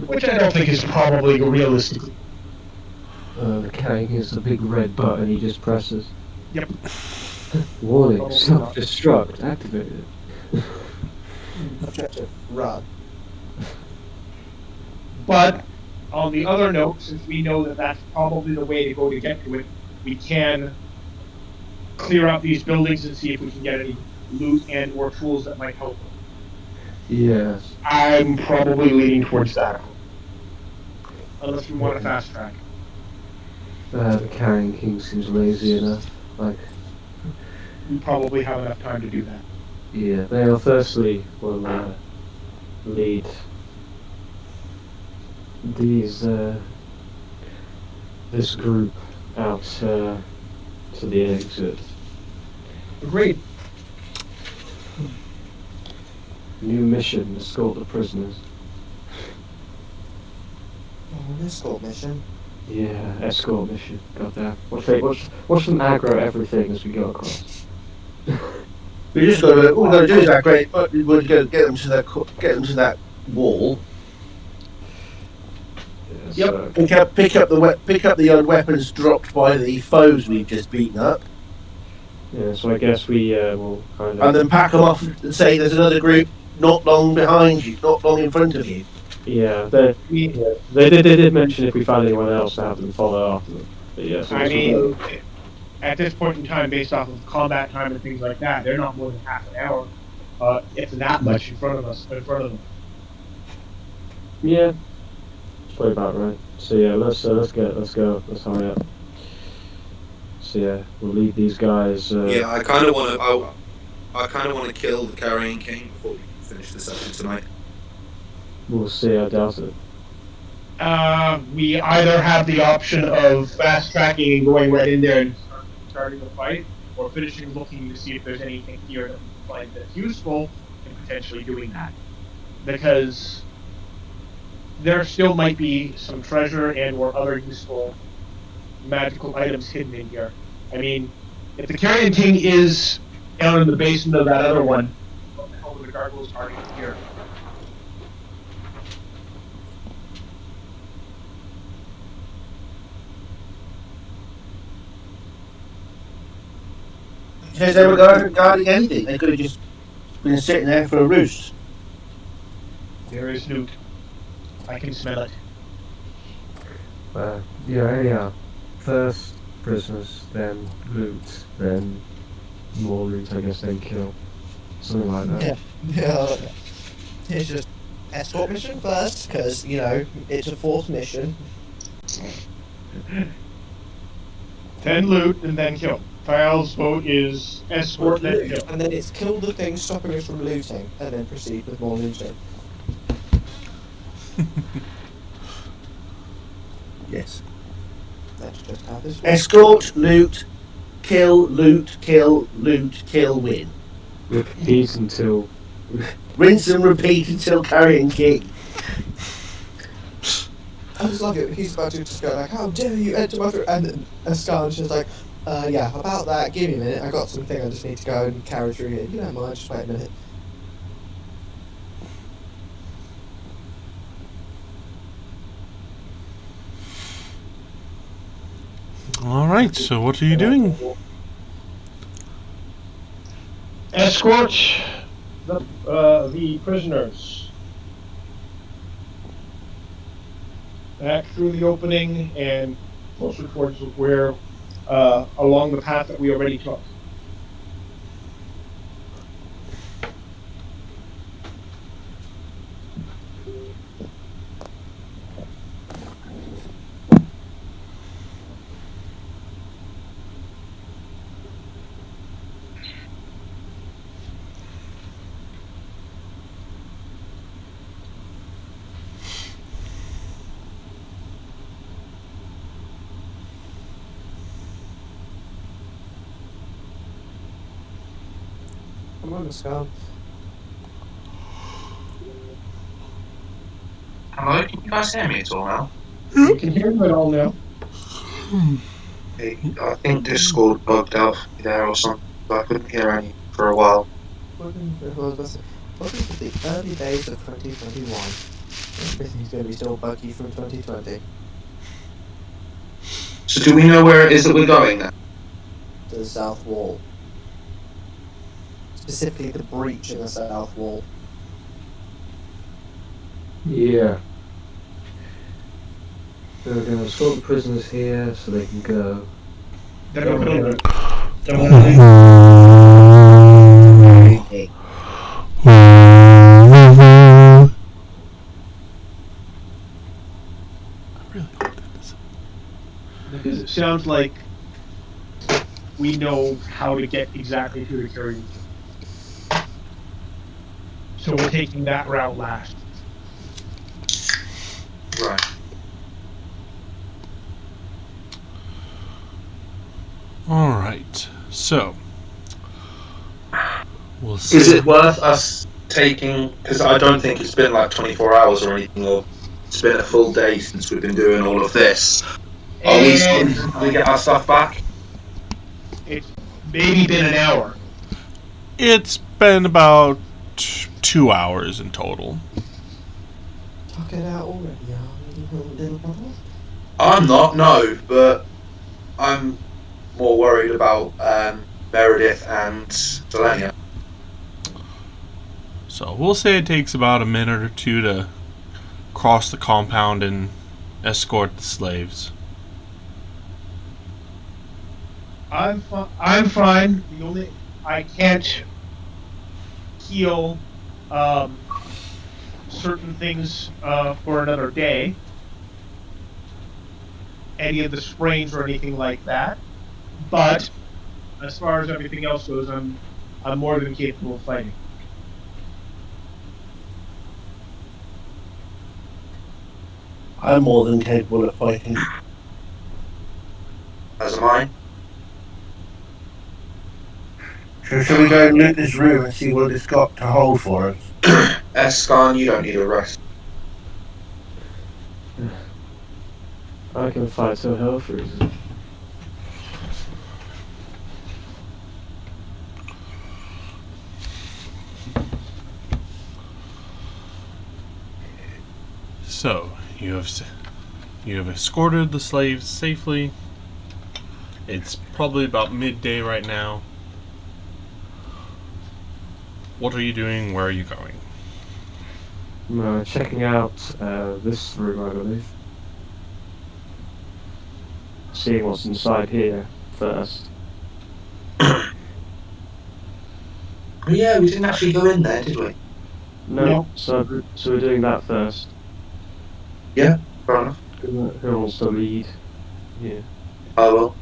Which I don't think is probably realistic. The Carrion King is the big red button he just presses. Yep. Warning, Probably self-destruct activated. Objective, run. But on the other note, since we know that that's probably the way to go to get to it, we can clear out these buildings and see if we can get any loot and or tools that might help. Yes. I'm probably leaning towards that. Unless we want to fast track. The Carrion King seems lazy enough. Like, We probably have enough time to do that. yeah, they'll firstly will lead this group out to the exit. Agreed. New mission: escort the prisoners. An escort mission. Yeah, escort mission. Goddamn. Watch them aggro everything as we go across. We just got to. All we got to do is that great. We've got to get them to that wall. Yeah, Yep. so, Pick up the weapons dropped by the foes we've just beaten up, yeah, so I guess we will kind of. and then pack them off and say there's another group not long behind you, not long in front of you. Yeah, they did mention if we found anyone else to have them follow after them. But yeah, so I this mean, at this point in time, based off of combat time and things like that, they're not more than half an hour, if that much, in front of them. yeah, it's probably about right. So yeah, let's go, let's hurry up. So yeah, we'll leave these guys. Yeah, I kind of want to. I kind of want to kill the Carrion King before we finish the session tonight. We'll see. I doubt it. We either have the option of fast tracking and going right in there and starting the fight, or finishing looking to see if there's anything here that we can find that's useful and potentially doing that. Because there still might be some treasure and or other useful magical items hidden in here. I mean, if the Carrion King is down in the basement of that other one, what the hell were the gargoyles targeting here? Says they were guarding anything. They could have just been sitting there for a roost. There is loot. I can smell it. Yeah, anyhow. First prisoners, then loot, then more loot, I guess, then kill. Something like that. Yeah. It's just escort mission first, because, you know, it's a fourth mission. Then loot and then kill. Kyle's vote is escort, then kill. And then it's kill the thing stopping us from looting, and then proceed with more looting. Yes. That's just how this works. Escort, loot, kill, win. Repeat until. Rinse and repeat until Carrion King. I just love it. He's about to just go like, "How dare you enter my throat?" And then Esconds just like, yeah, about that. Give me a minute. I got something. I just need to go and carry through here. You don't mind? Just wait a minute." All right. So what are you doing? Escort the prisoners back through the opening and closer towards where, along the path that we already took. Come on, Esconds. Hello, can you guys hear me at all now? You can hear them all now. I think Discord bugged out there or something, so I couldn't hear any for a while. Welcome to the early days of 2021. Everything's going to be still buggy from 2020. So do we know where it is that we're going now? To the south wall. Specifically the breach in the south wall. Yeah. So we're going to escort the prisoners here so they can go. They're not gonna leave. Don't want to leave. Because it sounds like we know how to get exactly to the carrying king. So we're taking that route last. Right. All right. So we'll Is see. it worth us taking? Because I don't think it's been like 24 hours or anything, or it's been a full day since we've been doing all of this. Are we And still to get our stuff back? it's maybe been an hour. It's been about 2 hours in total. Talk it out already, little brother. I'm not, no, but I'm more worried about Meredith and Delania. So we'll say it takes about a minute or two to cross the compound and escort the slaves. I'm fine. The only I can't heal certain things for another day. Any of the sprains or anything like that. But as far as everything else goes, I'm more than capable of fighting. I'm more than capable of fighting. As am I. So shall we go and loot this room and see what it's got to hold for us? Escon, you don't need a rest. I can fight so hell freezes. So you have escorted the slaves safely. It's probably about midday right now. What are you doing? Where are you going? I'm checking out this room, I believe. Seeing what's inside here first. Yeah, we didn't actually go in there, did we? No, so we're doing that first. Yeah, fair enough. Who wants to lead? Yeah, I will.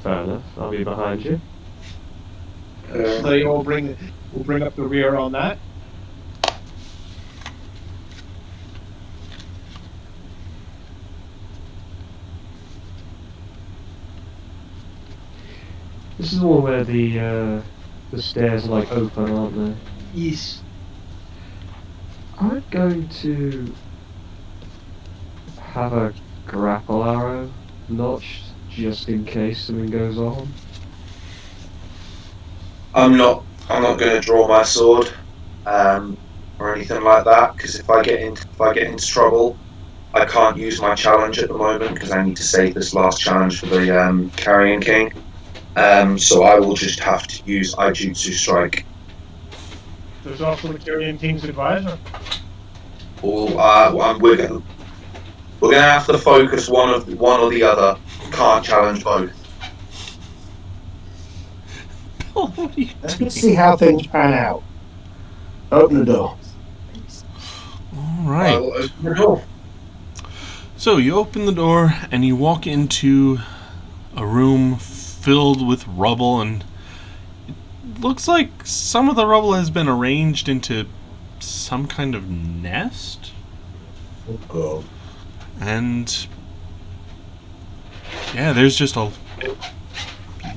fair enough. I'll be behind you. So they all bring up the rear on that. This is the one where the stairs are like open, aren't they? Yes. I'm going to have a grapple arrow notched just in case something goes on. I'm not going to draw my sword, or anything like that. Because if I get into trouble, I can't use my challenge at the moment because I need to save this last challenge for the Carrion King. So I will just have to use Ijutsu Strike. There's also the Carrion King's advisor. We're gonna have to focus one or the other. Can't challenge both. Let's see how things pan out. Open the door. All I right. will open the door. So you open the door and you walk into a room filled with rubble, and it looks like some of the rubble has been arranged into some kind of nest. Oh God. And yeah, there's just a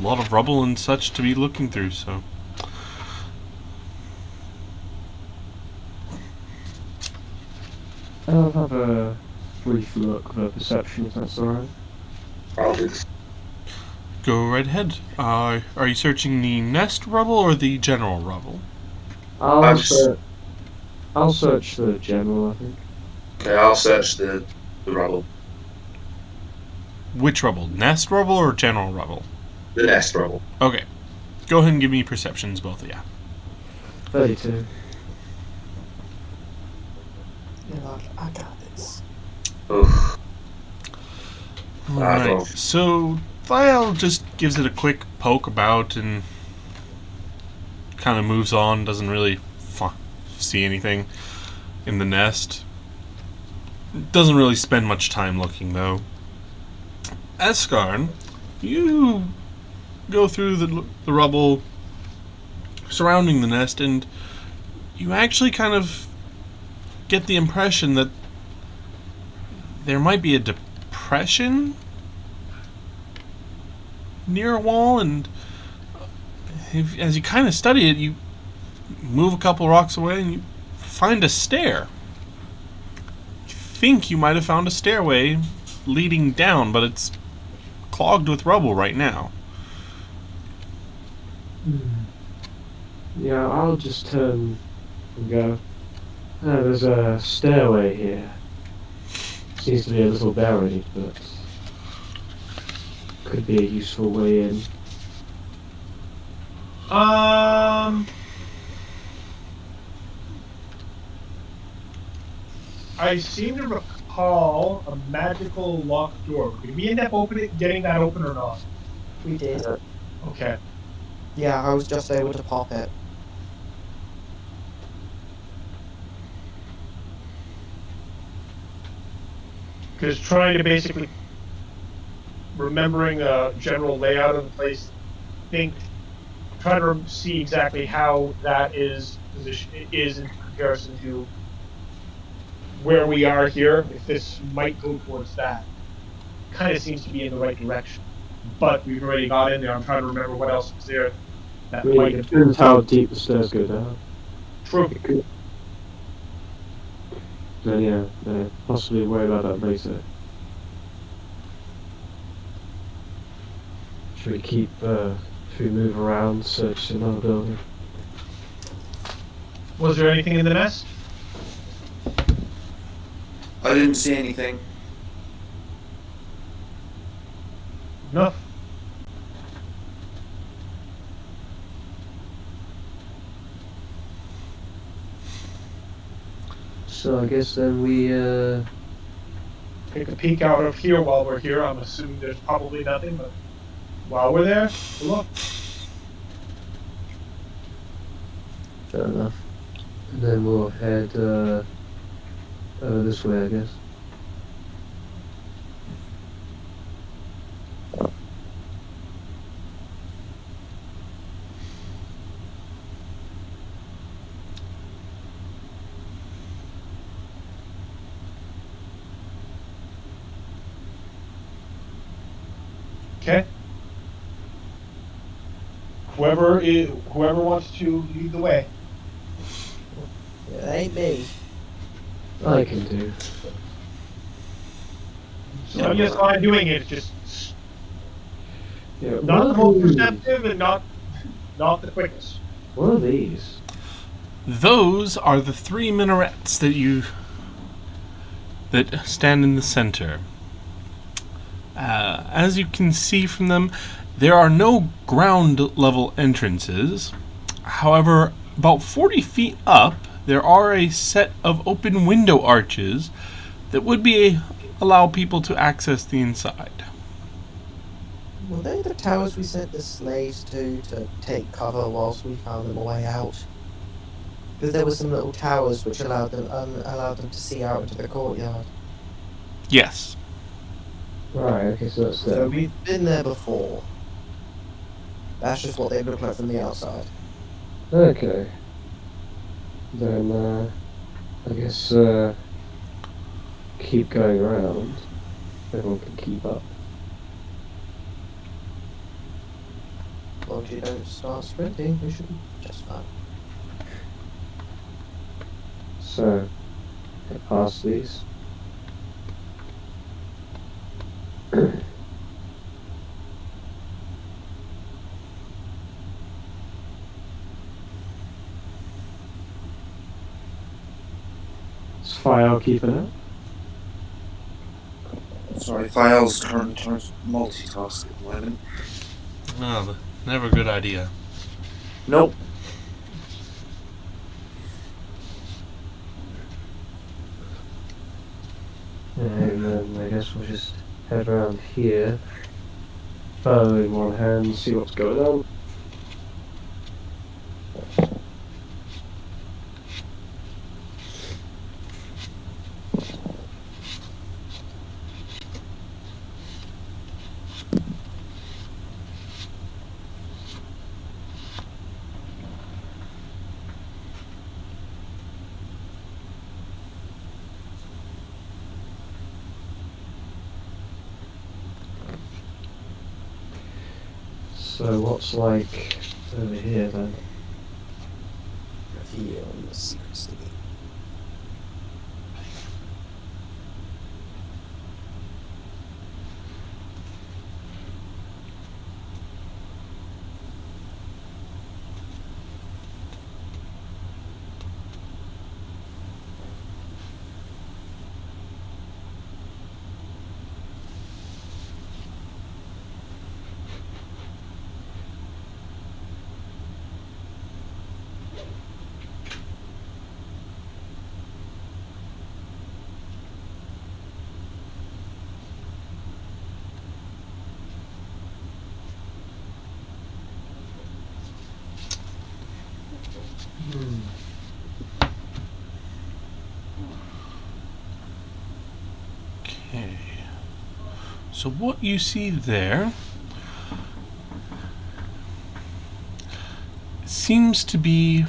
lot of rubble and such to be looking through, so I'll have a brief look for perception if that's alright. I'll do this. Go right ahead. Are you searching the nest rubble or the general rubble? I'll search the general, I think. Okay, I'll search the rubble. Which rubble? Nest rubble or general rubble? The nest rubble. Okay. Go ahead and give me perceptions, both of you. 32. Yeah, I got this. Oof. Alright, well. so Thiel just gives it a quick poke about and kind of moves on, doesn't really see anything in the nest. Doesn't really spend much time looking, though. Esconds, you go through the rubble surrounding the nest, and you actually kind of get the impression that there might be a depression near a wall, and as you kind of study it, you move a couple rocks away and you find a stair. You think you might have found a stairway leading down, but it's clogged with rubble right now. Yeah, I'll just turn and go. Oh, there's a stairway here. Seems to be a little buried, but could be a useful way in. I seem to recall a magical locked door. Did we end up getting that open or not? We did. Okay. Yeah, I was just able to pop it. Because trying to basically remembering the general layout of the place, try to see exactly how that is in comparison to where we are here. If this might go towards that, kind of seems to be in the right direction. But we've already got in there. I'm trying to remember what else was there. That I mean, might it have depends how deep the stairs go down. true. Then yeah, possibly worry about that later. Should we move around, search another building? Was there anything in the nest? I didn't see anything. No. So I guess then we Take a peek out of here while we're here. I'm assuming there's probably nothing, but while we're there, we'll look. fair enough. And then we'll head over this way, I guess. Okay. Whoever wants to lead the way. It ain't me. I can do. So I'm just fine doing it. Just Yeah, not the most what are these? perceptive and not the quickest. What are these? Those are the 3 minarets that stand in the center. As you can see from them, there are no ground level entrances. However, about 40 feet up, there are a set of open window arches that would allow people to access the inside. Were they the towers we sent the slaves to take cover whilst we found them a way out? Because there were some little towers which allowed them to see out into the courtyard. Yes. Right, okay, so that's So them. we've been there before. That's just what they look like from the outside. Okay. Then, I guess, keep going around. Everyone can keep up. As long as you don't start sprinting, we should be just fine. So, get past these. Fire keeping it. Sorry, File's currently trying to multitask at the moment. Oh, never a good idea. Nope. And then I guess we'll just head around here. Bow in one hand, see what's going on. So what's like over here then? Reveal your secrets to me. Okay. So what you see there seems to be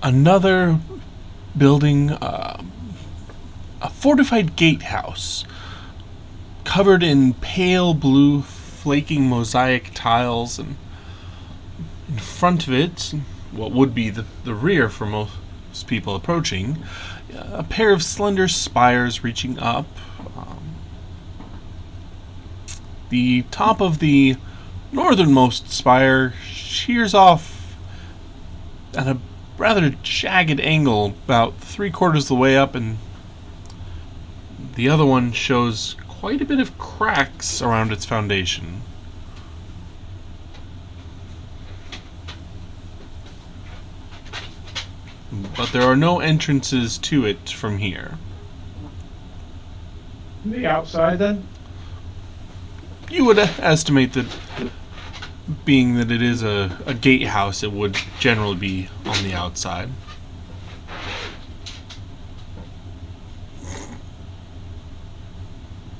another building, a fortified gatehouse covered in pale blue flaking mosaic tiles, and in front of it, what would be the rear for most people approaching, a pair of slender spires reaching up. The top of the northernmost spire shears off at a rather jagged angle about 3/4 of the way up, and the other one shows quite a bit of cracks around its foundation. But there are no entrances to it from here. The outside then? You would estimate that, being that it is a gatehouse, it would generally be on the outside.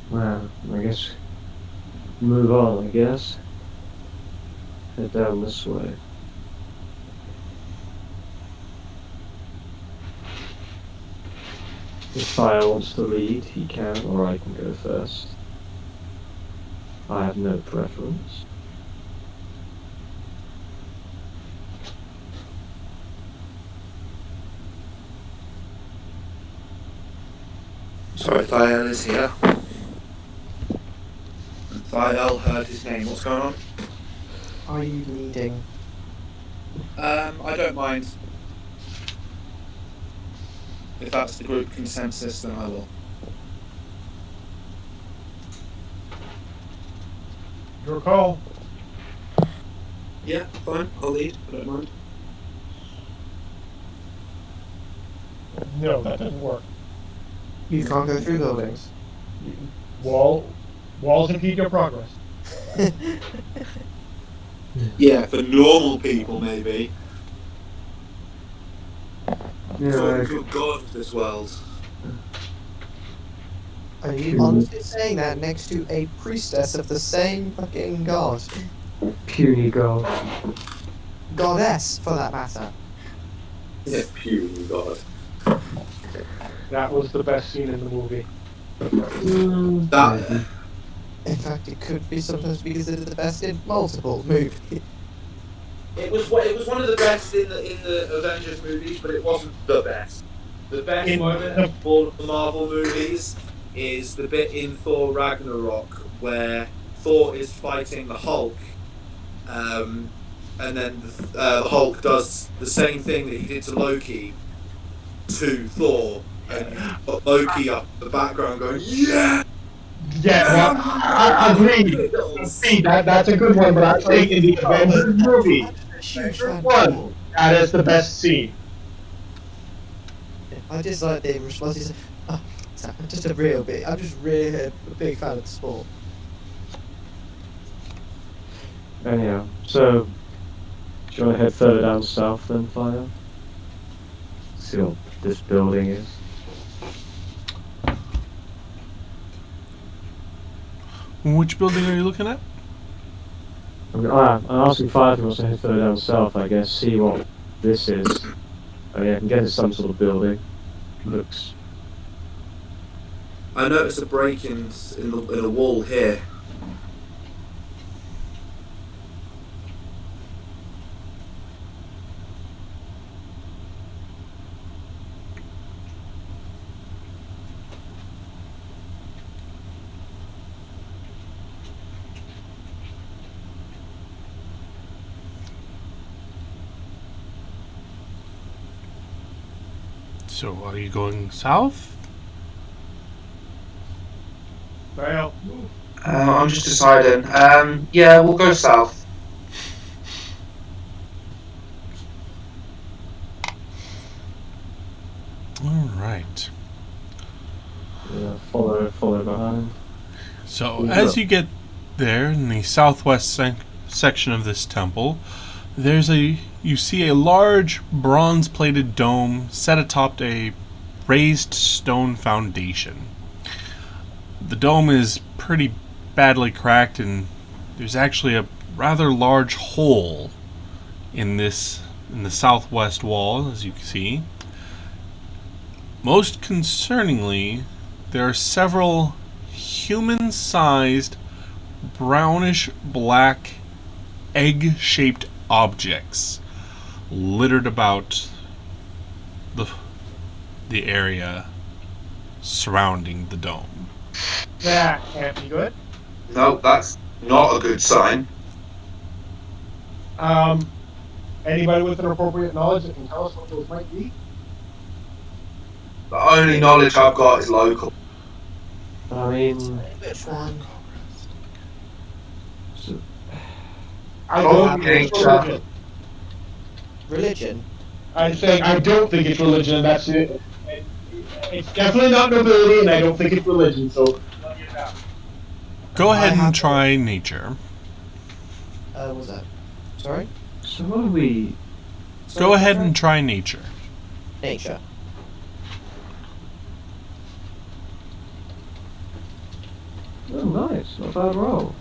Well, I guess move on, I guess. Head down this way. If Fire wants to lead, he can, or I can go first. I have no preference. Sorry, Thiel is here. Thiel heard his name. What's going on? Are you leading? I don't mind. If that's the group consensus, then I will. Your call. Yeah, fine. I'll lead. I don't mind. No, that doesn't work. You can't go through buildings. Walls impede your progress. Yeah, for normal people, maybe. Yeah, For God of this world. Are you honestly saying that next to a priestess of the same fucking god? puny god. Goddess, for that matter. Yeah, puny God. That was the best scene in the movie. That. In fact, it could be sometimes be considered the best in multiple movies. It was one of the best in the Avengers movies, but it wasn't the best. The best moment of all of the Marvel movies is the bit in Thor Ragnarok where Thor is fighting the Hulk, and then the Hulk does the same thing that he did to Loki to Thor, and you've got Loki up in the background going, "Yeah, Yeah, well, I agreed. feels." Agreed. That's a good one, but I'm saying in the Avengers movie, I'm a huge Avengers fan of 1, Thor. that is the best scene. I just like the responses. Oh, I'm just a real big. I'm just really a big fan of the sport. Anyhow, so do you want to head further down south then, Fire? See what this building is. Which building are you looking at? I'm asking Fire if he wants to head further down south, I guess, see what this is. I mean, I can guess it's some sort of building. Looks. I noticed a break in the wall here. So, are you going south? Well, I'm just deciding. Yeah, we'll go south. All right. Yeah, follow behind. So, Yeah. as you get there in the southwest section of this temple, you see a large bronze-plated dome set atop a raised stone foundation. The dome is pretty badly cracked, and there's actually a rather large hole in the southwest wall, as you can see. Most concerningly, there are several human-sized, brownish-black, egg-shaped objects littered about the area surrounding the dome. that can't be good. No, that's not a good sign. Anybody with an appropriate knowledge that can tell us what those might be? The only knowledge I've got is local. I mean, Which one? so, I Oh, don't think it's nature. religion. Religion. I'm saying I don't think it's religion. That's it. It's definitely not nobility, and I don't think it's religion. So let me know. Go ahead have and try nature. What was that? Sorry? so what are we? Go ahead and try nature. Nature. Oh, nice, not a bad roll.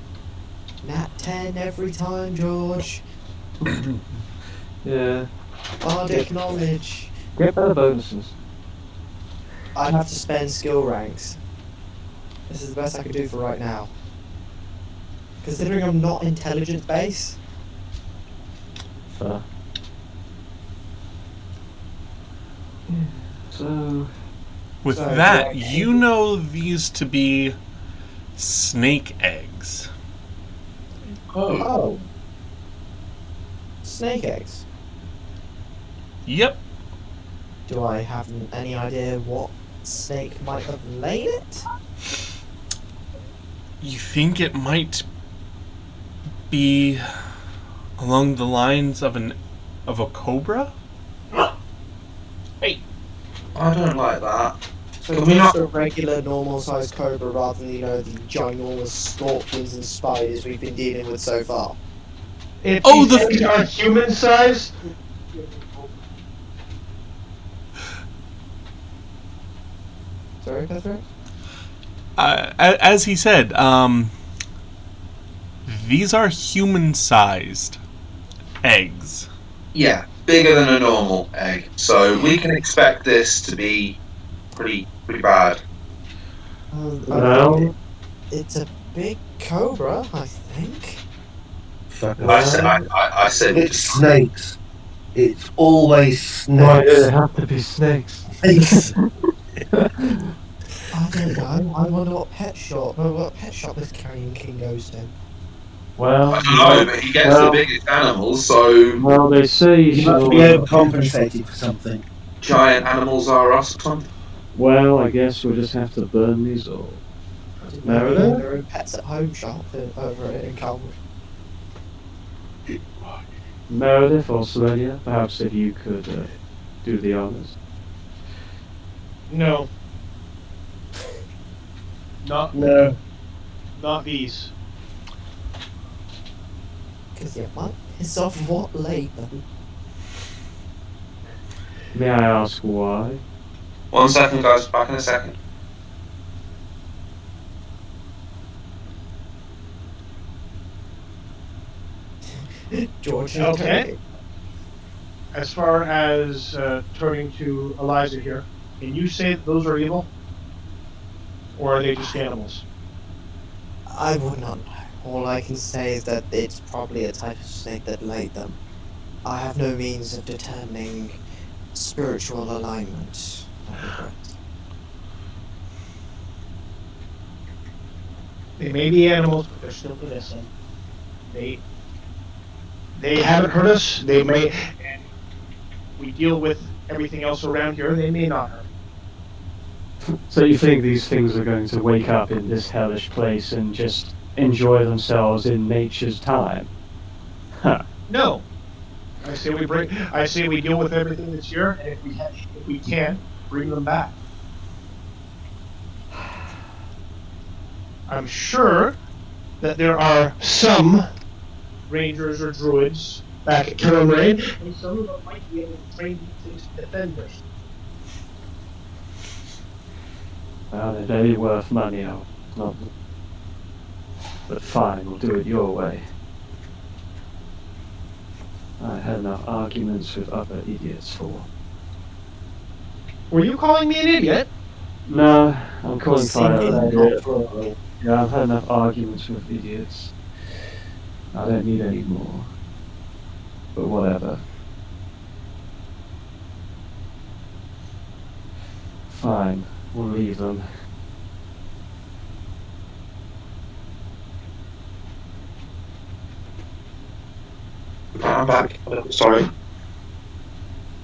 Nat 10 every time, George. Yeah, Bardic knowledge. get better bonuses. I'd have to spend skill ranks. This is the best I could do for right now. Considering I'm not intelligence based, Fair. Yeah, so With Sorry, that, Jack. you know these to be snake eggs. oh, snake eggs. Yep. Do I have any idea what snake might have laid it? You think it might be along the lines of a cobra? I don't like that. So Can we just not- a regular, normal-sized cobra rather than, the ginormous scorpions and spiders we've been dealing with so far. If Oh, these eggs are human sized, Sorry, Patrick? As he said, these are human-sized eggs. Yeah, bigger than a normal egg. So we can expect this to be pretty bad. well, It's a big cobra, I think. I said It's snakes. It's always why do snakes. they have to be snakes? Snakes. I don't know. I wonder what pet shop this Carrion King goes to. Well, I don't know, but he gets the biggest animals, so well, they say you You should must be always. overcompensated for something. giant animals are us or something. Well, I guess we'll just have to burn these all. I didn't know you Meredith? had your own pets at home shop over in Calwood. Meredith or Selenia, perhaps if you could do the honors. No, not No. these. Because you might piss off what later. May I ask why? 1 second, guys. Back in a second. George Okay. interrogate. As far as turning to Eliza here, can you say that those are evil? Or are they just animals? I would not know. All I can say is that it's probably a type of snake that laid them. I have no means of determining spiritual alignment. I regret. They may be animals, but they're still innocent. They haven't hurt us. They may, and we deal with everything else around here. They may not hurt. So you think these things are going to wake up in this hellish place and just enjoy themselves in nature's time? Huh. No. I say we deal with everything that's here, and if we can, bring them back. I'm sure that there are some rangers or druids back at Killamrain, and some of them might be able to train these things to defend us. Well, they may be worth money, not. But fine, we'll do it your way. I had enough arguments with other idiots for. Were you calling me an idiot? No, I'm calling fire. Singing Yeah, I've had enough arguments with idiots. I don't need any more. But whatever. Fine, we'll leave them. I'm back. Sorry.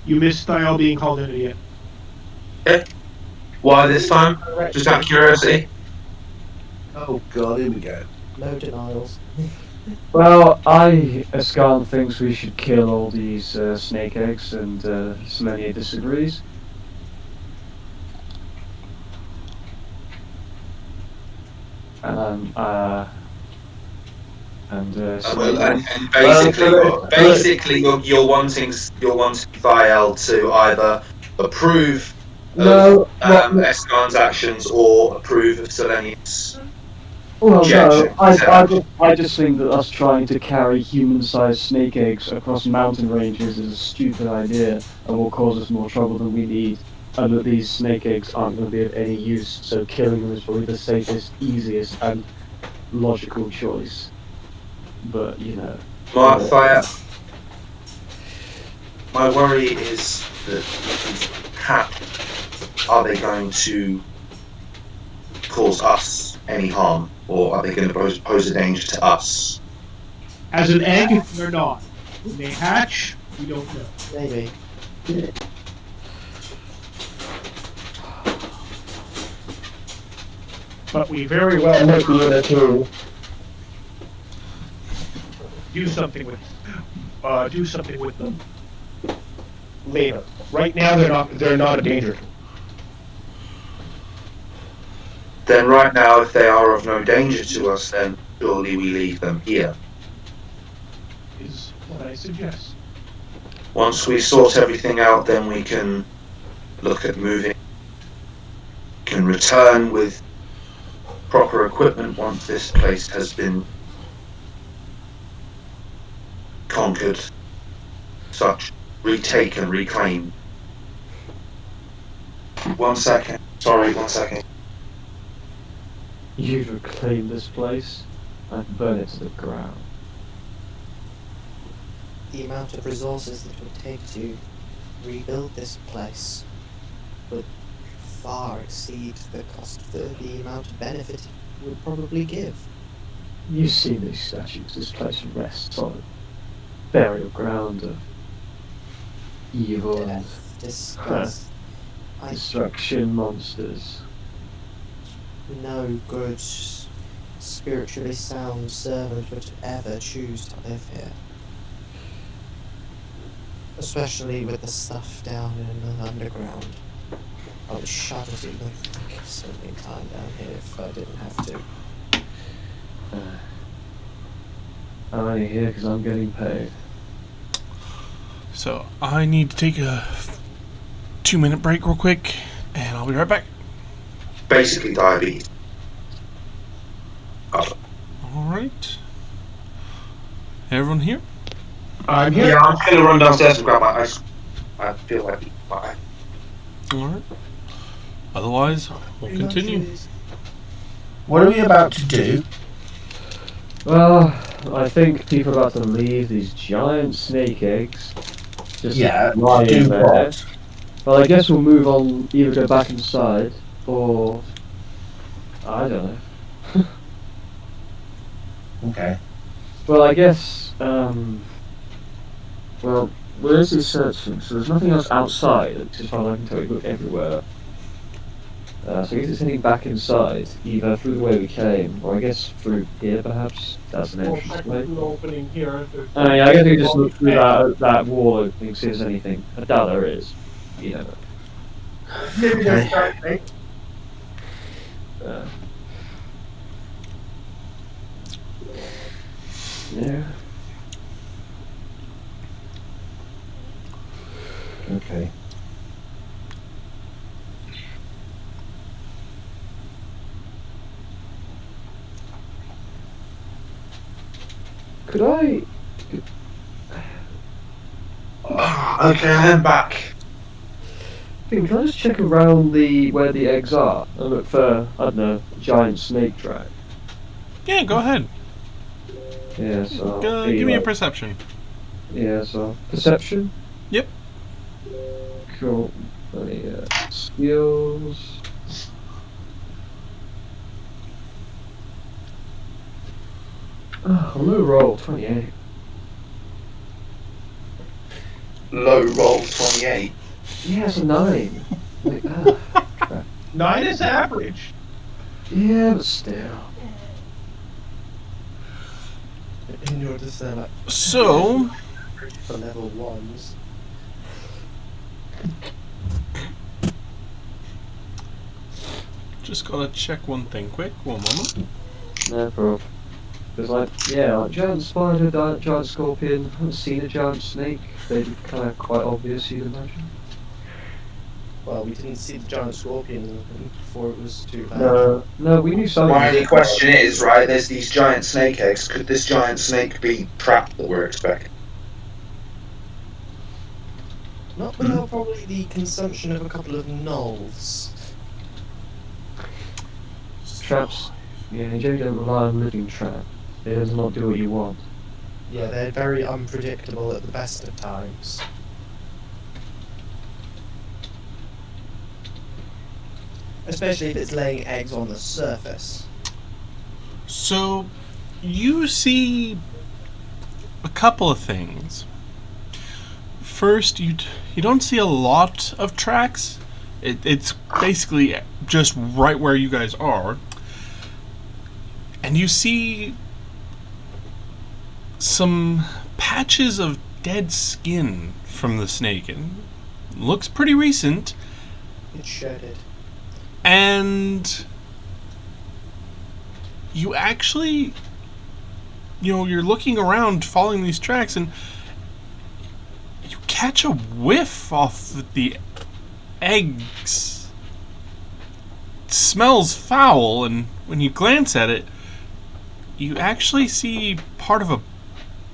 You missed Thiel being called an idiot. Why this time? Just out of curiosity. Oh God, here we go. No denials. Well, Esconds thinks we should kill all these snake eggs, and Selenia disagrees. And And basically, you're wanting Thiel to either approve of Escon's actions or approve of Selenius. Well, Objection. no, I just think that us trying to carry human-sized snake eggs across mountain ranges is a stupid idea and will cause us more trouble than we need, and that these snake eggs aren't going to be of any use, so killing them is probably the safest, easiest, and logical choice. But, you know... My worry is that how are they going to cause us any harm, or are they going to pose a danger to us? As an egg, they're not. When they hatch, we don't know. Maybe. But we very well might be able to do something with them later. Right now, they're not a danger. Then right now, if they are of no danger to us, then surely we leave them here. Is what I suggest. Once we sort everything out, then we can look at moving. Can return with proper equipment once this place has been conquered, retaken, reclaimed. 1 second. Sorry, 1 second. You'd reclaim this place? I'd burn it to the ground. The amount of resources that it would take to rebuild this place would far exceed the cost of the amount of benefit it would probably give. You've seen these statues. This place rests on a burial ground of evil and Death, disgust. destruction monsters. No good, spiritually sound servant would ever choose to live here. Especially with the stuff down in the underground. I would shudder to even think of spending time down here if I didn't have to. I'm only here because I'm getting paid. So I need to take a 2-minute break real quick, and I'll be right back. Basically diabetes. All right. Everyone here? I'm here. Yeah, I'm just gonna run downstairs and grab my ice. I feel like my All right. Otherwise, we'll continue. What are we about to do? Well, I think people are about to leave these giant snake eggs. Just Yeah, to lying do there. what? Well, I guess we'll move on, either go back inside, or... I don't know. Okay. Well, I guess, well, where's he searching? So there's nothing else outside, as far as I can tell. We look everywhere. So I guess it's heading back inside, either through the way we came, or I guess through here, perhaps. That's an We'll entrance check way. through the opening here. If there's Yeah, I guess we just look through that wall opening, see if there's anything. I doubt there is. You know. maybe there's giant snake. Yeah. Okay. Could I... okay, I am back. Can I just check around where the eggs are and look for, I don't know, giant snake drag? Yeah, go ahead. Yeah, so... Give me a perception. Yeah, so... Perception? Yep. Cool. Skills... Oh, low roll, 28. Low roll 28. Yeah, it's a 9. Like, crap. 9 is average. Yeah, but still. In your discernment. So, For level 1s. just gotta check one thing quick. 1 moment. No problem. There's giant spider, giant scorpion. I haven't seen a giant snake. They'd be kind of quite obvious, you'd imagine. Well, we didn't see the giant scorpion before it was too bad. No, we knew something. My only question is, right, there's these giant snake eggs. Could this giant snake be trapped that we're expecting? Not without probably the consumption of a couple of gnolls. Traps. Yeah, you generally don't rely on living trap. It does not do what you want. Yeah, they're very unpredictable at the best of times. Especially if it's laying eggs on the surface. So, you see a couple of things. First, you don't see a lot of tracks. It's basically just right where you guys are. And you see some patches of dead skin from the snake. And looks pretty recent. It's shredded. And you actually, you're looking around following these tracks, and you catch a whiff off the eggs. It smells foul, and when you glance at it, you actually see part of a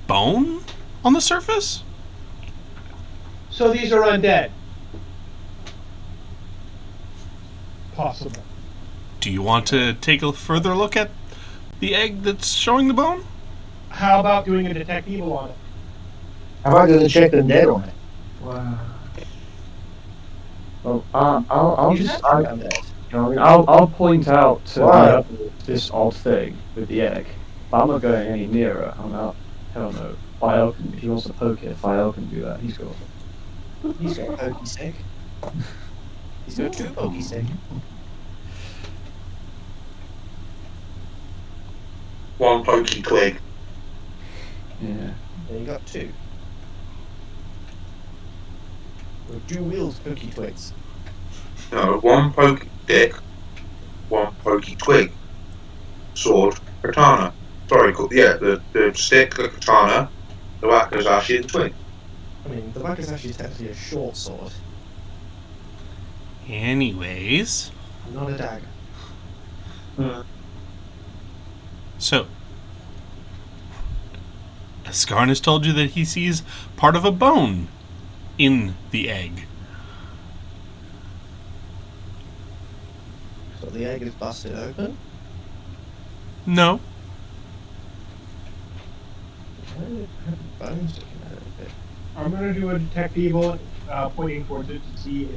bone on the surface. So these are undead. Possible. Do you want to take a further look at the egg that's showing the bone? How about doing a detect evil on it? How about going to check the net on it? Wow. Well, I'll You just, have to undead. I'll point out to Wow. this odd thing with the egg. I'm not going any nearer. I'm out. Hell no. File can, if he wants to poke it, File can do that. He's got He's got a pokey stick. He's got 2 pokey stick. One pokey twig. yeah. Then you got 2. Or dual-wield pokey twigs. No, one pokey stick, one pokey twig. Sword, katana. Sorry, the stick, the katana, the wakizashi, the twig. I mean, the wakizashi is technically a short sword, Anyways, not a dagger. so Escarn has told you that he sees part of a bone in the egg. So the egg is busted open. No. Why did it have bones sticking out of it? I'm gonna do a detect evil, pointing towards it to see if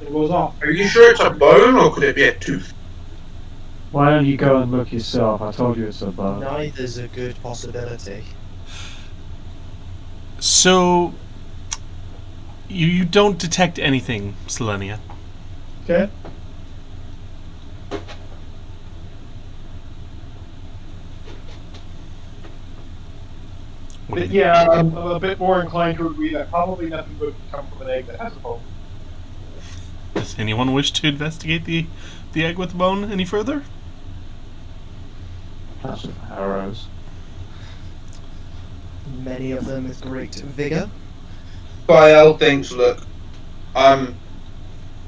it goes off. Are you sure it's a bone or could it be a tooth? Why don't you go and look yourself? I told you it's a bone. Neither's a good possibility. So you don't detect anything, Selenia. Okay. But yeah, I'm a bit more inclined to agree that probably nothing good can come from an egg that has a bone. Does anyone wish to investigate the egg with the bone any further? Lots of arrows. Many of them with great vigour. Gael thinks, look, I'm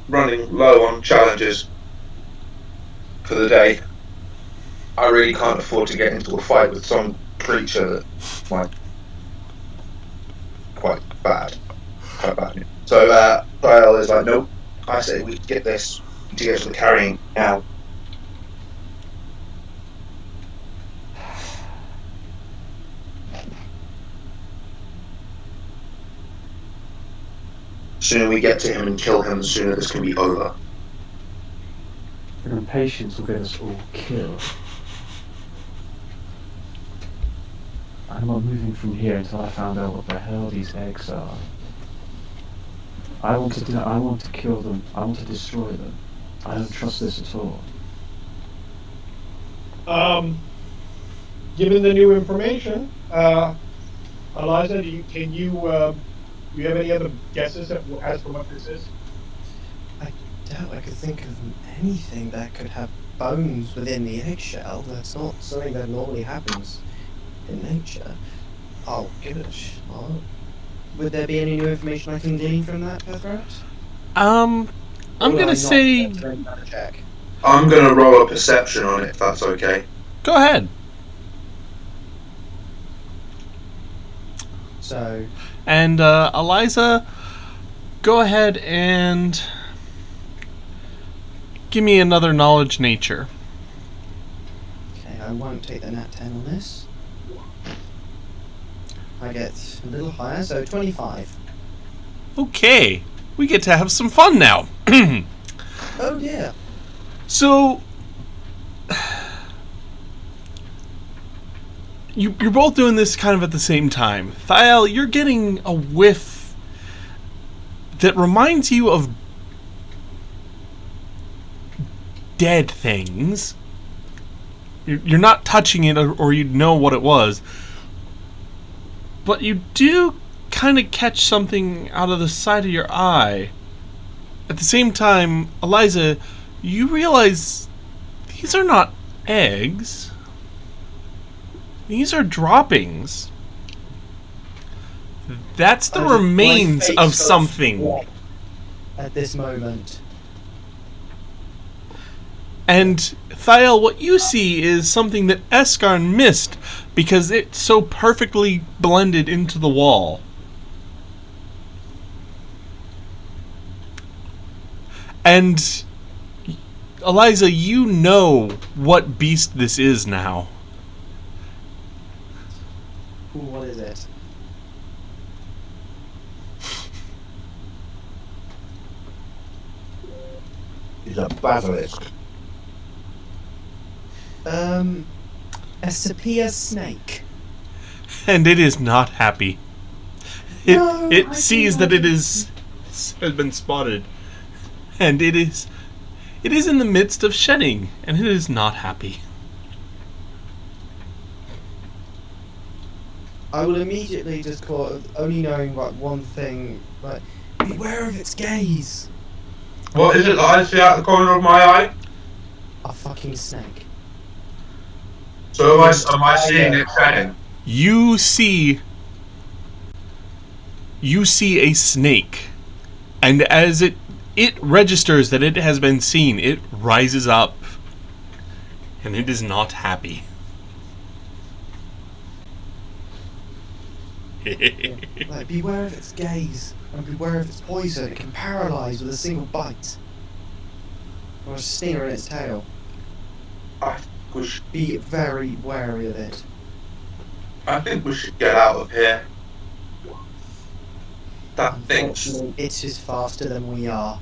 running low on challenges for the day. I really can't afford to get into a fight with some creature that might quite bad. So Gael is like, nope, I say we get this to get to the carrying now. The sooner we get to him and kill him, the sooner this can be over. Your impatience will get us all killed. I'm not moving from here until I found out what the hell these eggs are. I want to kill them. I want to destroy them. I don't trust this at all. Given the new information, Eliza, do you have any other guesses as to what this is? I doubt I could think of anything that could have bones within the eggshell. That's not something that normally happens in nature. I'll give it a shot. Would there be any new information I can glean from that, Pethrat? I'm gonna say. Check. I'm gonna roll a perception on it if that's okay. Go ahead. So. And Eliza, go ahead and give me another knowledge nature. Okay, I won't take the nat 10 on this. I get a little higher, so 25. Okay, we get to have some fun now. Oh dear. So, you're both doing this kind of at the same time. Thiel, you're getting a whiff that reminds you of dead things. You're not touching it, or you'd know what it was. But you do kind of catch something out of the side of your eye. At the same time, Eliza, you realize these are not eggs. These are droppings. That's the remains of something. At this moment. And Thiel, what you see is something that Escarn missed because it so perfectly blended into the wall. And Eliza, you know what beast this is now. What is it? It's a basilisk. A sepia snake. And it is not happy. It sees that it has been spotted, and it is in the midst of shedding, and it is not happy. I will immediately just call, only knowing like one thing, like, beware of its gaze. What is it that I see out the corner of my eye? A fucking snake. So am I seeing it shedding? You see a snake, and as it registers that it has been seen, it rises up, and it is not happy. Like, beware of its gaze, and beware of its poison. It can paralyze with a single bite. Or a stinger in its tail. Be very wary of it. I think we should get out of here. That thinks. Unfortunately, it is faster than we are.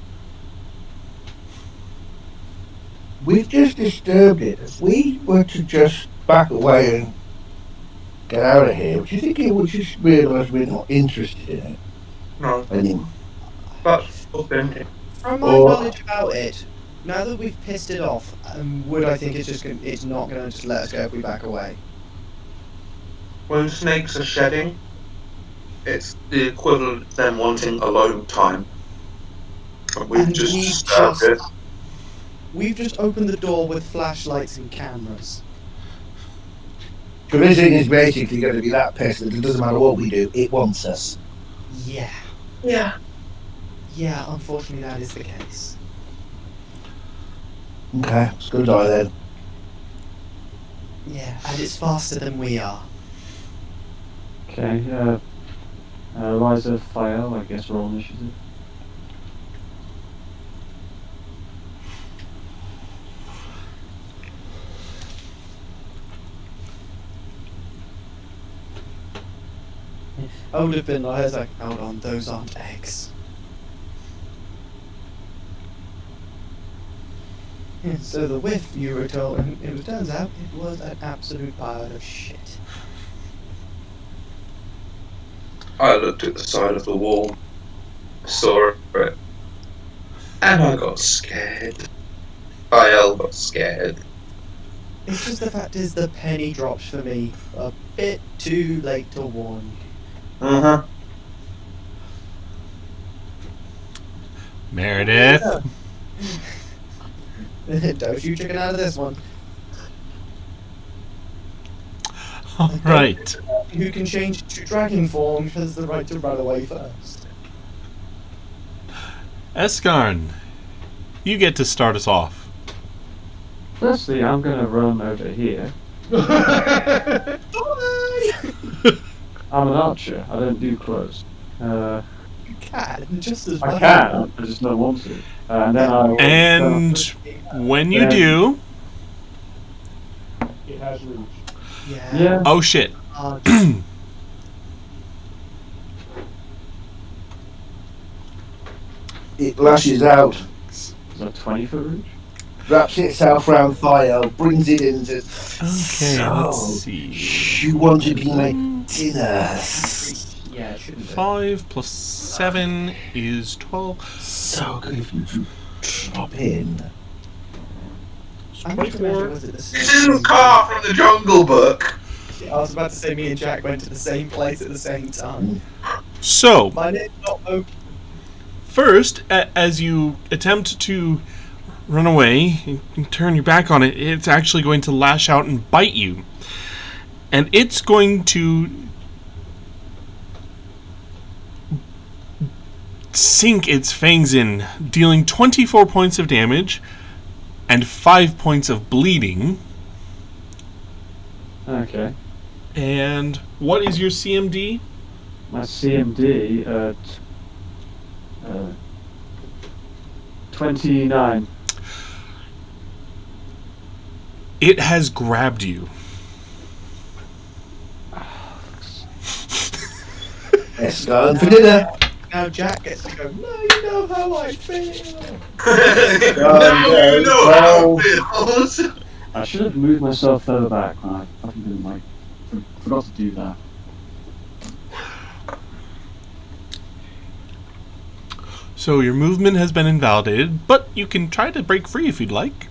We've just disturbed it. If we were to just back away and get out of here, do you think it would just realise we're not interested in it? No. Anymore? That's authentic. From my knowledge about it, now that we've pissed it off, would I think it's not going to just let us go if we back away? When snakes are shedding, it's the equivalent of them wanting alone time. And we've just disturbed it. We've just opened the door with flashlights and cameras. So this thing is basically going to be that pissed that it doesn't matter what we do, it wants us. Yeah. Yeah. Yeah, unfortunately that is the case. Okay, let's go die then. Yeah, and it's faster than we are. Okay, Eliza, Fael, I guess roll initiative. I would have been like, hold on, those aren't eggs. So the whiff you were told, and it turns out it was an absolute pile of shit. I looked at the side of the wall, saw it, and I got scared. Fael got scared. It's just the fact is the penny drops for me a bit too late to warn you. Uh-huh. Meredith. Don't you chicken out of this one. All right. Who can change to dragon form has the right to run away first. Esconds, you get to start us off. Firstly, I'm going to run over here. I'm an archer. I don't do close. You can, just as well. I can, I just don't want to. And then I will... And when you do... It has reach. Yeah. Oh shit. It lashes out, Is that 20 foot reach? wraps itself round Fael, brings it in and says, Okay, so, let's see. you want to be my dinner? Yeah, it shouldn't be. 5 plus 7 is 12. So good if you to drop in. I'm going to imagine, was it the This same? isn't Car from the Jungle Book. I was about to say me and Jack went to the same place at the same time. So, My name's not Oak. first, as you attempt to run away and turn your back on it, it's actually going to lash out and bite you. And it's going to sink its fangs in, dealing 24 points of damage and 5 points of bleeding. Okay. And what is your CMD? My CMD at 29. It has grabbed you. Esconds for dinner. Now Jack gets to go, no, you know how I feel. Now you know how it feels. I should have moved myself further back when I fucking didn't forgot to do that. So your movement has been invalidated, but you can try to break free if you'd like.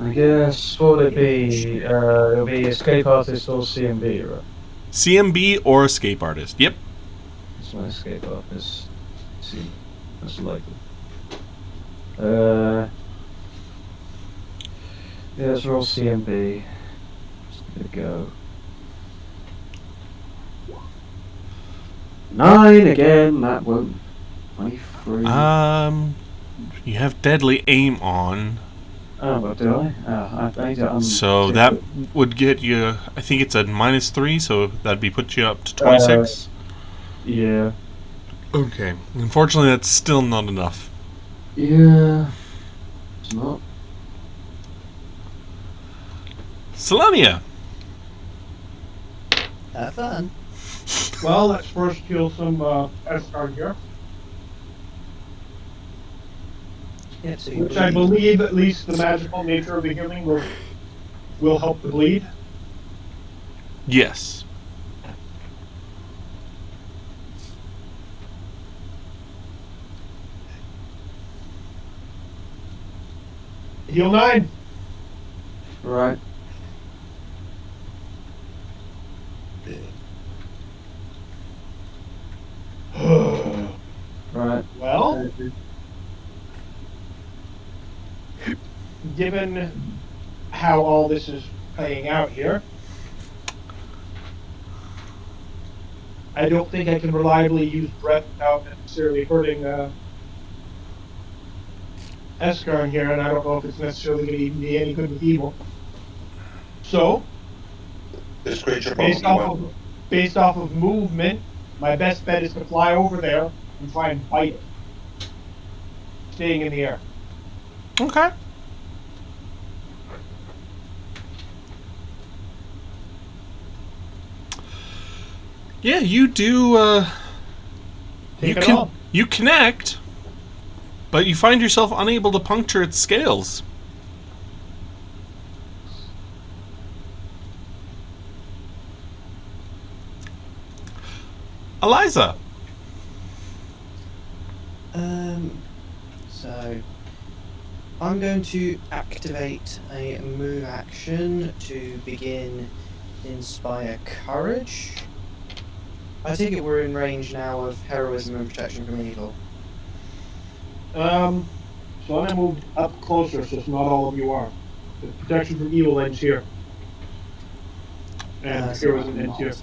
I guess what would it be? It'll be escape artist or CMB, right? CMB or escape artist. Yep. That's my escape artist. See, that's likely. Yeah, let's roll CMB. Just give it a go. 9 again. That won't. 23. You have deadly aim on, Oh, but do I? I need to so that would get you. I think it's a -3, so that'd be put you up to 26. Yeah. Okay. Unfortunately, that's still not enough. Yeah. It's not. Selenia. Have fun. Well, let's first kill some Esconds here, Yep, so you which I believe at least the magical nature of the healing will help the bleed. Yes. Heal 9. Right. Right. Well, given how all this is playing out here, I don't think I can reliably use breath without necessarily hurting Esconds here, and I don't know if it's necessarily going to even be any good with evil. So, This creature based probably won't. based off of movement, my best bet is to fly over there and try and bite it, staying in the air. Okay. Yeah, you do. Take it off. You connect, but you find yourself unable to puncture its scales. Eliza. So I'm going to activate a move action to begin Inspire Courage. I take it we're in range now of heroism and protection from evil. So I'm going to move up closer, so it's not all of you are. The protection from evil ends here. And heroism ends here.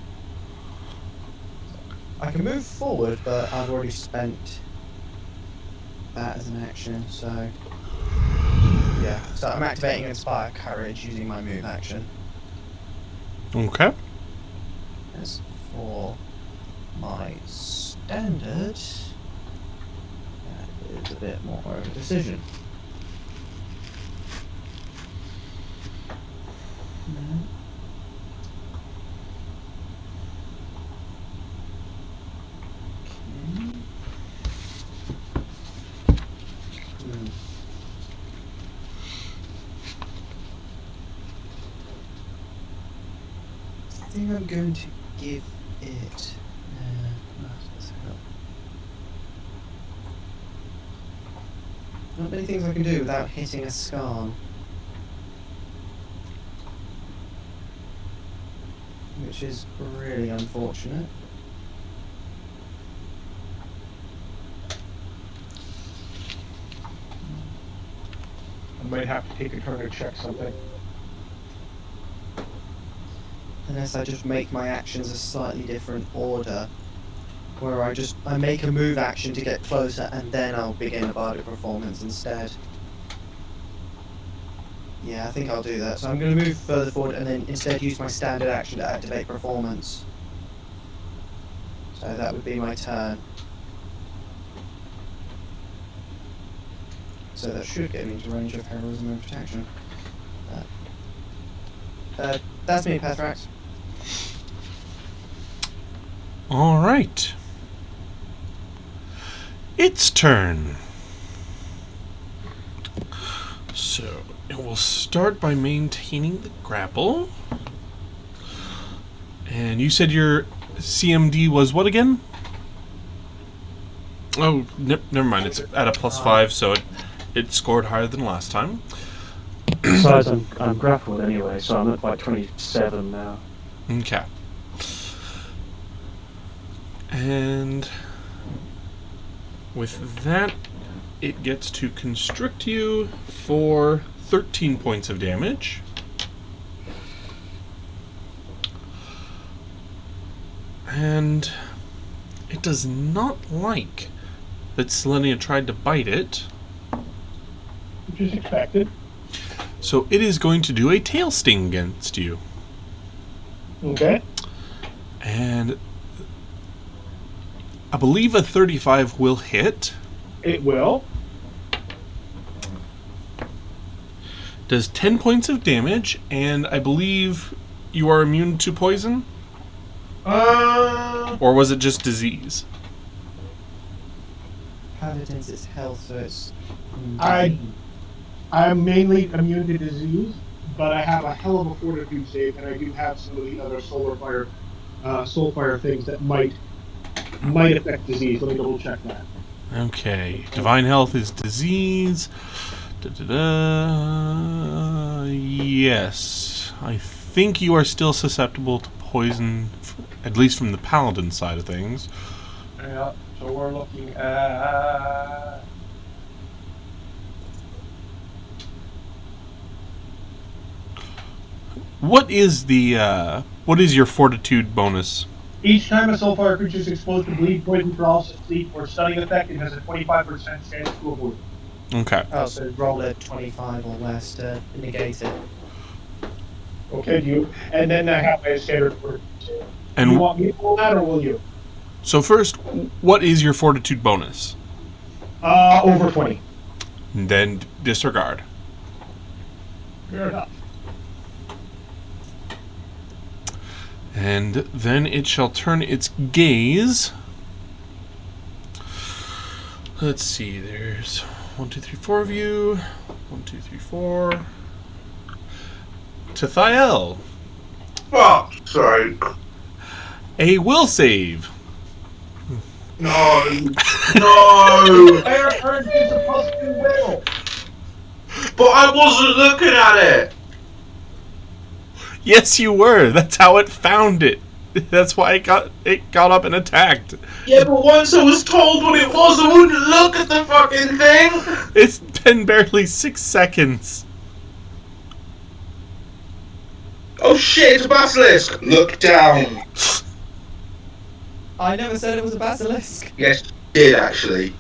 I can move forward, but I've already spent that as an action, so yeah. So I'm activating Inspire Courage using my move action. Okay. As for my standard, that is a bit more of a decision. I think I'm going to give it. Let's help. Not many things I can do without hitting a scar. Which is really unfortunate. I might have to take a turn to check something. Unless I just make my actions a slightly different order. Where I make a move action to get closer and then I'll begin a bardic performance instead. Yeah, I think I'll do that. So I'm going to move further forward and then instead use my standard action to activate performance. So that would be my turn. So that should get me into range of heroism and protection. That's me, Pathrax. All right. Its turn. So It will start by maintaining the grapple. And you said your CMD was what again? Oh, never mind. It's at a +5, so it scored higher than last time. Besides, I'm grappled anyway, so I'm at like 27 now. Okay. And with that, it gets to constrict you for 13 points of damage. And it does not like that Selenia tried to bite it. Which is expected. So it is going to do a tail sting against you. Okay. And I believe a 35 will hit. It will. Does 10 points of damage, and I believe you are immune to poison? Or was it just disease? Paladins is health, so it's. I'm mainly immune to disease, but I have a hell of a fortitude save, and I do have some of the other soul fire things that might affect disease. Let me double check that. Okay. Divine health is disease. Yes. I think you are still susceptible to poison, at least from the paladin side of things. Yeah, so we're looking at... What is your fortitude bonus? Each time a soulfire creature is exposed to bleed, poison, paralysis, sleep, or stunning effect, it has a 25% chance to avoid it. Okay. Oh, so roll a 25 or less to negate it. Okay, do you? And then I have my standard fortitude save. And Do you want me to roll that, or will you? So first, what is your fortitude bonus? Over 20. Then disregard. Fair enough. And then it shall turn its gaze. Let's see, there's 1, 2, 3, 4 of you. 1, 2, 3, 4. To Thiel. Oh, sorry. A will save. No. No. Fair turn gives a +2 will. But I wasn't looking at it. Yes, you were. That's how it found it. That's why it got up and attacked. Yeah, but once I was told what it was, I wouldn't look at the fucking thing. It's been barely 6 seconds. Oh shit, it's a basilisk. Look down. I never said it was a basilisk. Yes, you did actually.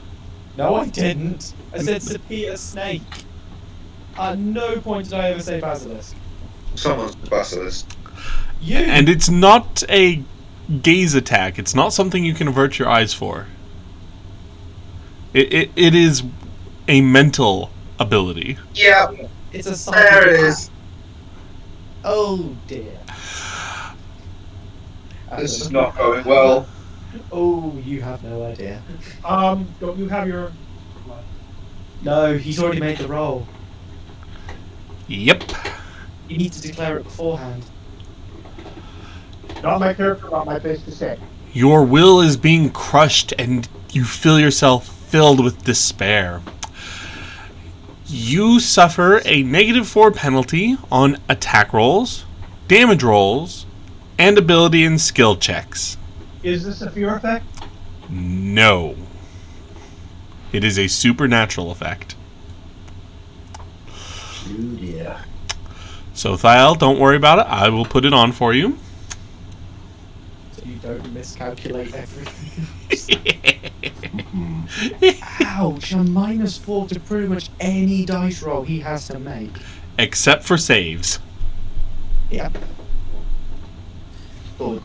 No, I didn't. I said Sapita snake. At no point did I ever say basilisk. Someone's a basilisk. You. And it's not a gaze attack. It's not something you can avert your eyes for. It is a mental ability. Yeah, It's a there it is. Oh dear. This is not going well. Oh, you have no idea. Don't you have your... No, he's already made the roll. Yep. You need to declare it beforehand. Not my character, not my place to say. Your will is being crushed and you feel yourself filled with despair. You suffer a -4 penalty on attack rolls, damage rolls, and ability and skill checks. Is this a fear effect? No. It is a supernatural effect. Oh dear. So, Thiel, don't worry about it. I will put it on for you. So you don't miscalculate everything. Ouch, a -4 to pretty much any dice roll he has to make. Except for saves. Yep. Good.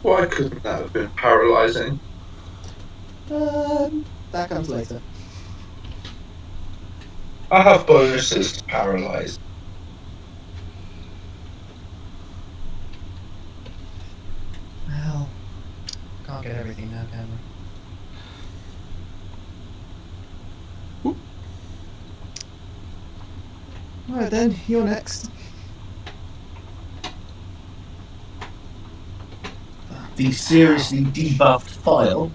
Why couldn't that have been paralysing? That comes later. I have bonuses to paralyse. Can't get everything now, can we? Alright then, you're next. The seriously debuffed file.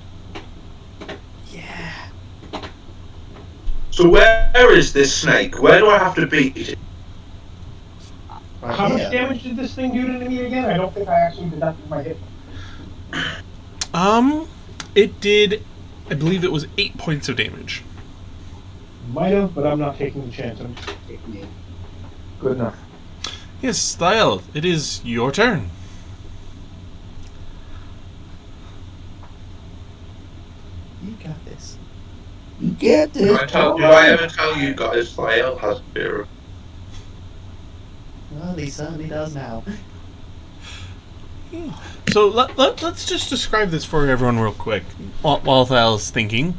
Yeah. So where is this snake? Where do I have to beat it? Right How much here. damage did this thing do to me again? I don't think I actually deducted my hit. It did, I believe it was 8 points of damage. Might have, but I'm not taking the chance. I'm just taking it. Good enough. Yes, Thael, it is your turn. You got this. You get Do this. I ever tell you guys Thael has fear of? Well, he certainly does now. So let's just describe this for everyone real quick while Thael's thinking.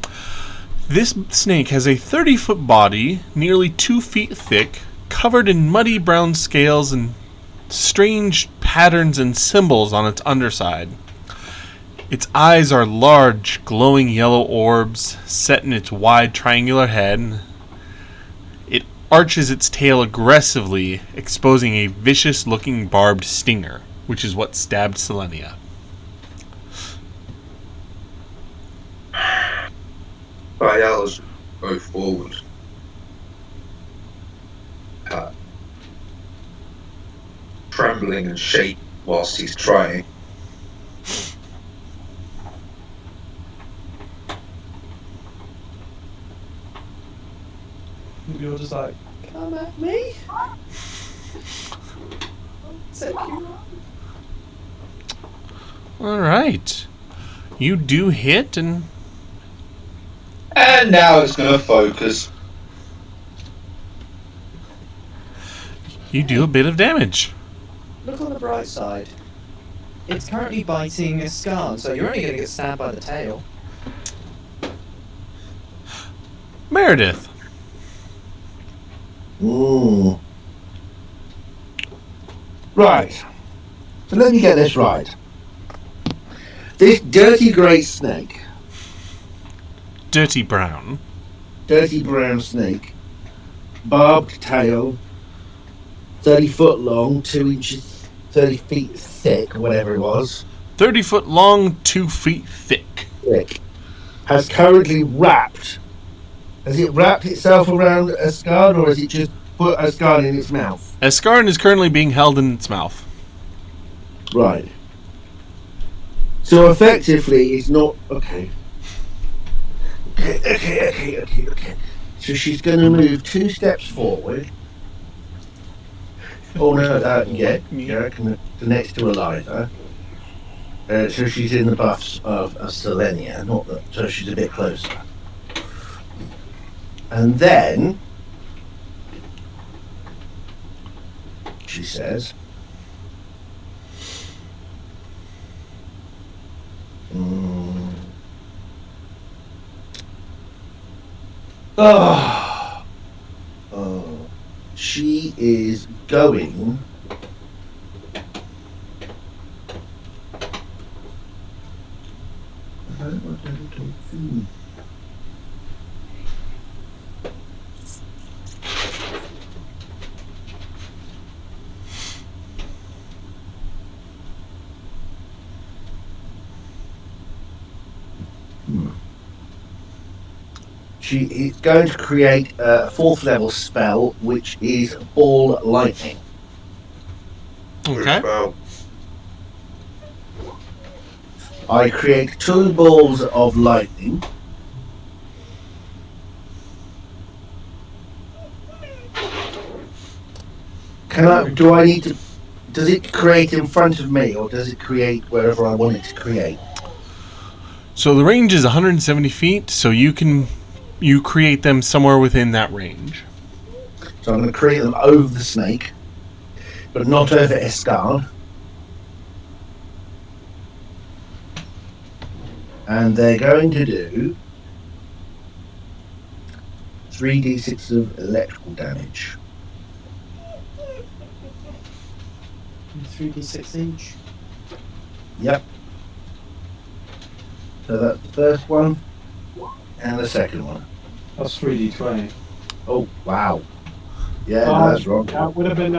This snake has a 30-foot body, nearly 2 feet thick, covered in muddy brown scales and strange patterns and symbols on its underside. Its eyes are large, glowing yellow orbs set in its wide triangular head. It arches its tail aggressively, exposing a vicious-looking barbed stinger, which is what stabbed Selenia. Thael's go forward. Trembling and shaking whilst he's trying. You're just like, come at me? Set you up. Alright. You do hit, and And now it's going to focus. you do a bit of damage. Look on the bright side. It's currently biting Esconds, so you're only going to get stabbed by the tail. Meredith. Ooh. Right. So let me get this right. This dirty grey snake, Dirty brown. dirty brown snake, barbed tail, 30 foot long, 2 inches, 30 feet thick, whatever it was, 30 foot long, 2 feet thick. thick, has currently wrapped. Has it wrapped itself around Escard, or has it just put Escard in its mouth? Escarn is currently being held in its mouth. Right. So effectively, it's not okay. Okay. So she's going to move 2 steps forward. Oh no, yeah, next to Eliza. So she's in the buffs of Selenia, not that. So she's a bit closer. And then she says, she is going she is going to create a 4th level spell, which is Ball Lightning. Okay. Well, I create 2 balls of lightning. Do I need to? Does it create in front of me, or does it create wherever I want it to create? So the range is 170 feet, so you create them somewhere within that range. So I'm going to create them over the snake, but not over Escard. And they're going to do 3d6 of electrical damage. 3d6 each. Yep. So that's the first one and the second one. That's 3d20. Oh, wow. Yeah, no, that's wrong. That would have been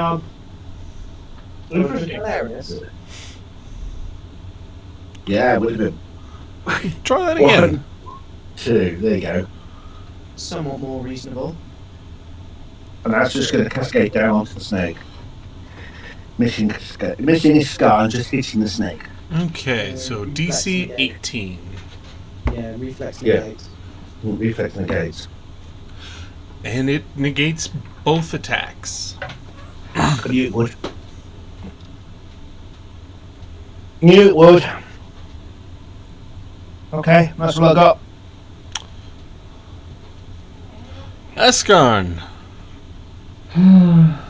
interesting. Hilarious. Yeah, it would have been. Try that again. 1, 2, there you go. Somewhat more reasonable. And that's just going to cascade down onto the snake. Missing his scar and just hitting the snake. Okay, so DC 18. Yeah, reflex Yeah. negate. Reflex negates. And it negates both attacks. I knew it would. Knew it would. Okay, that's what I got. Esconds.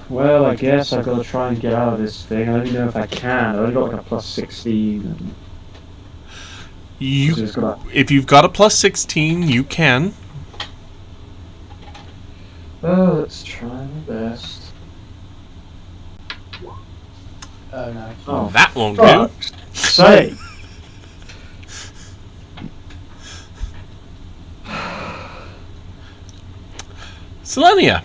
Well, I guess I've got to try and get out of this thing. I don't even know if I can. I've only got like a plus 16. And so it's got If you've got a plus 16, you can. well, let's try my best. Oh no. Oh, That won't fuck. Say. Selenia.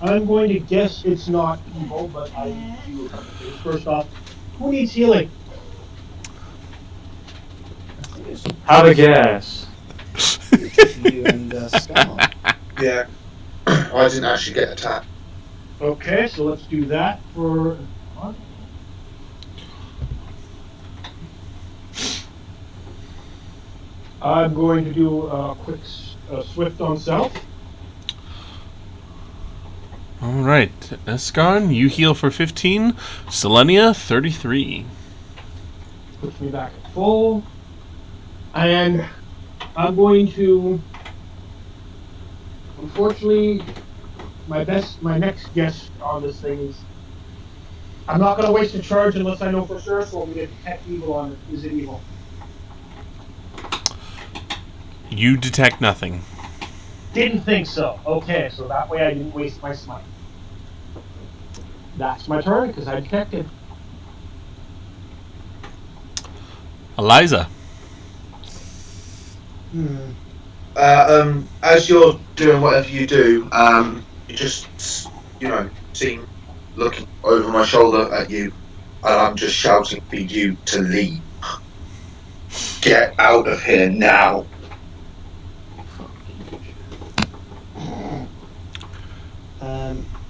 I'm going to guess it's not evil, but I need to do a couple things. First off, who needs healing? Have a guess. You and Scar. Yeah. I didn't actually get attacked. Okay, so let's do that for. I'm going to do a quick swift on self. Alright, Esconds, you heal for 15. Selenia, 33. Puts me back at full. And I'm going to. Unfortunately, my next guess on this thing is. I'm not going to waste a charge unless I know for sure, so I'm going to detect evil on it. Is it evil? You detect nothing. Didn't think so. Okay, so that way I didn't waste my smite. That's my turn because I detected. Eliza. As you're doing whatever you do, you just, see looking over my shoulder at you, and I'm just shouting for you to leave. Get out of here now.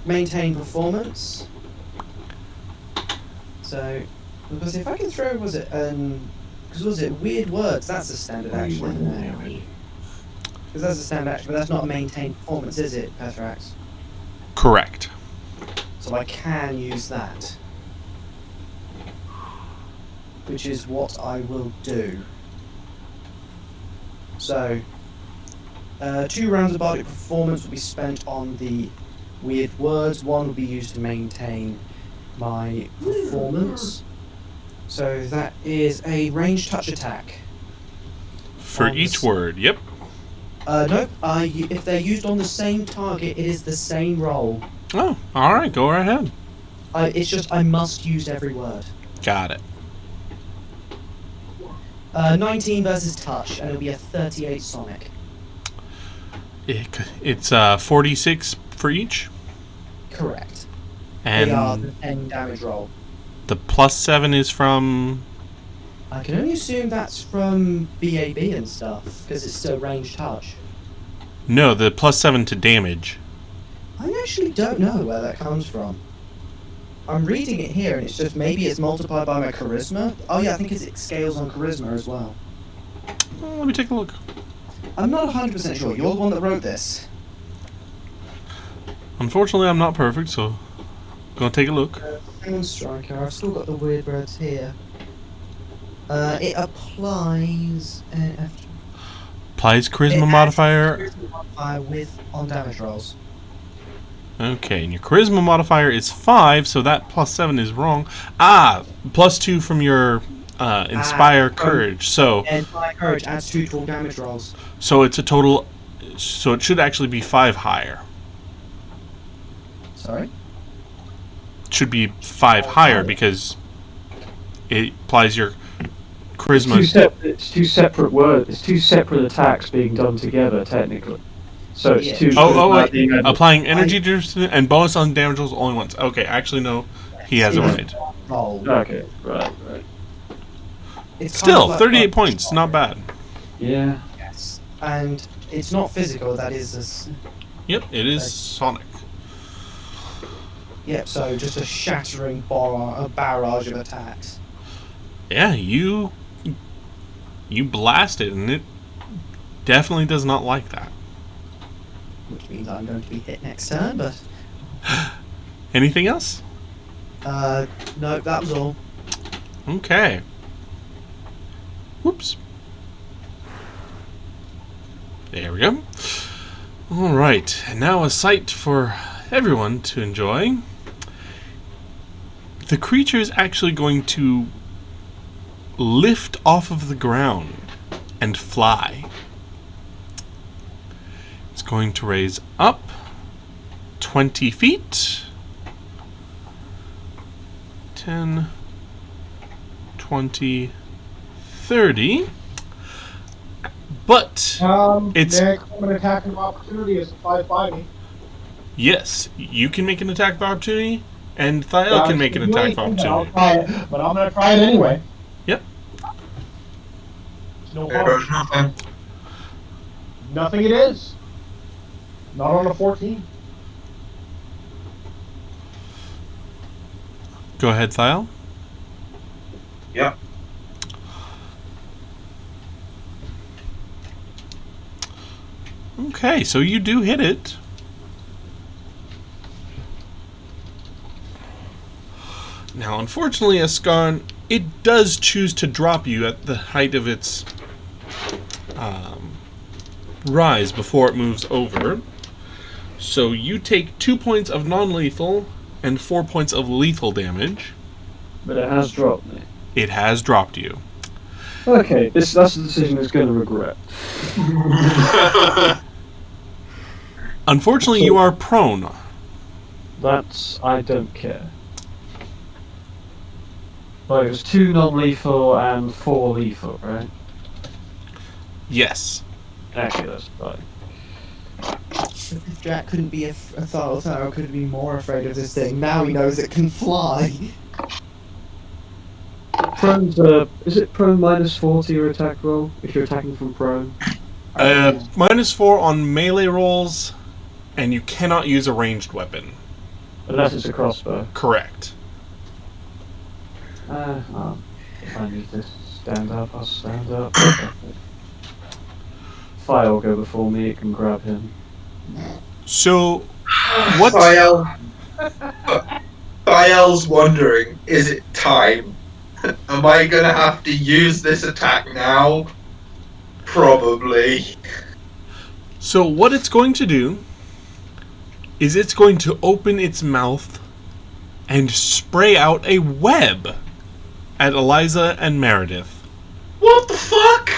Maintain performance. So, because if I can throw, was it weird words? That's a standard action, isn't it? Because that's a standard action, but that's not a maintained performance, is it, Pethrax? Correct. So I can use that. Which is what I will do. So, 2 rounds of bardic performance will be spent on the weird words. 1 will be used to maintain my performance. So that is a ranged touch attack. For each word, yep. No, if they're used on the same target, it is the same roll. Oh, alright, go right ahead. It's just I must use every word. Got it. 19 versus touch, and it'll be a 38 sonic. It's 46 for each. Correct. And they are the 10 damage roll. the plus 7 is from. I can only assume that's from BAB and stuff, because it's still range touch. No, the plus 7 to damage. I actually don't know where that comes from. I'm reading it here, and it's just maybe it's multiplied by my charisma. Oh yeah, I think it scales on charisma as well. Well, let me take a look. I'm not 100% sure. You're the one that wrote this. Unfortunately, I'm not perfect, so go take a look. Sound Striker. I've still got the weird words here. It applies. Applies charisma It modifier. Charisma modifier with on damage rolls. Okay, and your charisma modifier is 5, so that plus 7 is wrong. Plus 2 from your inspire courage. So Inspire courage adds 2 to all damage rolls. So it's a total. So it should actually be 5 higher. Sorry. It should be 5 higher because it applies your It's charisma. it's two separate words. It's two separate attacks being done together, technically. So it's Yeah. two. Wait. Applying energy and bonus on damage rolls only once. Okay, actually, no. He has it right. Roll. Okay, right. It's kind Still, of like 38 points. Not bad. Yeah. Yes. And it's not physical, that is Yep, it is sonic. Yep, so just a shattering barrage of attacks. Yeah, you blast it, and it definitely does not like that. Which means I'm going to be hit next turn, but... Anything else? No, that was all. Okay. Whoops. There we go. Alright, and now a sight for everyone to enjoy. The creature is actually going to lift off of the ground and fly. It's going to raise up 20 feet. 10, 20, 30. But it's... Nick, I'm an attack of opportunity as a 5-5. Yes, you can make an attack of opportunity, and Thiel can make an attack of opportunity. But I'm going to try it anyway. Yep. No There harm. goes nothing. Nothing it is. Not on a 14. Go ahead, Thiel. Yep. Okay, so you do hit it. Now, unfortunately, Esconds, it does choose to drop you at the height of its rise before it moves over. So you take 2 points of non-lethal and 4 points of lethal damage. But it has dropped me. It has dropped you. Okay, that's a decision it's going to regret. Unfortunately, you are prone. I don't care. Well, it was 2 non-lethal and 4 lethal, right? Yes. Okay, that's fine. If Jack couldn't be Tharo could be more afraid of this thing. Now he knows it can fly. Prone's, is it prone -4 to your attack roll if you're attacking from prone? -4 on melee rolls, and you cannot use a ranged weapon. Unless it's a crossbow. Correct. If I need to stand up, I'll stand up. Fire will go before me, it can grab him. So, what? Thiel's wondering, is it time? Am I gonna have to use this attack now? Probably. So what it's going to do is it's going to open its mouth and spray out a web at Eliza and Meredith. What the fuck?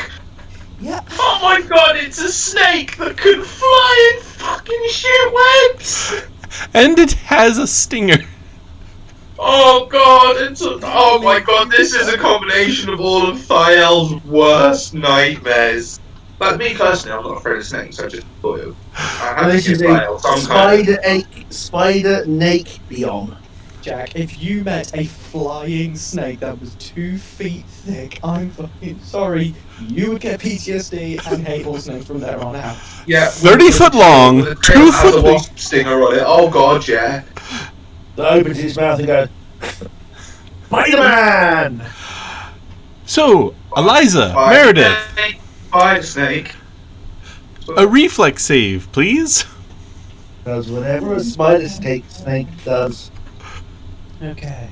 Yeah. Oh my god, it's a snake that can fly and fucking shoot webs! And it has a stinger. Oh god, oh my god, this is a combination of all of Thiel's worst nightmares. Like me personally, I'm not afraid of snakes, I just thought it. This is a spider snake biome. Jack, if you met a flying snake that was 2 feet thick, I'm fucking sorry. You would get PTSD and hate all snakes from there on out. Yeah, 30 foot long, 2 has foot a wasp stinger on it. Oh god, yeah. That opens his mouth and goes, Spider-Man! So, Eliza, Meredith, Spider snake. a reflex save, please. Does whatever a spider snake does. Okay.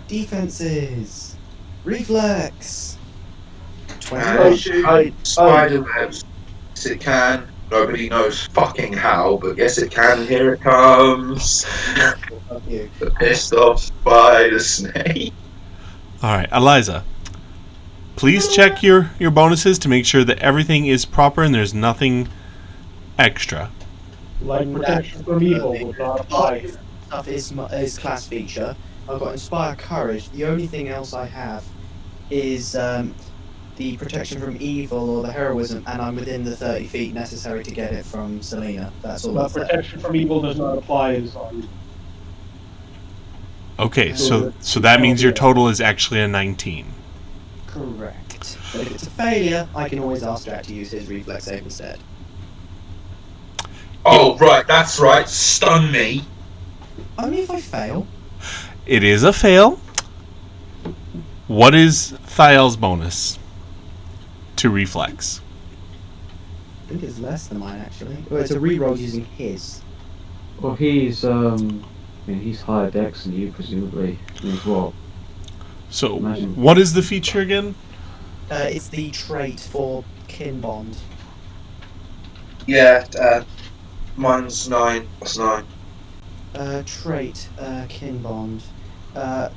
Defenses. Reflex. 20. Shoot spider webs. Yes, it can. Nobody knows fucking how, but yes, it can. Here it comes. The pissed off spider snake. Alright, Eliza. Please check your bonuses to make sure that everything is proper and there's nothing extra. Like protection from evil would not apply. Stuff is class feature. I've got Inspire Courage. The only thing else I have is the protection from evil or the heroism, and I'm within the 30 feet necessary to get it from Selena. That's all But that's there. protection from evil does not apply to Saw either. Okay, So so that means your total is actually a 19. Correct. But if it's a failure, I can always ask Jack to use his reflex save instead. Oh, right, that's right. Stun me. Only if I fail. It is a fail. What is Thiel's bonus to reflex? I think it's less than mine, actually. Oh, it's a reroll using his. Well, he's he's higher dex than you, presumably. He's what? So, Imagine. what is the feature again? It's the trait for kin bond. Yeah, mine's 9. That's 9. Trait, kin bond.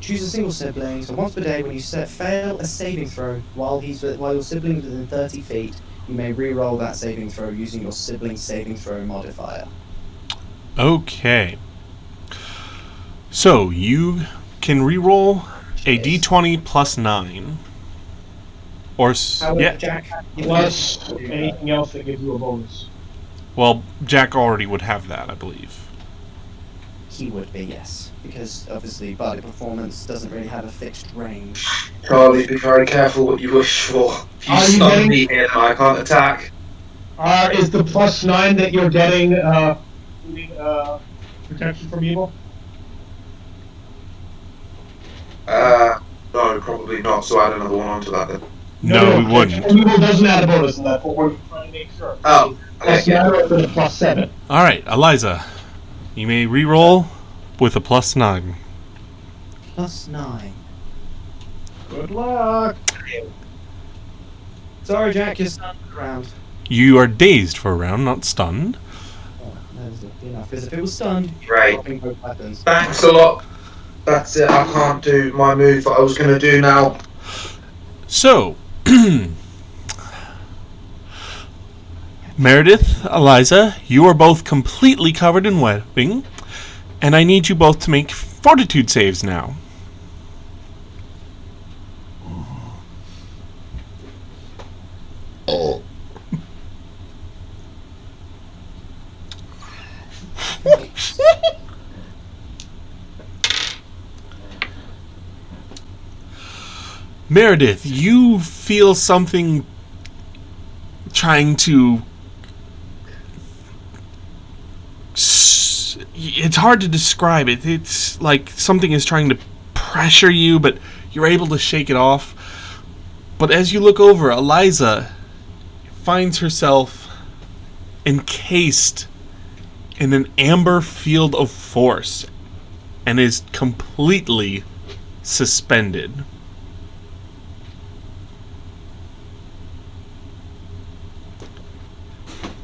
Choose a single sibling. So once per day, when you fail a saving throw while your sibling is within 30 feet, you may re-roll that saving throw using your sibling saving throw modifier. Okay. So, you can re-roll a d20 plus 9. Or, yeah. Jack, Plus anything else that gives you a bonus. Well, Jack already would have that, I believe. he would be, yes, because obviously Bardic Performance doesn't really have a fixed range. Charlie, be very careful what you wish for. If you Are you stun getting- me here, I can't attack. Is the +9 that you're getting including protection from evil? No, probably not. So add another one onto that then. No, we protection wouldn't. from evil doesn't add a bonus to that, but we're trying to make sure. Oh, okay, yeah. +9 or the +7. All right, Eliza, you may re-roll with a +9. +9. Good luck. Sorry, Jack, you're stunned for the round. You are dazed for a round, not stunned. Oh, that is enough. Because if it was stunned, you're Right. dropping both weapons. Thanks a lot. That's it. I can't do my move that I was going to do now. So, Meredith, Eliza, you are both completely covered in webbing, and I need you both to make fortitude saves now. Meredith, you feel something trying to... It's hard to describe it. It's like something is trying to pressure you, but you're able to shake it off. But as you look over, Eliza finds herself encased in an amber field of force and is completely suspended.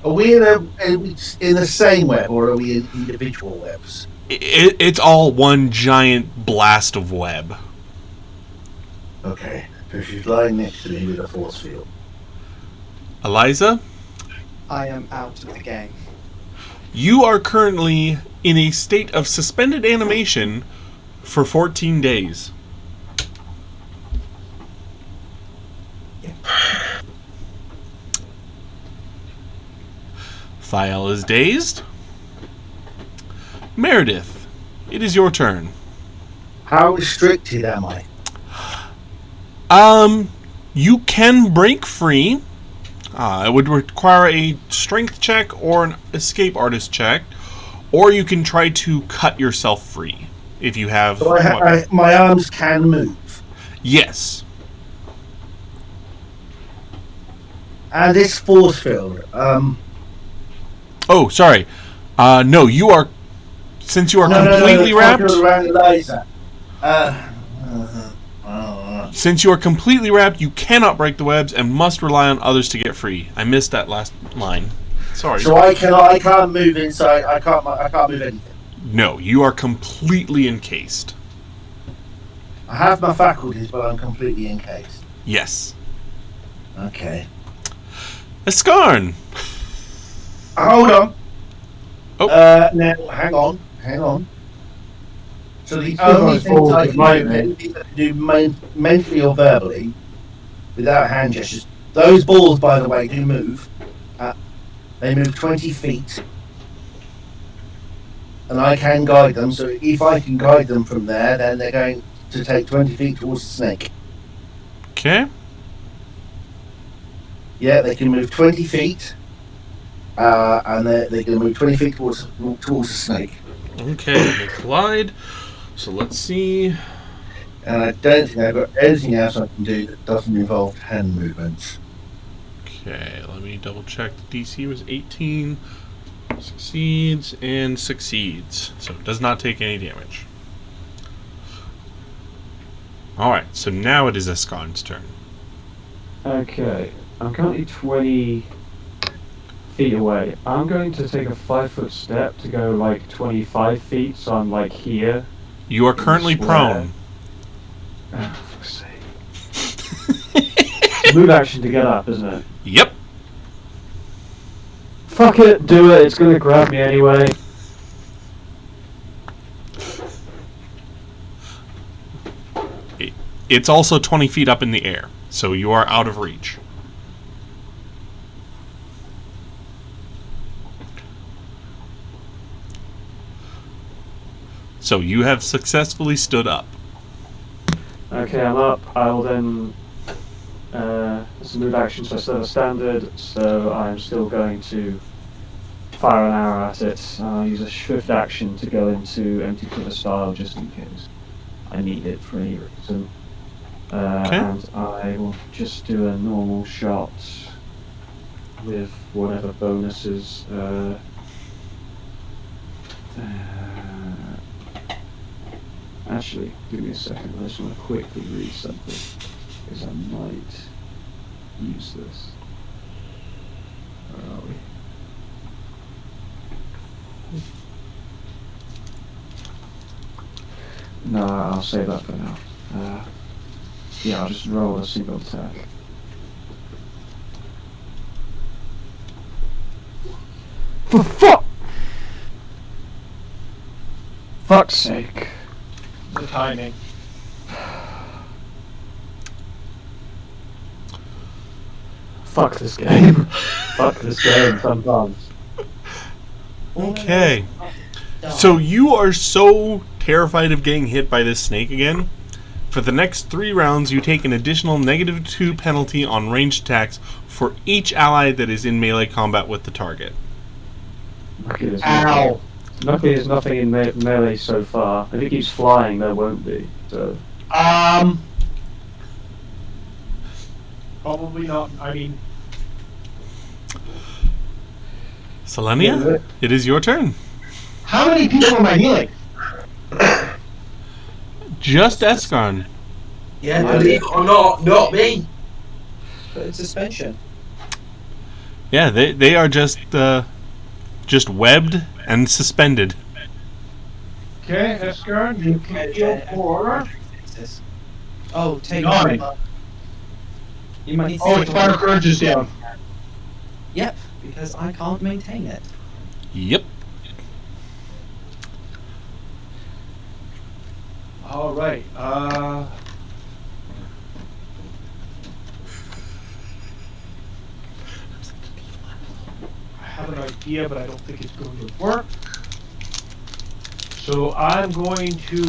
Are we in the same web, or are we in individual webs? It's all one giant blast of web. Okay, so she's lying next to me with a force field. Eliza, I am out of the game. you are currently in a state of suspended animation for 14 days. Thiel is dazed. Meredith, it is your turn. How restricted am I? You can break free. It would require a strength check or an escape artist check, or you can try to cut yourself free if you have. So my arms can move. Yes. And this force field, Oh, sorry. No, you are. Since you are completely wrapped. Around the laser. Since you are completely wrapped, you cannot break the webs and must rely on others to get free. I missed that last line. Sorry. So I can't move inside. I can't move anything. No, you are completely encased. I have my faculties, but I'm completely encased. Yes. Okay. Esconds. Hold on. Oh. Now, hang on. So the Still got only his things balls I of can do, lightning. anything I can do mentally or verbally, without hand gestures. Those balls, by the way, do move. They move 20 feet. And I can guide them. So if I can guide them from there, then they're going to take 20 feet towards the snake. Okay. Yeah, they can move 20 feet. And they're going to move 20 feet towards the snake. Okay, we'll collide. So let's see. And I don't think I've got anything else I can do that doesn't involve hand movements. Okay, let me double check. The DC was 18. Succeeds and succeeds. So it does not take any damage. Alright, so now it is Esconds' turn. Okay, I'm currently 20 feet away. I'm going to take a 5-foot step to go like 25 feet, so I'm like here. You are currently prone. Oh, for fuck's sake. It's a move action to get up, isn't it? Yep. Fuck it, do it, it's gonna grab me anyway. It's also 20 feet up in the air, so you are out of reach. So you have successfully stood up. Okay, I'm up. I will then... it's a move action, so I still have a standard, so I'm still going to fire an arrow at it. I'll use a swift action to go into empty quiver style, just in case I need it for any reason. Okay. And I will just do a normal shot with whatever bonuses. Actually, give me a second. I just want to quickly read something because I might use this. Where are we? No, I'll save that for now. Yeah, I'll just roll a single attack. For fuck's sake. The timing. Fuck this game. Fuck this game sometimes. Okay. So you are so terrified of getting hit by this snake again. For the next 3 rounds, you take an additional -2 penalty on ranged attacks for each ally that is in melee combat with the target. Ow! Luckily, there's nothing in melee so far. If it keeps flying, there won't be. So. Probably not. I mean, Selenia, it is your turn. how many people am I healing? Just Esconds. Yeah, believe it or not me. But it's suspension. Yeah, they are just webbed and suspended. Okay, Esconds, you can heal for... Oh, take 9. You might need to Oh, take it's Fire Courage is down. Yep, because I can't maintain it. Yep. Alright, I have an idea, but I don't think it's going to work. So I'm going to,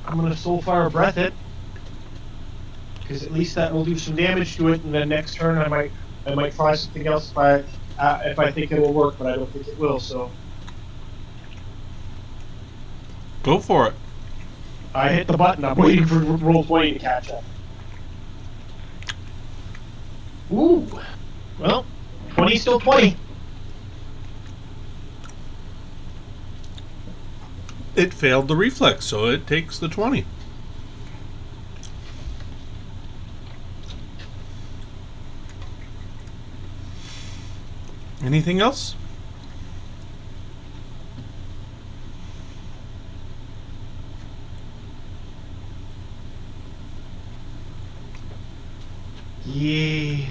I'm going to Soulfire Breath it, because at least that will do some damage to it, and then next turn I might try something else if I think it will work, but I don't think it will. So Go for it. I hit the button. I'm waiting for roll 20 to catch up. Ooh, well, 20 still 20. It failed the reflex, so it takes the 20. Anything else? Yeah.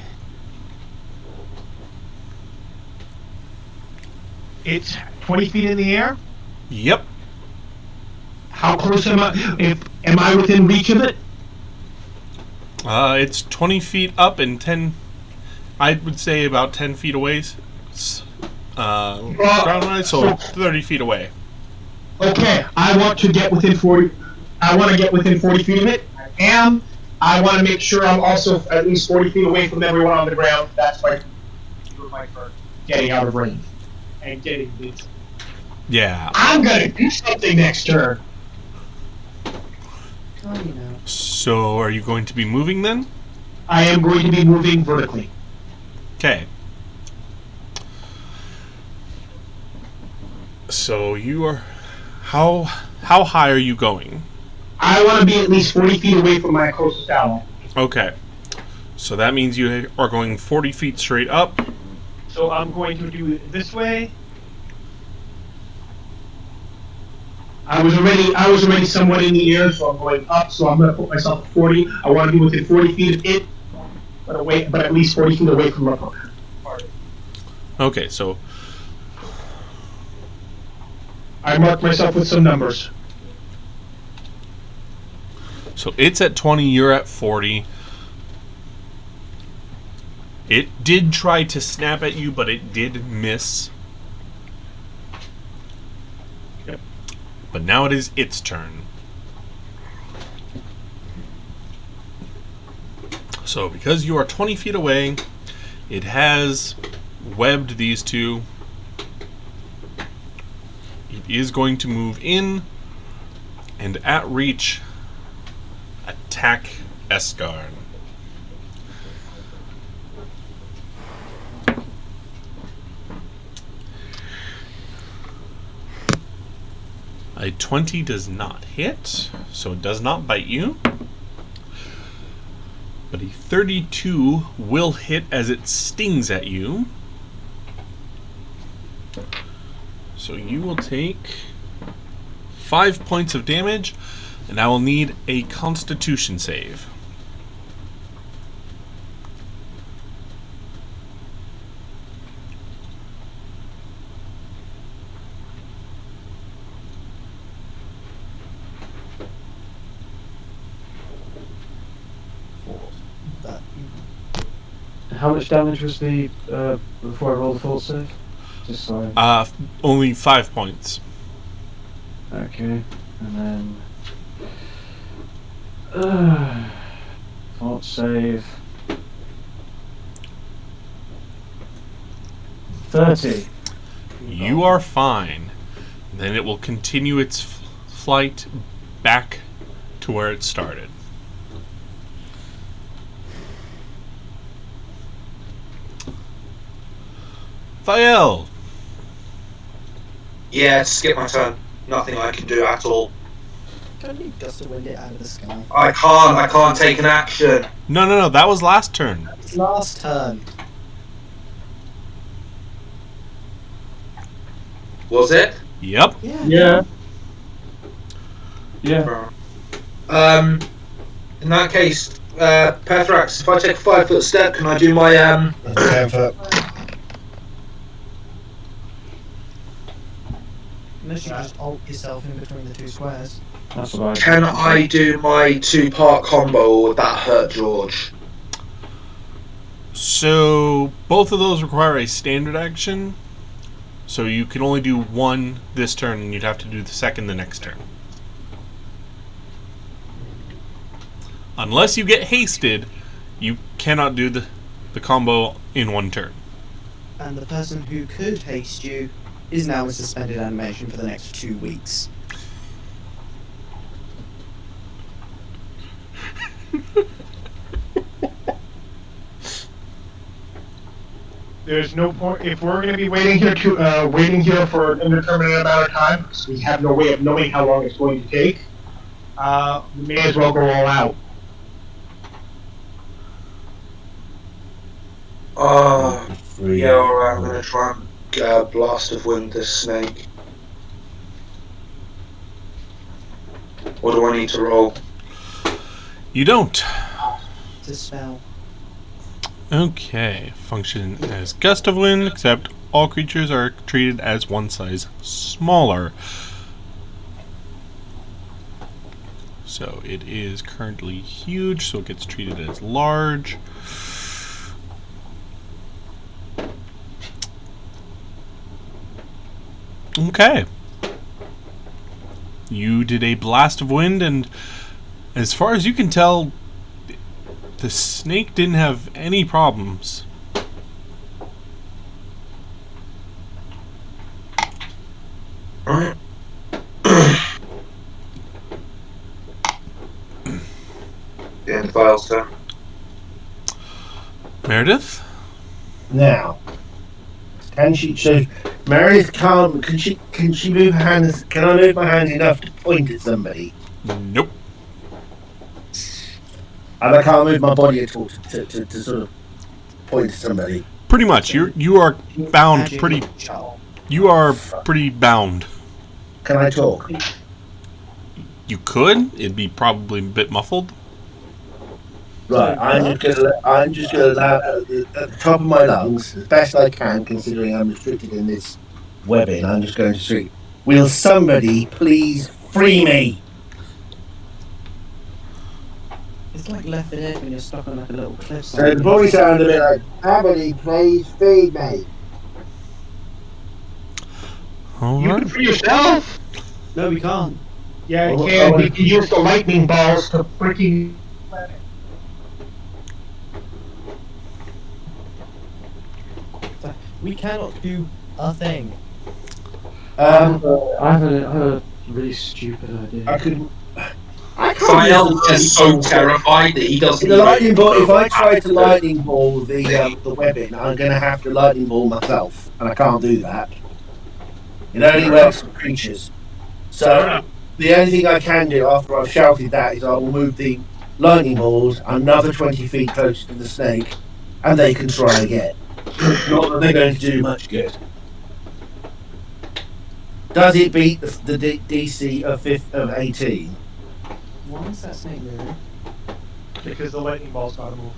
20 feet in the air? Yep. How close am I? Am I within reach of it? It's 20 feet up and 10. I would say about 10 feet away. Ground wise, so 30 feet away. Okay, I want to get within 40. I want to get within 40 feet of it. I want to make sure I'm also at least 40 feet away from everyone on the ground. That's my turn. Getting out of range and getting this. Yeah. I'm gonna do something next turn. Oh, you know. So, are you going to be moving then? I am going to be moving vertically. Okay. So you are. How high are you going? I want to be at least 40 feet away from my closest ally. Okay. So that means you are going 40 feet straight up. So I'm going to do it this way. I was already somewhat in the air, so I'm going up. So I'm going to put myself at 40. I want to be within 40 feet of it, but at least 40 feet away from my opponent. Okay, so I marked myself with some numbers. so it's at 20, you're at 40. It did try to snap at you, but it did miss. Yep. But now it is its turn. So because you are 20 feet away, it has webbed these two. It is going to move in and at reach attack Esconds. A 20 does not hit, so it does not bite you. But a 32 will hit as it stings at you. So you will take 5 points of damage, and I will need a Constitution save. How much damage was the before I rolled the full save? Just so Only 5 points. okay, and then fort save 30. You are fine. Then it will continue its flight back to where it started. Fael. Yeah, skip my turn. Nothing I can do at all. Don't you gust of wind it out of the sky? I can't take an action. No, that was last turn. It's last turn. Was it? Yep. Yeah. In that case, Pethrax, if I take a 5-foot step, can I do my 10 foot. Unless you just ult yourself in between the two squares. That's what I. Can I do my 2-part combo, or would that hurt George? So both of those require a standard action. So you can only do one this turn, and you'd have to do the second the next turn. Unless you get hasted, you cannot do the combo in one turn. And the person who could haste you is now in suspended animation for the next 2 weeks. There's no point if we're going to be waiting here for an indeterminate amount of time, because we have no way of knowing how long it's going to take. We may as well go all out. Oh, yeah, alright, I'm gonna try and blast of wind this snake. What do I need to roll? You don't. It's a spell. Okay. Function as gust of wind, except all creatures are treated as one size smaller. So it is currently huge, so it gets treated as large. Okay. You did a blast of wind, and as far as you can tell, the snake didn't have any problems. Alright. The end of Vile's turn. Meredith? Now, can she? So, Meredith can't. Can she move her hands? Can I move my hands enough to point at somebody? Nope. And I can't move my body at all to sort of point at somebody. Pretty much. You are bound Magic pretty. shot. You are pretty bound. Can I talk? You could. It'd be probably a bit muffled. Right. I'm just gonna allow at the top of my lungs, as best I can, considering I'm restricted in this webbing. I'm just going to shriek. Will somebody please free me? It's like Left 4 Dead when you're stuck on like a little cliff. So it'll probably sound a bit like, somebody please feed me. You can free yourself. No, we can't. Yeah, you Oh, can. oh, You can use the lightning balls to freaking. We cannot do a thing. I have a really stupid idea. I can't. File is so terrified that he doesn't. The lightning even ball. know If I what try to to lightning ball the webbing, I'm going to have to lightning ball myself, and I can't do that. It only works for creatures. So the only thing I can do after I've shouted that is I will move the lightning balls another 20 feet closer to the snake, and they can try again. Not that they're going to do much good. Does it beat the DC of 18? Why is that snake moving? Because the lightning balls gotta move.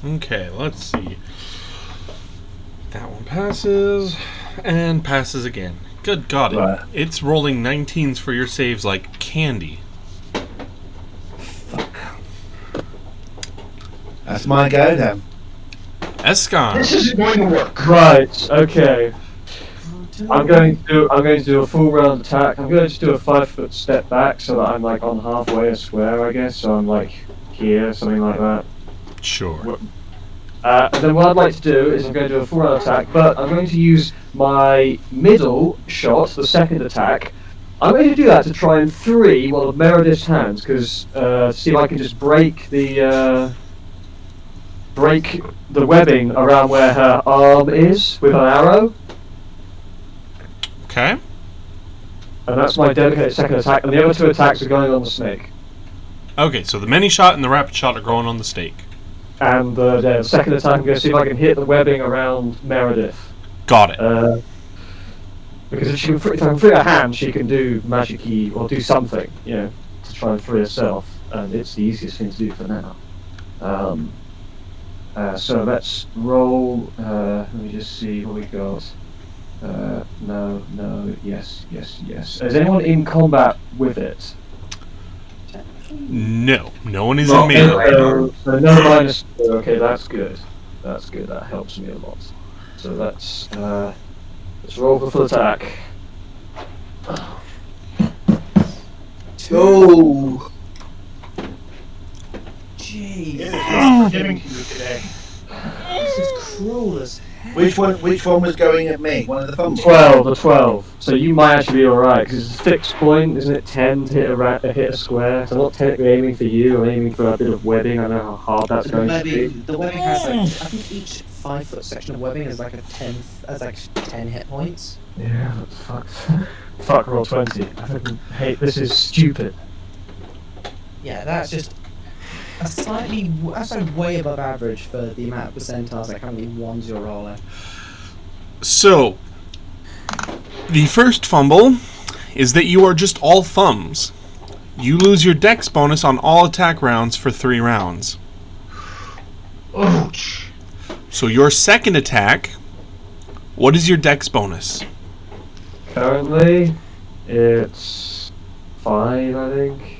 Okay, let's see. That one passes, and passes again. Good God, Right. it's rolling 19s for your saves like candy. That's my go then. Esconds. This isn't going to work. Right. Okay. I'm going to do a full round attack. I'm going to do a 5-foot step back so that I'm like on halfway a square, I guess. So I'm like here, something like that. Sure. And then what I'd like to do is I'm going to do a full round attack, but I'm going to use my middle shot, the second attack. I'm going to do that to try and free one of Meredith's hands, because see if I can just break the webbing around where her arm is with an arrow. Okay. And that's my dedicated second attack, and the other two attacks are going on the snake. Okay, so the many shot and the rapid shot are going on the stake. And the second attack, I'm going to see if I can hit the webbing around Meredith. Got it. Because if I can free her hand, she can do magic-y or do something, you know, to try and free herself. And it's the easiest thing to do for now. So let's roll. Let me just see what we got. No, yes. Is anyone in combat with it? No one is Well, in melee. So no minus. Okay, that's good. That helps me a lot. So let's roll for full attack. Oh! Jeez, It's giving to you today. this is cruel as heck. Which one was going at me? One of the fumbles? 12. So you might actually be alright, because it's a fixed point, isn't it? 10 to hit a square. So I'm not technically aiming for you, I'm aiming for a bit of webbing. I know how hard that's The going to be. webbing has like, I think each 5-foot section of webbing is like 10 hit points. Yeah, but fuck roll 20. I fucking hate this. Is stupid. Yeah, that's just that's like way above average for the amount of percentiles, like how many ones you're rolling. So, the first fumble is that you are just all thumbs. You lose your dex bonus on all attack rounds for 3 rounds. Ouch. So your second attack What is your dex bonus? Currently, it's 5, I think.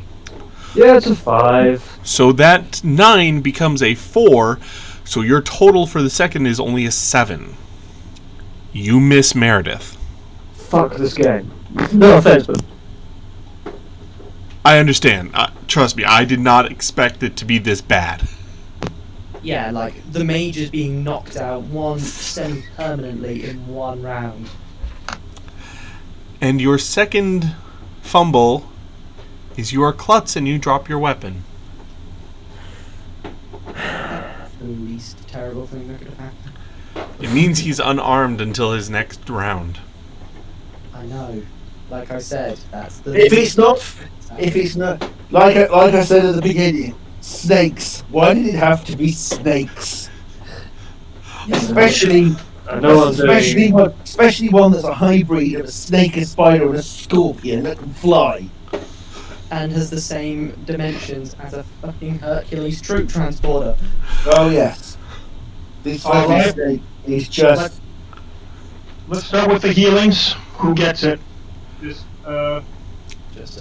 Yeah, it's a 5. So that 9 becomes a 4, so your total for the second is only a 7. You miss Meredith. Fuck this game. No offense, but I understand. Trust me, I did not expect it to be this bad. Yeah, like the mage is being knocked out semi-permanently in one round. And your second fumble is your klutz and you drop your weapon. The least terrible thing that could have happened. It means he's unarmed until his next round. I know. Like I said, that's the. If it's not, like I said at the beginning, snakes. Why did it have to be snakes? Especially one that's a hybrid of a snake, a spider, and a scorpion that can fly. And has the same dimensions as a fucking Hercules troop transporter. Oh yes, this fucking snake is just. Let's start with the healings. Who gets it? Just a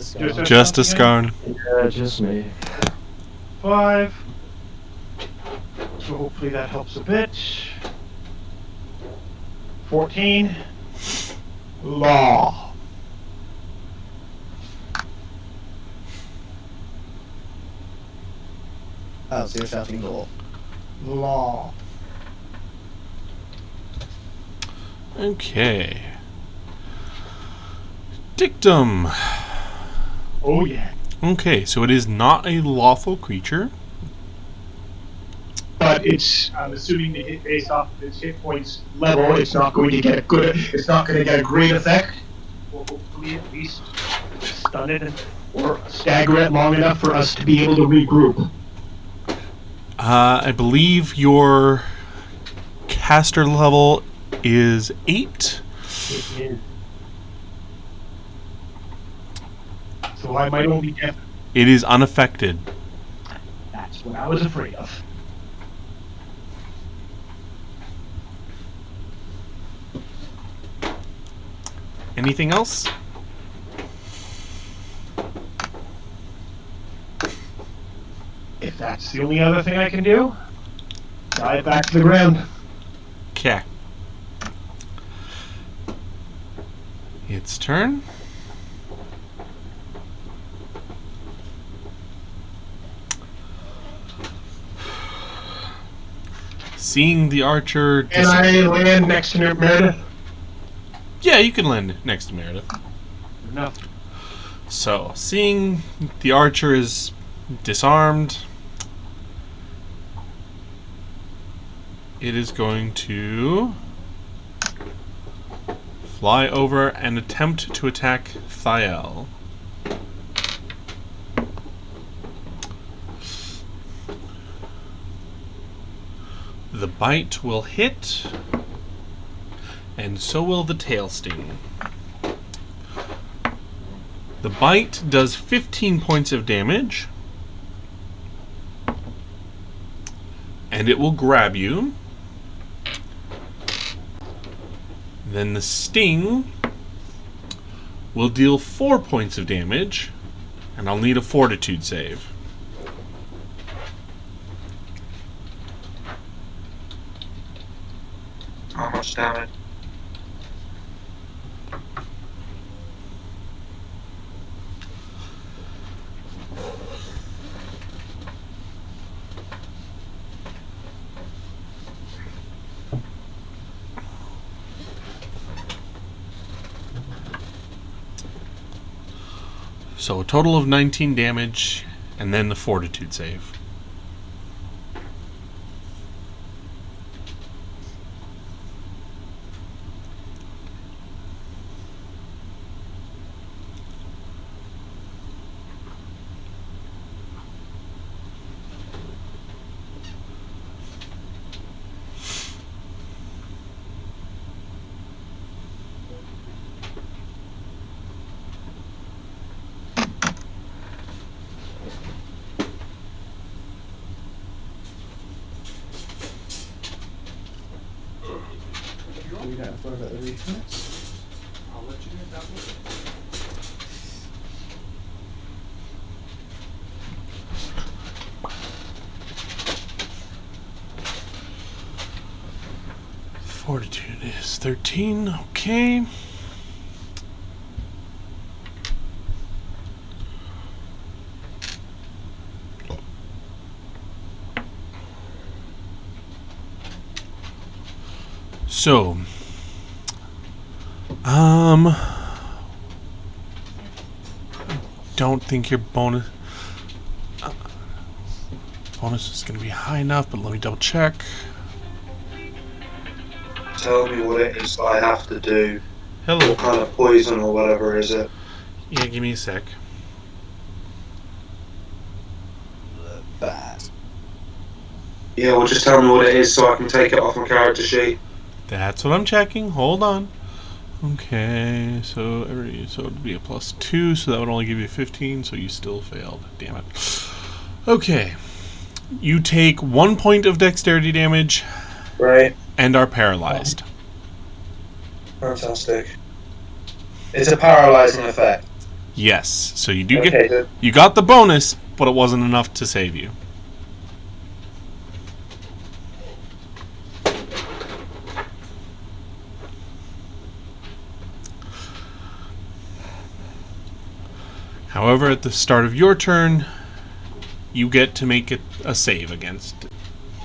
scar. Just a scarn. yeah, just me. 5. So hopefully that helps a bit. 14. Law. Oh, so you're shouting law. Law. Okay. Dictum. Oh yeah. Okay, so it is not a lawful creature. But I'm assuming the hit based off of its hit points level, it's not going to get a great effect. Or hopefully at least stun it or stagger it long enough for us to be able to regroup. I believe your caster level is 8. So I might only get. It is unaffected. That's what I was afraid of. Anything else? If that's the only other thing I can do, dive back to the ground. Okay. Its turn. Seeing the archer... Can I land next to Meredith? Yeah, you can land next to Meredith. No. So, seeing the archer is disarmed, it is going to fly over and attempt to attack Thiel. The bite will hit, and so will the tail sting. The bite does 15 points of damage, and it will grab you. Then the sting will deal 4 points of damage, and I'll need a fortitude save. How much damage? So a total of 19 damage, and then the fortitude save. for a bit of refresh. I'll let you know that way. Fortitude is 13, okay. So, don't think your bonus is going to be high enough, but let me double check. Tell me what it is that I have to do. Hello. What kind of poison or whatever is it? Yeah, give me a sec. Bad. Yeah, well, just tell me what it is so I can take it off my character sheet. That's what I'm checking. Hold on. Okay, so it'd be a +2, so that would only give you 15, so you still failed. Damn it. Okay. You take 1 point of dexterity damage Right. and are paralyzed. Fantastic. It's a paralyzing effect. Yes. So you do Okay, get good. you got the bonus, but it wasn't enough to save you. However, at the start of your turn, you get to make it a save against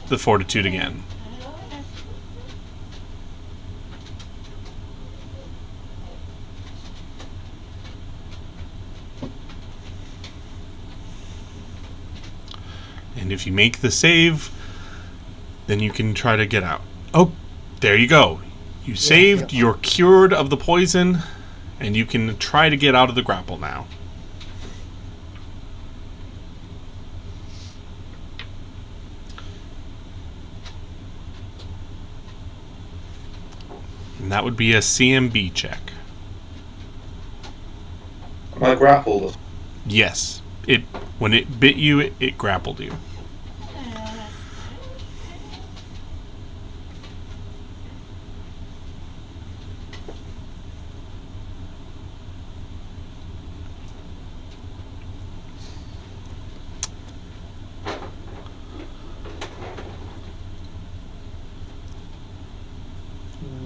the fortitude again. And if you make the save, then you can try to get out. Oh, there you go. You saved, you're cured of the poison, and you can try to get out of the grapple now. And that would be a CMB check. Am I grappled? Yes. When it bit you, it grappled you.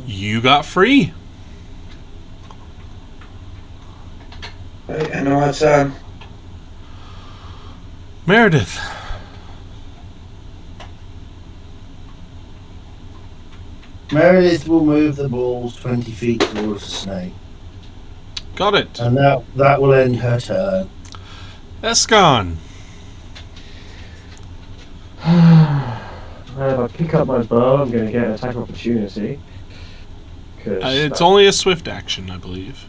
You got free. Right, and my turn. Meredith. Meredith will move the balls 20 feet towards the snake. Got it. And that will end her turn. Escon. If I pick up my bow, I'm going to get an attack opportunity. It's only a swift action, I believe.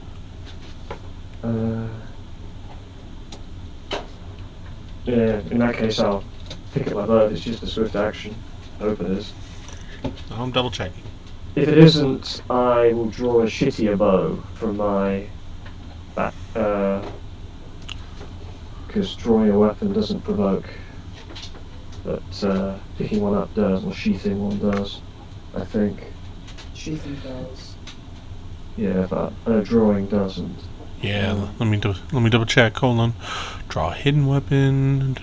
Yeah, in that case, I'll pick up my bow. It's just a swift action. I hope it is. I'm double checking. If it isn't, I will draw a shittier bow from my back. Because drawing a weapon doesn't provoke. But picking one up does, or sheathing one does, I think. Sheathing does. Yeah, but drawing doesn't. Yeah, let me double check. Hold on. Draw a hidden weapon.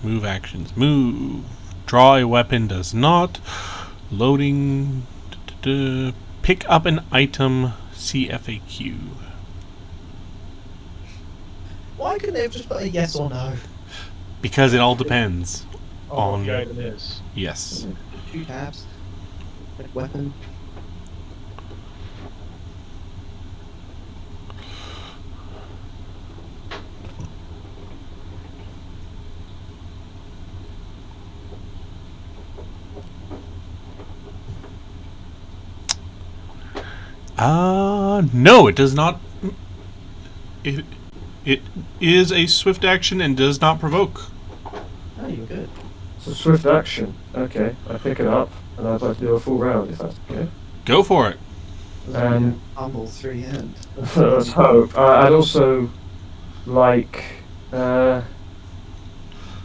Move actions. Move. Draw a weapon does not. Loading. Pick up an item. See FAQ. Why couldn't they have just put a yes or no? Because it all depends What on. the item is. Yes. 2 tabs. Red weapon. No, it does not. It is a swift action and does not provoke. Oh, you're good. It's a swift action. Okay, I pick it up, and I'd like to do a full round if that's okay. Go for it. Humble 3 end. So I'd also like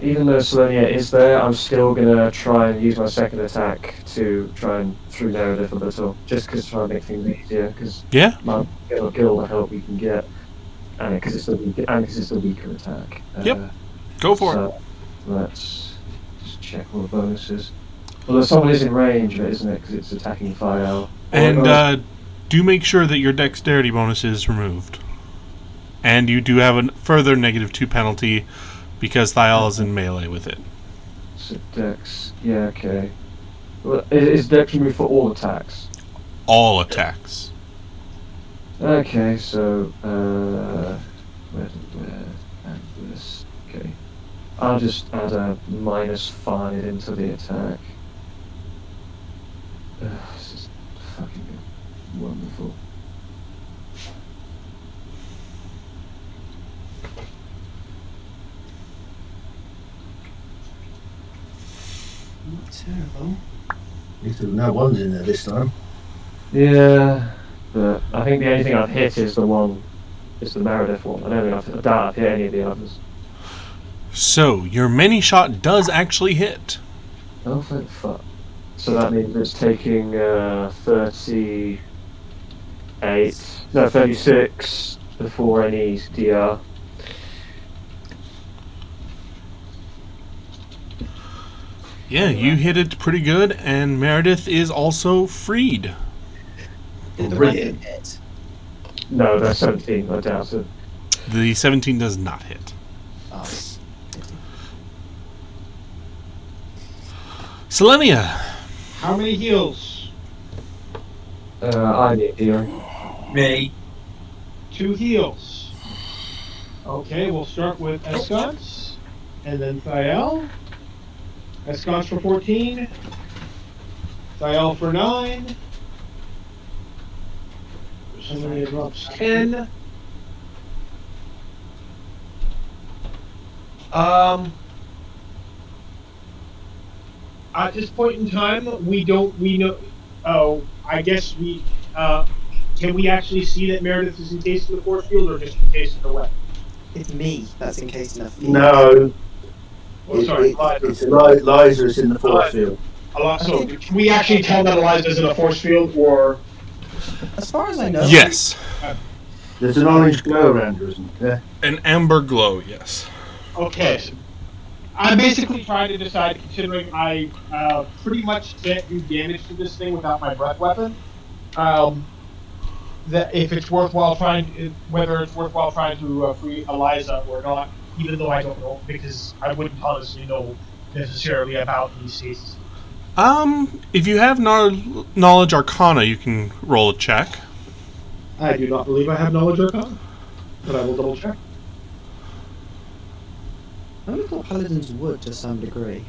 Even though Salonia is there, I'm still gonna try and use my second attack to try and through Meredith a little, just because try and make things easier. Because Yeah, my get all the help we can get, and because it's the weaker attack. Yep. go for it. So let's just check all the bonuses. Well, someone is in range of it, isn't it? Because it's attacking Fire. And do make sure that your dexterity bonus is removed. And you do have a further -2 penalty because Thial is in melee with it. So Dex, yeah, okay. Well, is Dex removed for all attacks? All attacks. Okay, so where and this. Okay, I'll just add a -5 into the attack. This is fucking wonderful. Not terrible. At least there's no ones in there this time. Yeah, but I think the only thing I've hit is the Meredith one. I doubt I've hit any of the others. So, your many shot does actually hit. Oh, thank fuck. So that means it's taking 36 before any DR. Yeah, you hit it pretty good, and Meredith is also freed. Did the Brilliant. random hit? No, that's 17, I doubt it. The 17 does not hit. Oh. Selenia. How many heals? I need healing. Me. 2 heals. Okay, we'll start with Esconds, and then Thiel. Esconds for 14. Thiel for 9. Somebody drops 10. At this point in time, we know. Oh, I guess can we actually see that Meredith is encased in the force field, or just encased in the web? It's me that's encased in a field. No, Oh, sorry, it's Liza is in the force field. So, can we actually tell that Eliza's in a force field, or? As far as I know. Yes. There's an orange glow around her, isn't there? An amber glow, yes. Okay, so I'm basically trying to decide, considering I pretty much can't do damage to this thing without my breath weapon, that if it's worthwhile whether it's worthwhile trying to free Eliza or not, even though I don't know, because I wouldn't honestly know necessarily about these cases. If you have knowledge Arcana, you can roll a check. I do not believe I have knowledge Arcana, but I will double check. I would have thought paladins would to some degree.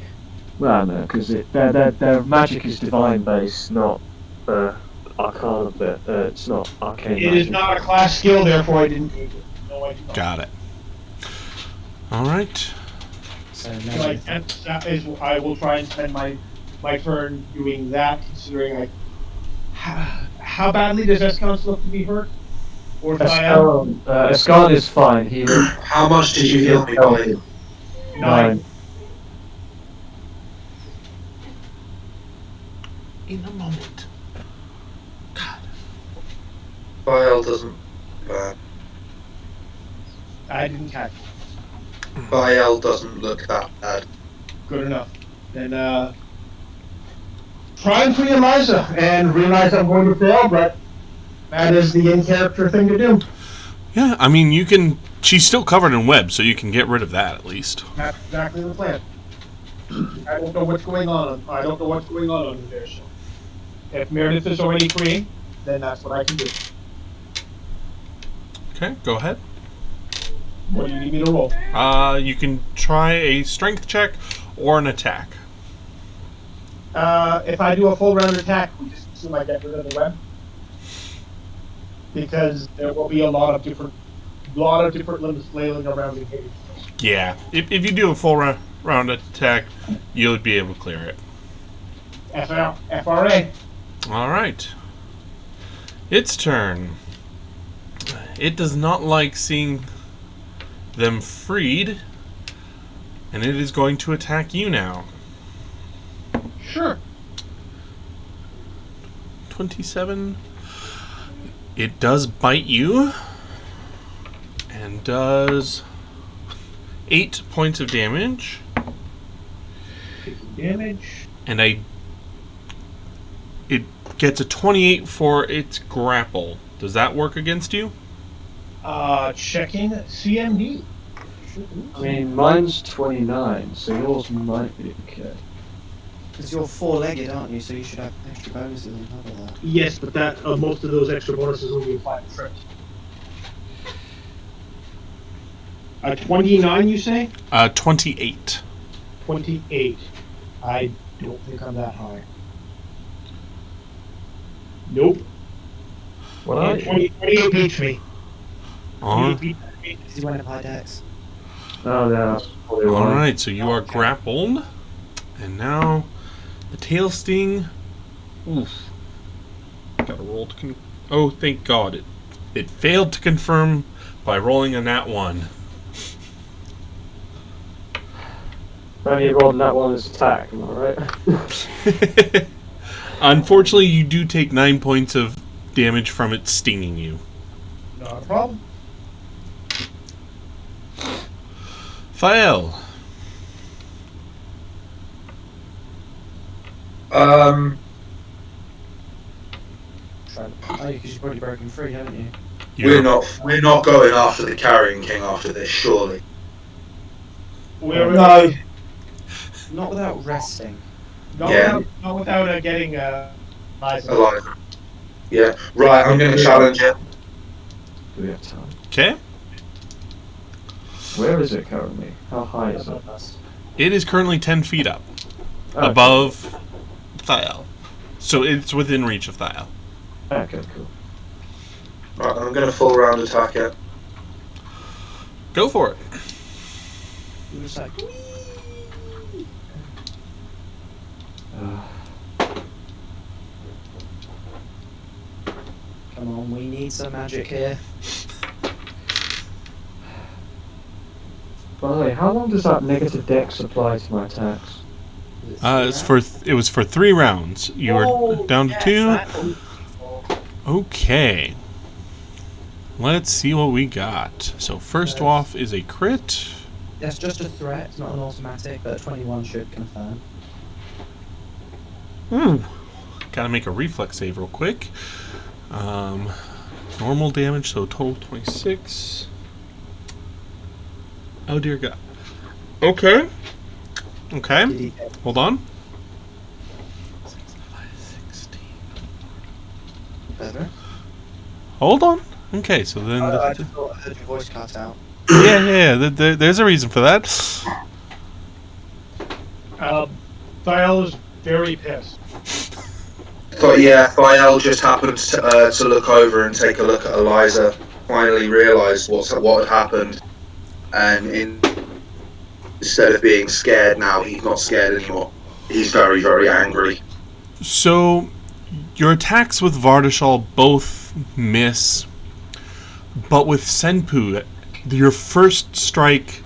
Well, no, because their magic is divine based, not arcana. But it's not arcane. It is not a class skill, therefore I didn't take it. No, I did not. Got it. All right. So Like, and that is, I will try and spend my turn doing that, considering how badly does Esconds look to be hurt? Or Thiel? Escond is fine. He How much did you heal me by? 9. In a moment. Bile doesn't. Bad. I didn't catch. Bile doesn't look that bad. Good enough. Then try and free Eliza and realize I'm going to fail, but that is the in-character thing to do. Yeah, I mean, you can. She's still covered in web, so you can get rid of that at least. That's exactly the plan. I don't know what's going on. I don't know what's going on under there. So, if Meredith is already free, then that's what I can do. Okay, go ahead. What do you need me to roll? You can try a strength check or an attack. If I do a full round attack, we just assume I get rid of the web, because there will be a lot of different limits flailing around the cage. Yeah, if you do a full round attack, you'll be able to clear it. FRA. All right. Its turn. It does not like seeing them freed, And it is going to attack you now. Sure. 27. It does bite you. And does 8 points of damage. Taking damage. And it gets a 28 for its grapple. Does that work against you? Checking CMD. I mean, mine's 29, so yours might be okay. Because you're four-legged, aren't you? So you should have extra bonuses on top of that. Yes, but that most of those extra bonuses only apply to trips. 29, you say? 28. 28. I don't think I'm that high. Nope. Well, Yeah, 28 beats me. All 28 beats me. Because you went up high dex. Oh, yeah, that's probably right. right, so you are grappled. And now the tail sting. Oof. Gotta roll to oh, thank God. It failed to confirm by rolling a nat 1. Only you rolled that one as attack, am I right? Unfortunately, you do take 9 points of damage from it stinging you. Not a problem. Fael. Oh, because you've already broken free, haven't you? We're not going after the Carrion King after this, surely. No. Not without resting. Yeah. Not without getting Alive. Yeah. Right, I'm going to challenge it. Do we have time? Okay. Where is it currently? How high is it? It is currently 10 feet up. Okay. Above Thiel. So it's within reach of Thiel. Okay, cool. Right, I'm going to full round attack it. Go for it. You were just like, come on, we need some magic here. By the way, how long does that negative dex apply to my attacks? It was for 3 rounds. You were down to 2. Okay. Let's see what we got. So first off is a crit. That's just a threat, it's not an automatic, but 21 should confirm. Gotta make a reflex save real quick. Normal damage, so total 26. Oh dear God. Okay. Okay. Hold on. 16. Better. Hold on. Okay, so then. I just thought I heard your voice cut out. Yeah. There's a reason for that. Thiel is very pissed. But yeah, Thiel just happened to look over and take a look at Eliza, finally realised what had happened, and instead of being scared now, he's not scared anymore. He's very, very angry. So, your attacks with Vardashal both miss, but with Senpu, your first strike...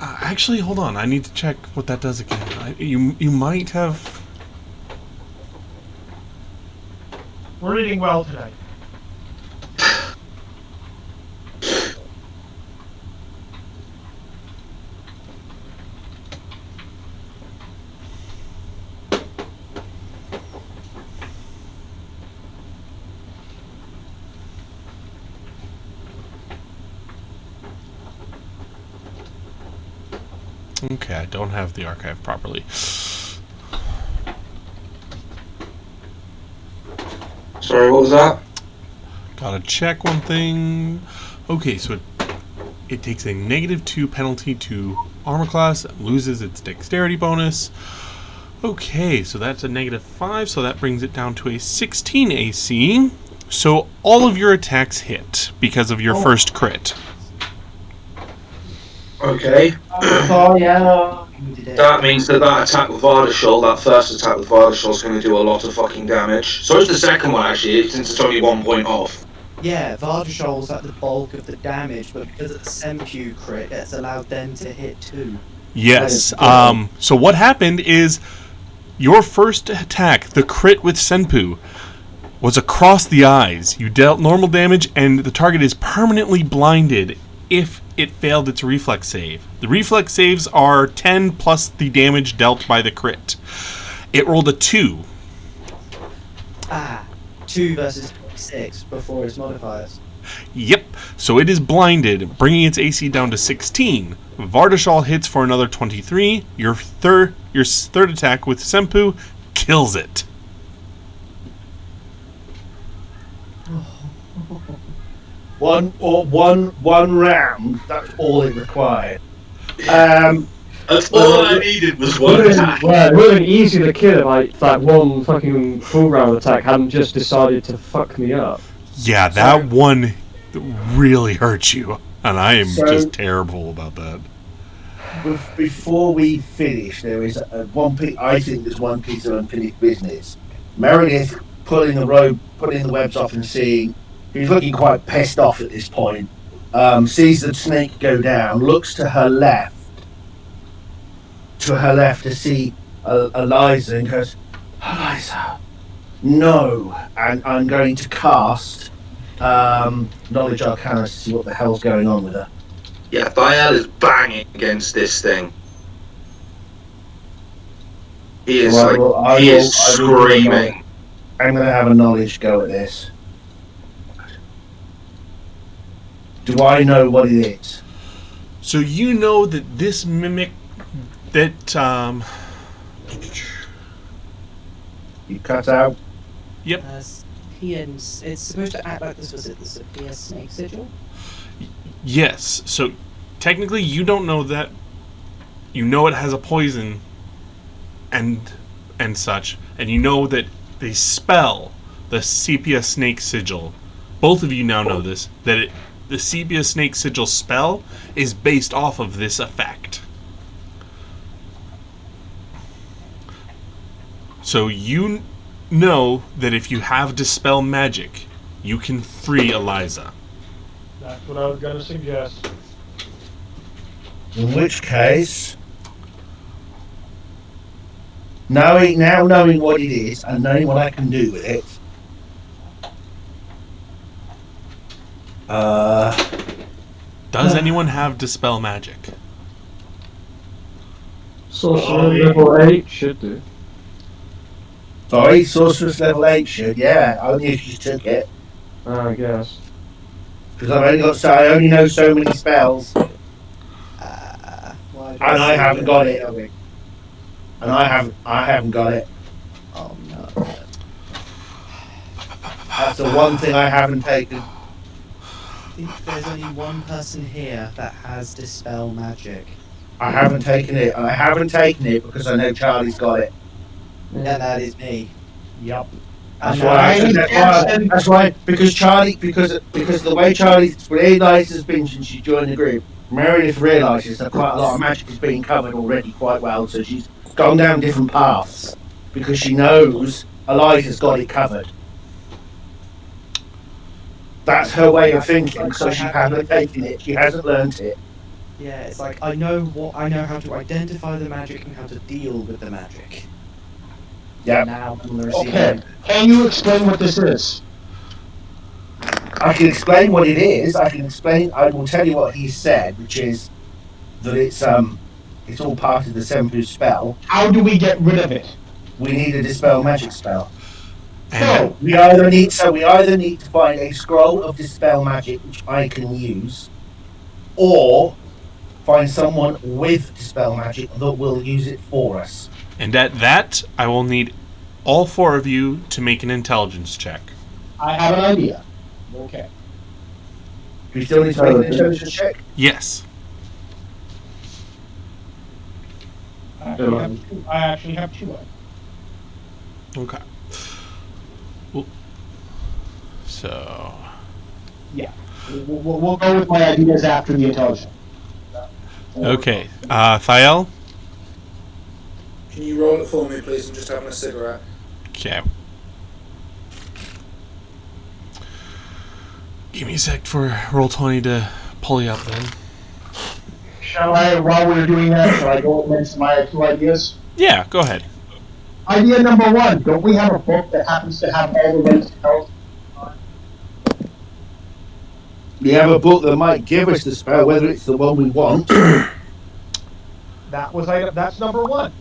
actually, hold on, I need to check what that does again. You might have... We're eating well tonight. Okay, I don't have the archive properly. Sorry, what was that? Gotta check one thing. Okay, so it takes a -2 penalty to armor class, loses its dexterity bonus. Okay, so that's a -5, so that brings it down to a 16 AC. So all of your attacks hit because of your first crit. Okay. Oh yeah. That means that attack with Vardashal, that first attack with Vardashal, is going to do a lot of fucking damage. So is the second one, actually, since it's only 1 point off. Yeah, Vardashol's at the bulk of the damage, but because of the Sempu crit, it's allowed them to hit too. Yes. Right. So what happened is your first attack, the crit with Senpu, was across the eyes. You dealt normal damage, and the target is permanently blinded if it failed its reflex save. The reflex saves are 10 plus the damage dealt by the crit. It rolled a 2. 2 versus 6 before its modifiers. Yep, so it is blinded, bringing its AC down to 16. Vardashal hits for another 23. Your third attack with Senpu kills it. One round. That's all it required. That's all I needed was one attack. Yeah, it would have been easy to kill if that one fucking full round attack hadn't just decided to fuck me up. Yeah, that one really hurt you, and I am just terrible about that. Before we finish, there is one piece. I think there's one piece of unfinished business. Meredith pulling the webs off and seeing. He's looking quite pissed off at this point. Sees the snake go down. Looks to her left. To see Eliza and goes, Eliza, no. And I'm going to cast Knowledge Arcana to see what the hell's going on with her. Yeah, Thiel is banging against this thing. He is screaming. I'm going to have a knowledge go at this. Do I know what it is? So you know that this mimic that You cut out. Yep. It's supposed to act like this. Was it the Sophia Snake Sigil? Yes. So technically, you don't know that. You know it has a poison, and such, and you know that the spell, the Sepia Snake Sigil. Both of you now know this. The Sepia Snake Sigil spell is based off of this effect. So you know that if you have Dispel Magic, you can free Eliza. That's what I was going to suggest. In which case, knowing what it is and knowing what I can do with it, does anyone have Dispel Magic? Sorcerer level 8 should do. Sorry, Sorceress level 8 should, yeah, only if you took it. I guess. Because I only know so many spells. And I haven't got it. And I haven't got it. Oh no. That's the one thing I haven't taken. I think there's only one person here that has Dispel Magic. I haven't taken it. And I haven't taken it because I know Charlie's got it. Yeah, that is me. Yep. That's why because the way Charlie realised has been since she joined the group, Meredith realises that quite a lot of magic is being covered already quite well, so she's gone down different paths because she knows Eliza's got it covered. That's her way of thinking, so she hasn't taken it, she hasn't learnt it. Yeah, it's like I know how to identify the magic and how to deal with the magic. Yeah. Now I'm gonna receive Okay. Can you explain what this is? I can explain what it is. I will tell you what he said, which is that it's all part of the Senpu spell. How do we get rid of it? We need a Dispel Magic spell. So, We either need to find a scroll of Dispel Magic which I can use, or find someone with Dispel Magic that will use it for us. And at that, I will need all 4 of you to make an intelligence check. I have an idea. Okay. Do we still need to make an intelligence check? Yes. I actually have two. Okay. Well, so... Yeah. We'll go with my ideas after the intelligence. Okay. Thiel? Can you roll it for me, please? I'm just having a cigarette. Okay. Give me a sec for Roll20 to pull you up then. Shall I, while we're doing that, shall I go and mention my 2 ideas? Yeah, go ahead. Idea number 1, don't we have a book that happens to have all the ways to tell? We have a book that might give us the spell, whether it's the one we want. That's number 1.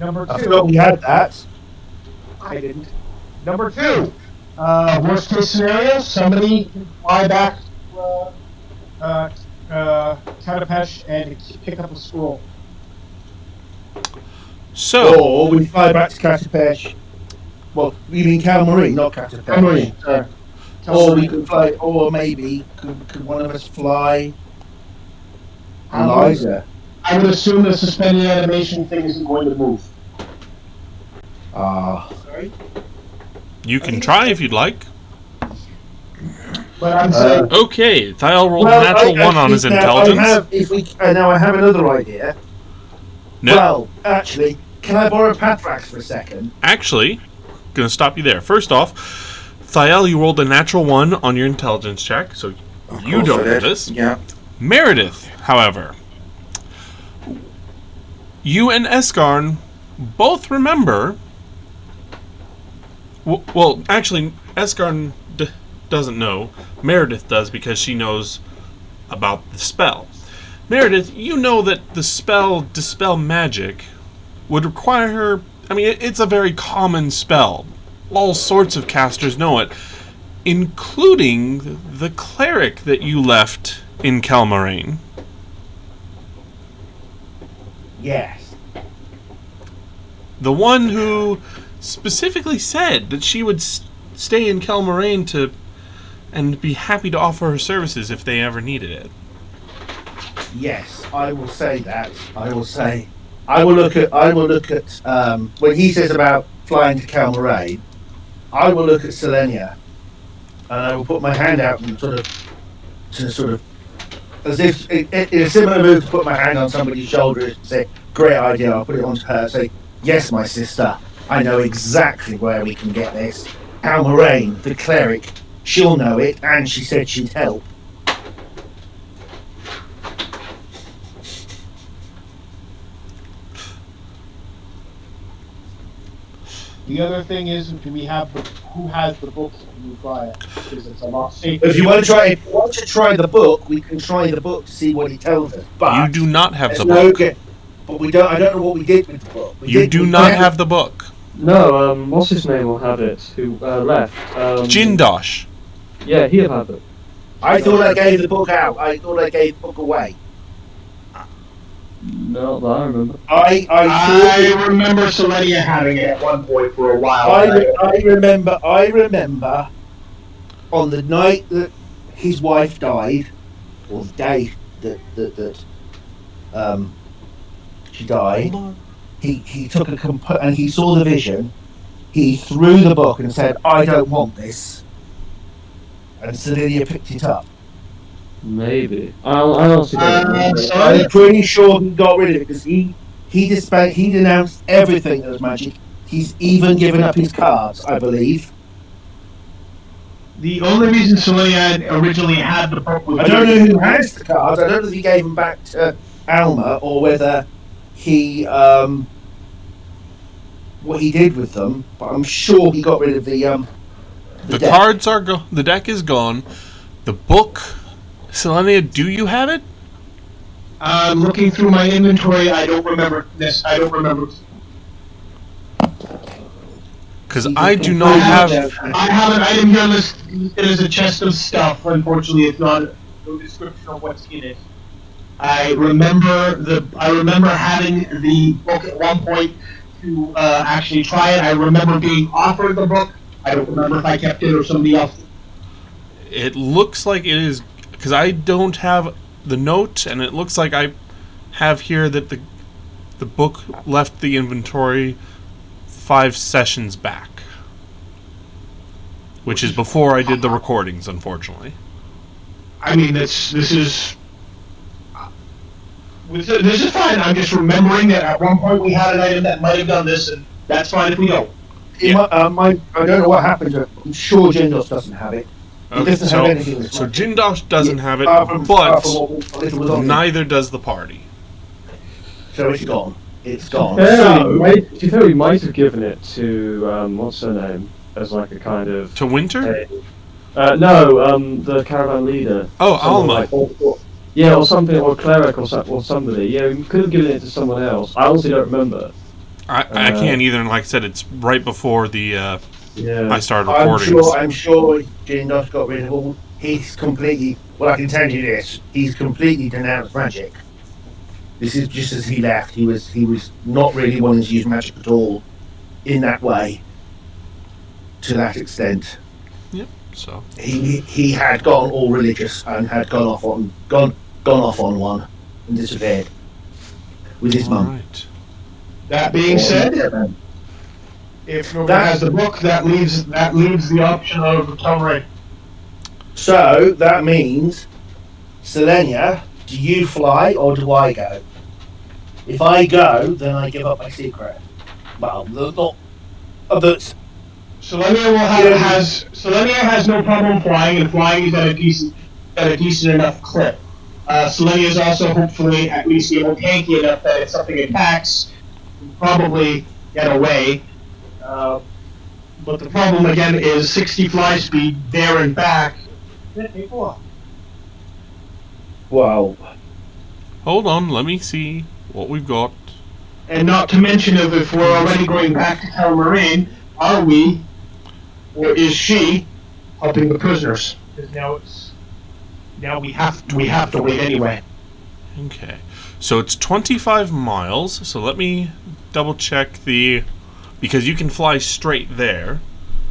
Number 2. I thought we had that. I didn't. Number 2, worst case scenario, somebody can fly back to Katapesh and pick up a scroll. So, Or we fly back to Katapesh. Well, you mean Calmarine, not Katapesh. Calmarine, sorry. Or we could fly, or maybe could one of us fly Eliza? I would assume the suspended animation thing isn't going to move. Sorry? you can try if you'd like. But I'm saying, Okay, Thiel rolled a natural 1 on his intelligence. Now I have another idea. No, Well, actually, can I borrow Pathrax for a second? actually, gonna stop you there. First off, Thiel, you rolled a natural 1 on your intelligence check, so you course don't I know did. this. Yeah. Meredith, however, you and Escarn both remember. Well, actually, Escarn doesn't know. Meredith does because she knows about the spell. Meredith, you know that the spell Dispel Magic would require. I mean, it's a very common spell. All sorts of casters know it, including the cleric that you left in Calmarine. Yes. The one who specifically said that she would stay in Calmarine and be happy to offer her services if they ever needed it. Yes, I will say that. I will look at when he says about flying to Calmarine, I will look at Selenia and I will put my hand out and sort of as if in a similar move to put my hand on somebody's shoulder and say, great idea, I'll put it onto her, say, yes, my sister, I know exactly where we can get this. Calmarine, the cleric, she'll know it, and she said she'd help. the other thing is, do we have who has the books when you buy it? Because it's a lot safer. If you want to try the book, we can try the book to see what it tells us. But You do not have the no book. good. But we don't. I don't know what we did with the book. You do not have the book. No, what's his name will have it, who left. Jindosh. Yeah, he'll have it. I thought I gave the book out. I thought I gave the book away. No, that I remember. I remember Selenia having it at one point for a while. I remember on the night that his wife died, or the day that she died, he took and he saw the vision. He threw the book and said, "I don't want this," and Selenia picked it up. Maybe. I honestly don't remember. I'm pretty sure he got rid of it because he denounced everything that was magic. He's even given up his cards, I believe. The only reason Selenia originally had the book was... I don't know who has the cards. I don't know if he gave them back to Alma or whether he what he did with them. But I'm sure he got rid of the deck. Cards are the deck is gone. The book, Selenia, do you have it? Looking through my inventory, I don't remember this. I don't remember. Because I do not have. I have an item here listed. It is a chest of stuff. Unfortunately, it's not no description of what's in it. I remember having the book at one point to actually try it. I remember being offered the book. I don't remember if I kept it or somebody else. It looks like it is, because I don't have the note, and it looks like I have here that the book left the inventory 5 sessions back, which is before I did the recordings, unfortunately. I mean, this is fine. I'm just remembering that at one point we had an item that might have done this, and that's fine if we don't. I don't know what happened to it. I'm sure Jindos doesn't have it. He doesn't have anything that's So magic. Jindosh doesn't have it, Apart from but what little was on him. neither does the party. So it's gone. It's gone. She fairly might have given it to what's her name as like a kind of To Winter? no, the caravan leader. Oh, Someone Alma. like- or something, or cleric, or somebody. Yeah, we could have given it to someone else. I honestly don't remember. I can't either, and like I said, it's right before the Yeah. I started recording. I'm sure Jindosh got rid of all. He's completely. Well, I can tell you this. He's completely denounced magic. This is just as he left. He was not really wanting to use magic at all, in that way. To that extent. Yep. So He had gone all religious and had gone off on one and disappeared with his all mum. right. That being said, if no one has the book, that leaves the option of Tom. So that means, Selenia, do you fly or do I go? If I go, then I give up my secret. Well, not. But Selenia has no problem flying, and flying is at a decent enough clip. Selenia is also hopefully at least tanky enough that if something attacks, you can probably get away. But the problem again is 60 fly speed there and back. well, Hold on, let me see what we've got. And not to mention if we're already going back to Calmarine, are we, or is she, helping the prisoners? Because now we have to wait anyway. Okay. So it's 25 miles. So let me double check because you can fly straight there.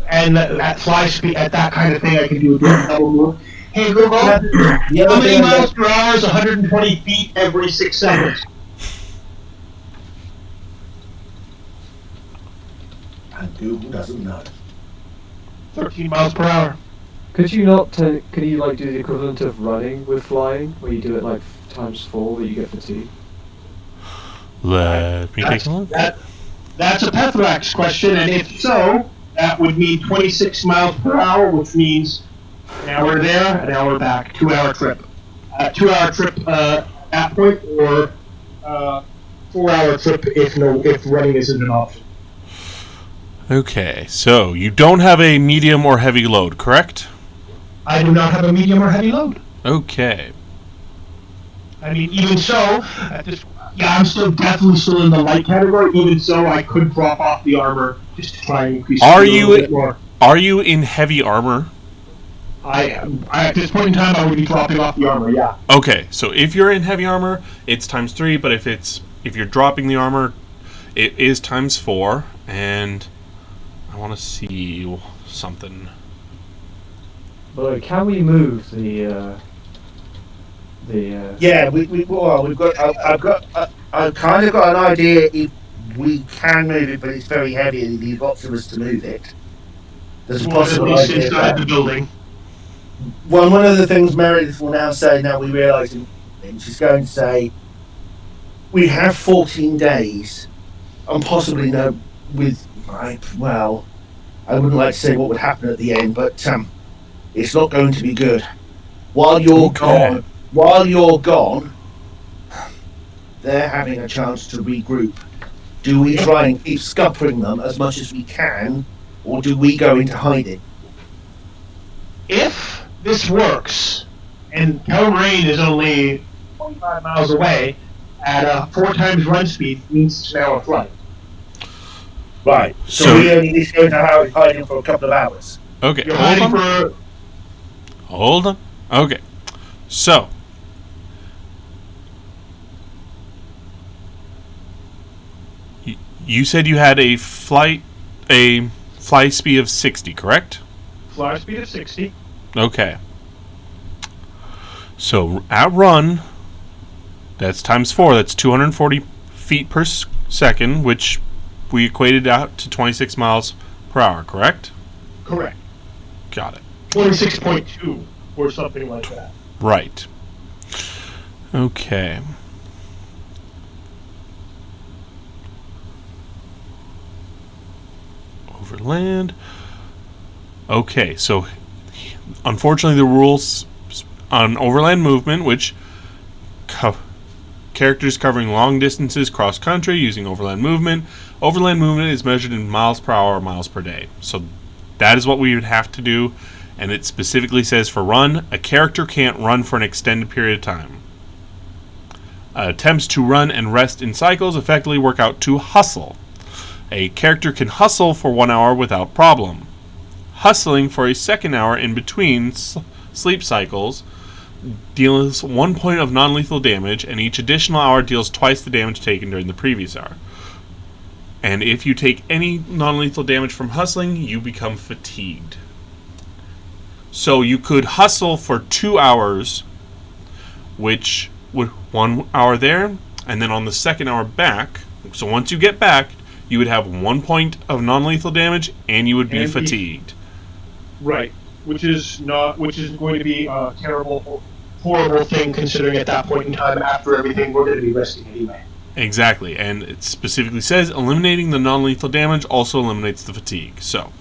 And at fly speed, at that kind of thing, I can do a double move. Hey Google, how many miles per hour is 120 feet every 6 seconds? and Google doesn't know. 13 miles per hour. Could you not? Could you like do the equivalent of running with flying, where you do it like ×4 that you get fatigue? Let me take a look. That's a Pethrax question, and if so, that would mean 26 miles per hour, which means an hour there, an hour back, 2-hour trip. 2-hour trip at that point, or 4-hour trip if running isn't an option. Okay, so you don't have a medium or heavy load, correct? I do not have a medium or heavy load. Okay. I mean, even so, I'm definitely still in the light category. Even so, I could drop off the armor just to try and increase. Are speed a little bit more. Are you in heavy armor? I at this point in time, I would be dropping off the armor. Yeah. Okay, so if you're in heavy armor, it's ×3. But if you're dropping the armor, it is ×4. And I want to see something. But can we move the? Yeah, we've got. I've kind of got an idea if we can move it, but it's very heavy and it needs lots of us to move it. There's a Well, at possible least idea. inside the building. Well, one of the things Meredith will now say, now we realise, and she's going to say, we have 14 days, and possibly well, I wouldn't like to say what would happen at the end, but it's not going to be good. While you're gone, they're having a chance to regroup. Do we try and keep scuppering them as much as we can, or do we go into hiding? If this works, and Calrain is only 25 miles away, at 4 times run speed, means it's an hour flight. Right. So we only need to go into hiding for a couple of hours. Okay, You're hiding for. Hold on. Okay, so you said you had a fly speed of 60, correct? Fly speed of 60. Okay. So at run, that's ×4. That's 240 feet per second, which we equated out to 26 miles per hour, correct? Correct. Got it. 26.2 or something like that. Right. Okay. Over land. Okay, so unfortunately, the rules on overland movement, which characters covering long distances cross country using overland movement. Overland movement is measured in miles per hour or miles per day. So that is what we would have to do. And it specifically says for run, a character can't run for an extended period of time. Attempts to run and rest in cycles effectively work out to hustle. A character can hustle for 1 hour without problem. Hustling for a second hour in between sleep cycles deals 1 point of non-lethal damage, and each additional hour deals twice the damage taken during the previous hour. And if you take any non-lethal damage from hustling, you become fatigued. So you could hustle for 2 hours, which would 1 hour there, and then on the second hour back. So once you get back, you would have 1 point of non-lethal damage, and you would be fatigued. Right, which is going to be a terrible, horrible thing, considering at that point in time, after everything, we're going to be resting anyway. Exactly, and it specifically says eliminating the non-lethal damage also eliminates the fatigue. So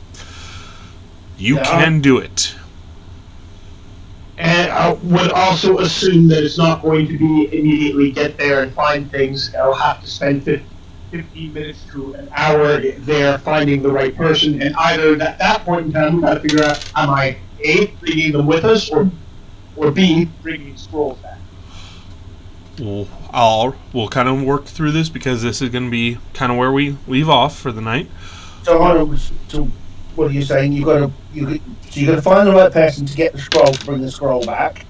you can do it. And I would also assume that it's not going to be immediately get there and find things. I'll have to spend 15 minutes to an hour there finding the right person, and either at that point in time, we've got to figure out, am I A, bringing them with us, or B, bringing scrolls back? We'll kind of work through this because this is going to be kind of where we leave off for the night. So what are you saying? You got to find the right person to get the scroll, to bring the scroll back.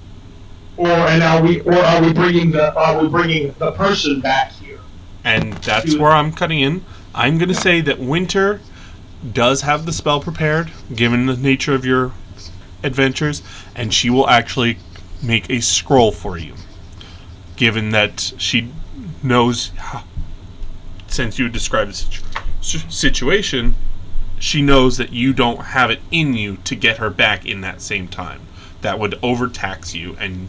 Are we bringing the person back here? And that's where I'm cutting in. I'm going to say that Winter does have the spell prepared, given the nature of your adventures, and she will actually make a scroll for you. Given that she knows, since you described the situation, she knows that you don't have it in you to get her back in that same time. That would overtax you and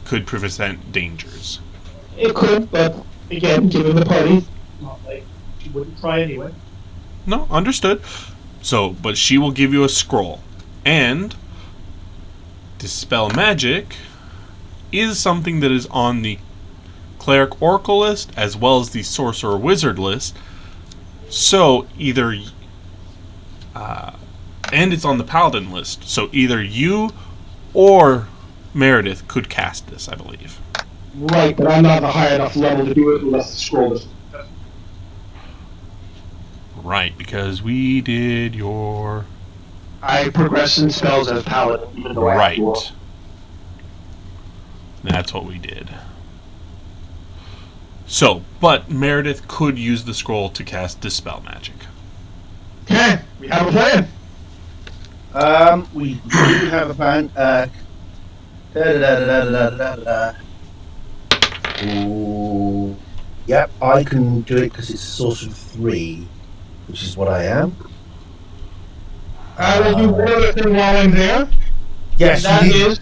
could prevent dangers. It could, but again, given the party, not like she wouldn't try anyway. No, understood. So, but she will give you a scroll. And Dispel Magic is something that is on the Cleric Oracle list as well as the Sorcerer Wizard list. So, either... and it's on the Paladin list. So, either you or Meredith could cast this, I believe. Right, but I'm not at a high enough level to do it unless the scroll is... Right, because we did your... I progress in spells as Paladin, even though I have to roll. That's what we did. So, but Meredith could use the scroll to cast Dispel Magic. Okay, we have a plan. We do have a plan. Ooh. Yep, I can do it because it's Sorcerer 3, which is what I am. I will do one other thing while I'm there. Yes, that is,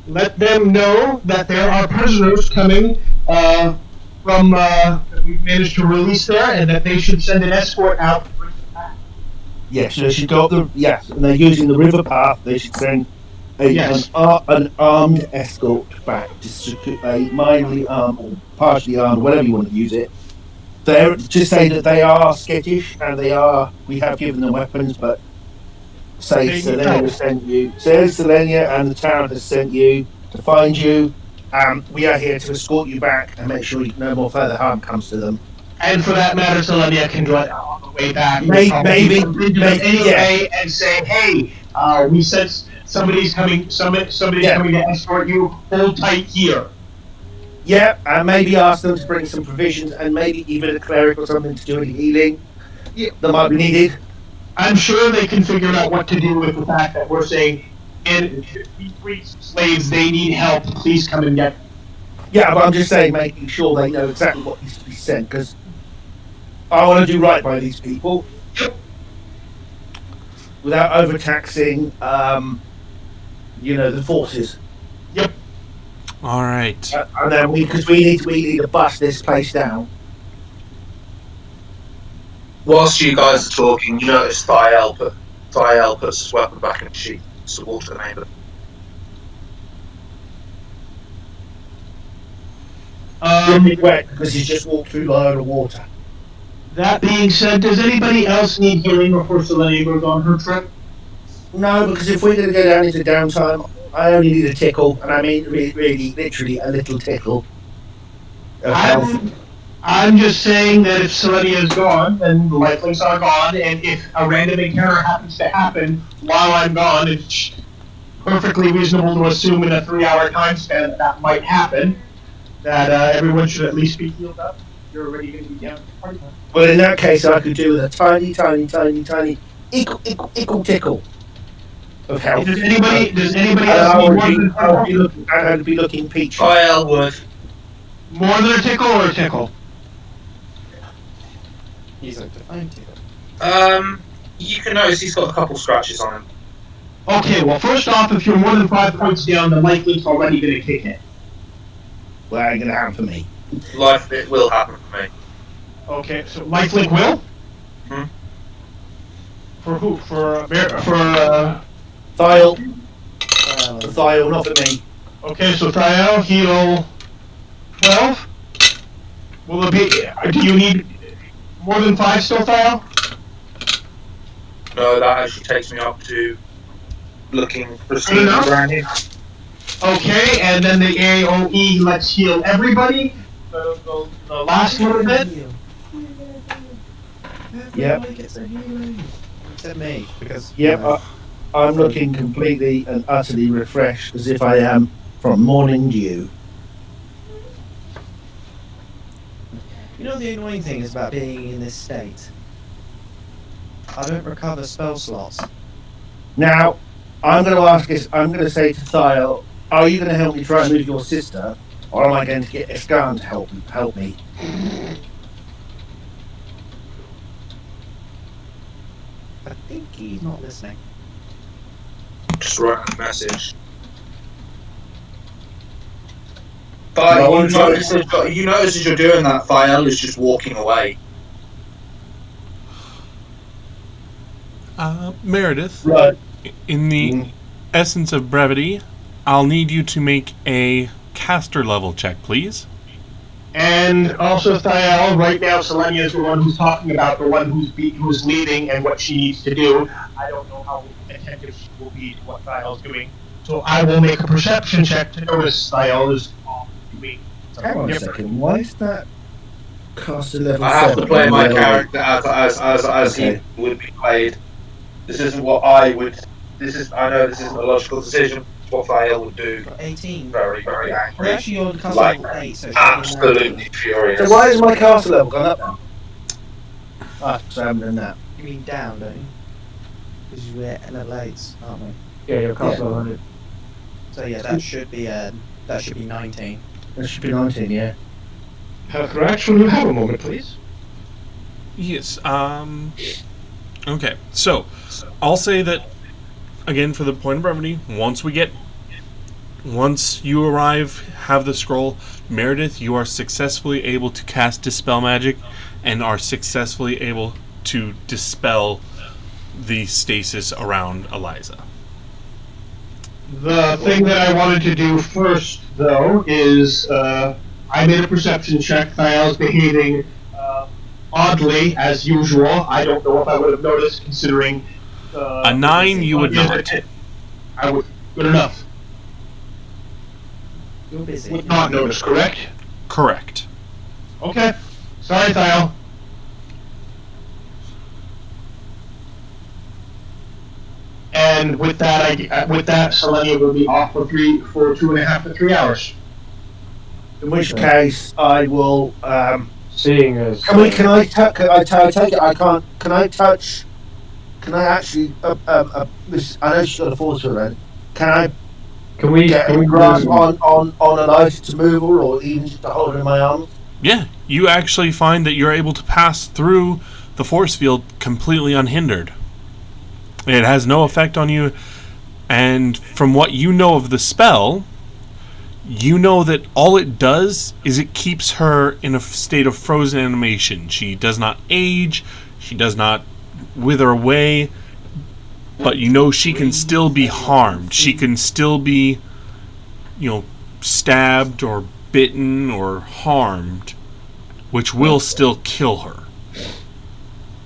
let them know that there are prisoners coming from that we've managed to release there, and that they should send an escort out to bring them back. Yes, they should go up the... Yes, and they're using the river path. They should send an armed escort back to a mildly armed or partially armed, whatever you want to use it. Just say that they are skittish and we have given them weapons, but say Selenia has sent you. Say Selenia and the town has sent you to find you. We are here to escort you back and make sure no more further harm comes to them. And for that matter, Selenia can join on the way back. Maybe and say, hey, we sense somebody's coming. Somebody's coming to escort you. Hold tight here. Yeah, and maybe ask them to bring some provisions and maybe even a cleric or something to do any healing that might be needed. I'm sure they can figure out what to do with the fact that we're saying, and these free slaves, they need help. Please come and get them. Yeah, but I'm just saying, making sure they know exactly what needs to be sent, because I want to do right by these people without overtaxing, the forces. Yep. All right. And then because we need to bust this place down. Whilst you guys are talking, you notice Thiel puts his weapon back in the sheath. to walk to the main building. Dripping wet because he's just walked through a load of water. That being said, does anybody else need healing before Selenia goes on her trip? No, because if we're going to go down into downtime, I only need a tickle, and I mean really, literally a little tickle of health. I'm just saying that if Selenia is gone, then the lifelinks are gone, and if a random encounter happens to happen while I'm gone, it's perfectly reasonable to assume in a 3-hour time span that might happen, that everyone should at least be healed up. You're already going to be down to party time. Well, in that case, I could do with a tiny, equal tickle of health. Does anybody And else I need would be looking peachy. Kyle would. more than a tickle or a tickle? He's like, define tickle. You can notice he's got a couple scratches on him. Okay, well, first off, if you're more than 5 points down, the life link's already going to kick in. Well, ain't going to happen for me. It will happen for me. Okay, so lifelink will? Hmm? For who? For Thiel. Thiel, not for me. okay, so Thiel, heal 12? Will it be... Do you need more than 5 still, Thiel? No, that actually takes me up to looking pristine enough? and brand new. Okay, and then the AOE lets heal everybody. The last little bit. Yep. Everybody gets a healing. Except me, because... Yep, I'm looking completely and utterly refreshed as if I am from morning dew. You know the annoying thing is about being in this state? I don't recover spell slots. Now, I'm going to ask this, I'm going to say to Thiel, are you going to help me try and move your sister, or am I going to get Esconds to help me? I think he's not listening. Just write a message. Well, But you notice as you're doing that, Thiel is just walking away. Meredith, Right. in the essence of brevity, I'll need you to make a caster level check, please. And also Thiel, right now Selenia is the one who's talking about the one who's leading and what she needs to do. I don't know how attentive she will be to what Thiel's doing. So I will make a perception check to notice Thiel is doing Hang on a second, why is that caster level I have 7? to play my character as he would be played. This isn't what I would. I know this isn't a logical decision. It's what Thiel would do. 18. Very, very Well, angry. actually, you're the caster Like, level 8, so it should be 19. absolutely furious. So why is my caster level gone up then? Ah, because I haven't done that. You mean down, don't you? Because we're at level 8s, aren't we? Yeah, you're castle 100. So yeah, that should be 19. That should be 19, yeah. Correct, will you have a moment, please? Yes, okay, so, I'll say that, again, for the point of brevity, once you arrive, have the scroll, Meredith, you are successfully able to cast Dispel Magic, and are successfully able to dispel the stasis around Eliza. The thing that I wanted to do first, though, is I made a perception check. Thiel's behaving oddly, as usual. I don't know if I would have noticed, considering... a 9, you would not. I would. Good enough. You're busy. Would not notice, correct? Correct. Okay. Sorry, Thiel. And with that, Selenia will be off for 2.5 to 3 hours. In which case, I will. Seeing as... Can I take it? I can't. Can I touch? Can I actually? I know she's got a force field then. Can I Can we get a grasp on Eliza to move her, or even just to hold her in my arms? Yeah, you actually find that you're able to pass through the force field completely unhindered. It has no effect on you, and from what you know of the spell, you know that all it does is it keeps her in a state of frozen animation. She does not age, she does not wither away. but you know she can still be harmed. She can still be, stabbed or bitten or harmed, which will still kill her.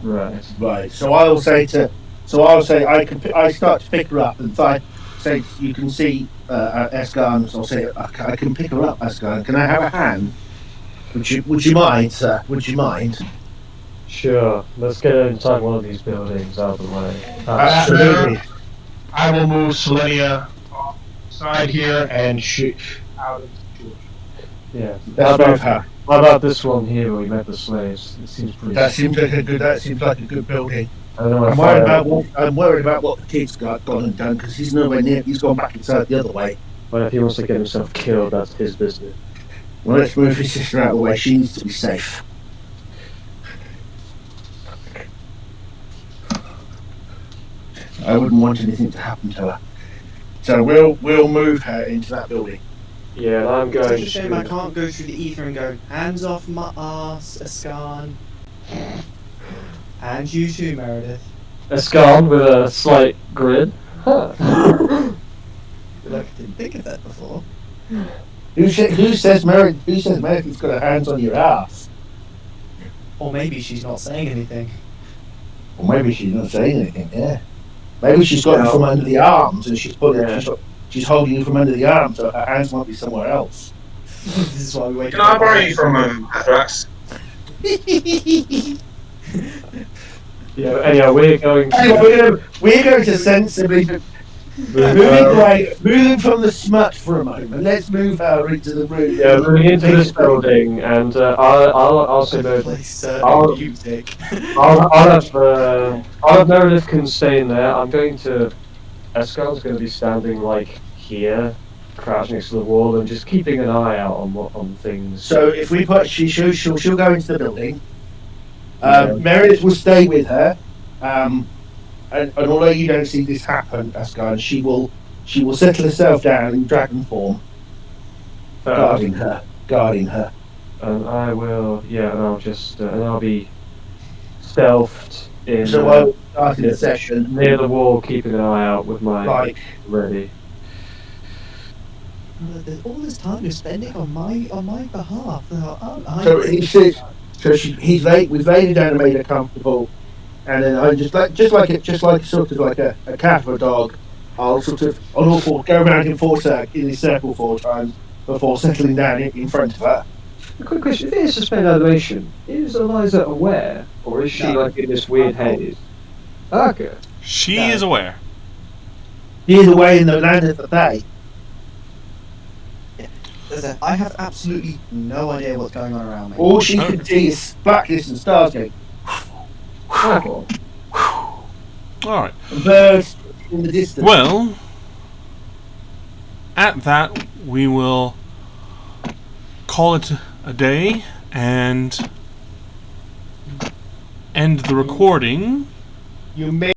Right. Right. So I start to pick her up and say you can see Esconds. I'll say I can pick her up, Esconds. Can I have a hand? Would you mind, sir? Would you mind? Sure. Let's get inside one of these buildings out of the way. Absolutely. I will move Selenia side here and shoot out of the situation. Yeah. Let's move her. How about this one here where we met the slaves? It seems pretty. That seems like a good building. I don't know. I'm worried about what the kid's gone and done because he's nowhere near. He's gone back inside the other way. But if he wants to get himself killed, that's his business. Well, let's move his sister out of the way. She needs to be safe. I wouldn't want anything to happen to her. So we'll move her into that building. Yeah, and I'm It's going such a shame I can't go through the ether and go, hands off my ass, Escon. And you too, Meredith. Escond with a slight grin. Huh. Look, I didn't think of that before. Who says Meredith's got her hands on your ass? Or maybe she's not saying anything. Or maybe she's not saying anything. Yeah. Maybe she's got you from under the arms and she's holding you from under the arms, so her hands might be somewhere else. This is why we wait. Can I borrow you for a moment, Athrax? Yeah. Anyhow, we're going. We're going to sensibly moving from the smut for a moment. Let's move her into the room. Yeah, moving into this building, and I'll say no. Play certain I'll- music. I'll have Meredith can stay in there. I'm going to. Escond's going to be standing like here, crouched next to the wall, and just keeping an eye out on things. So if we put she'll go into the building. Yeah. Meredith will stay with her. And although you don't see this happen, Escond, she will settle herself down in dragon form, guarding her. And I will, yeah, and I'll just, and I'll be stealthed in. So I will start in the session near the wall, keeping an eye out with my ready. All this time you're spending on my behalf. So he says, we've laid her down and made her comfortable, and then I just like sort of like a cat or a dog. I'll go around in a circle 4 times before settling down in front of her. A quick question: if it is suspended animation, is Eliza aware, or is she like in this weird haze? Okay. She is aware. He is away in the land of the Fae. I have absolutely no idea what's going on around me. All she can see is blackness and stars going. Alright. Birds in the distance. Well, at that, we will call it a day and end the recording. You may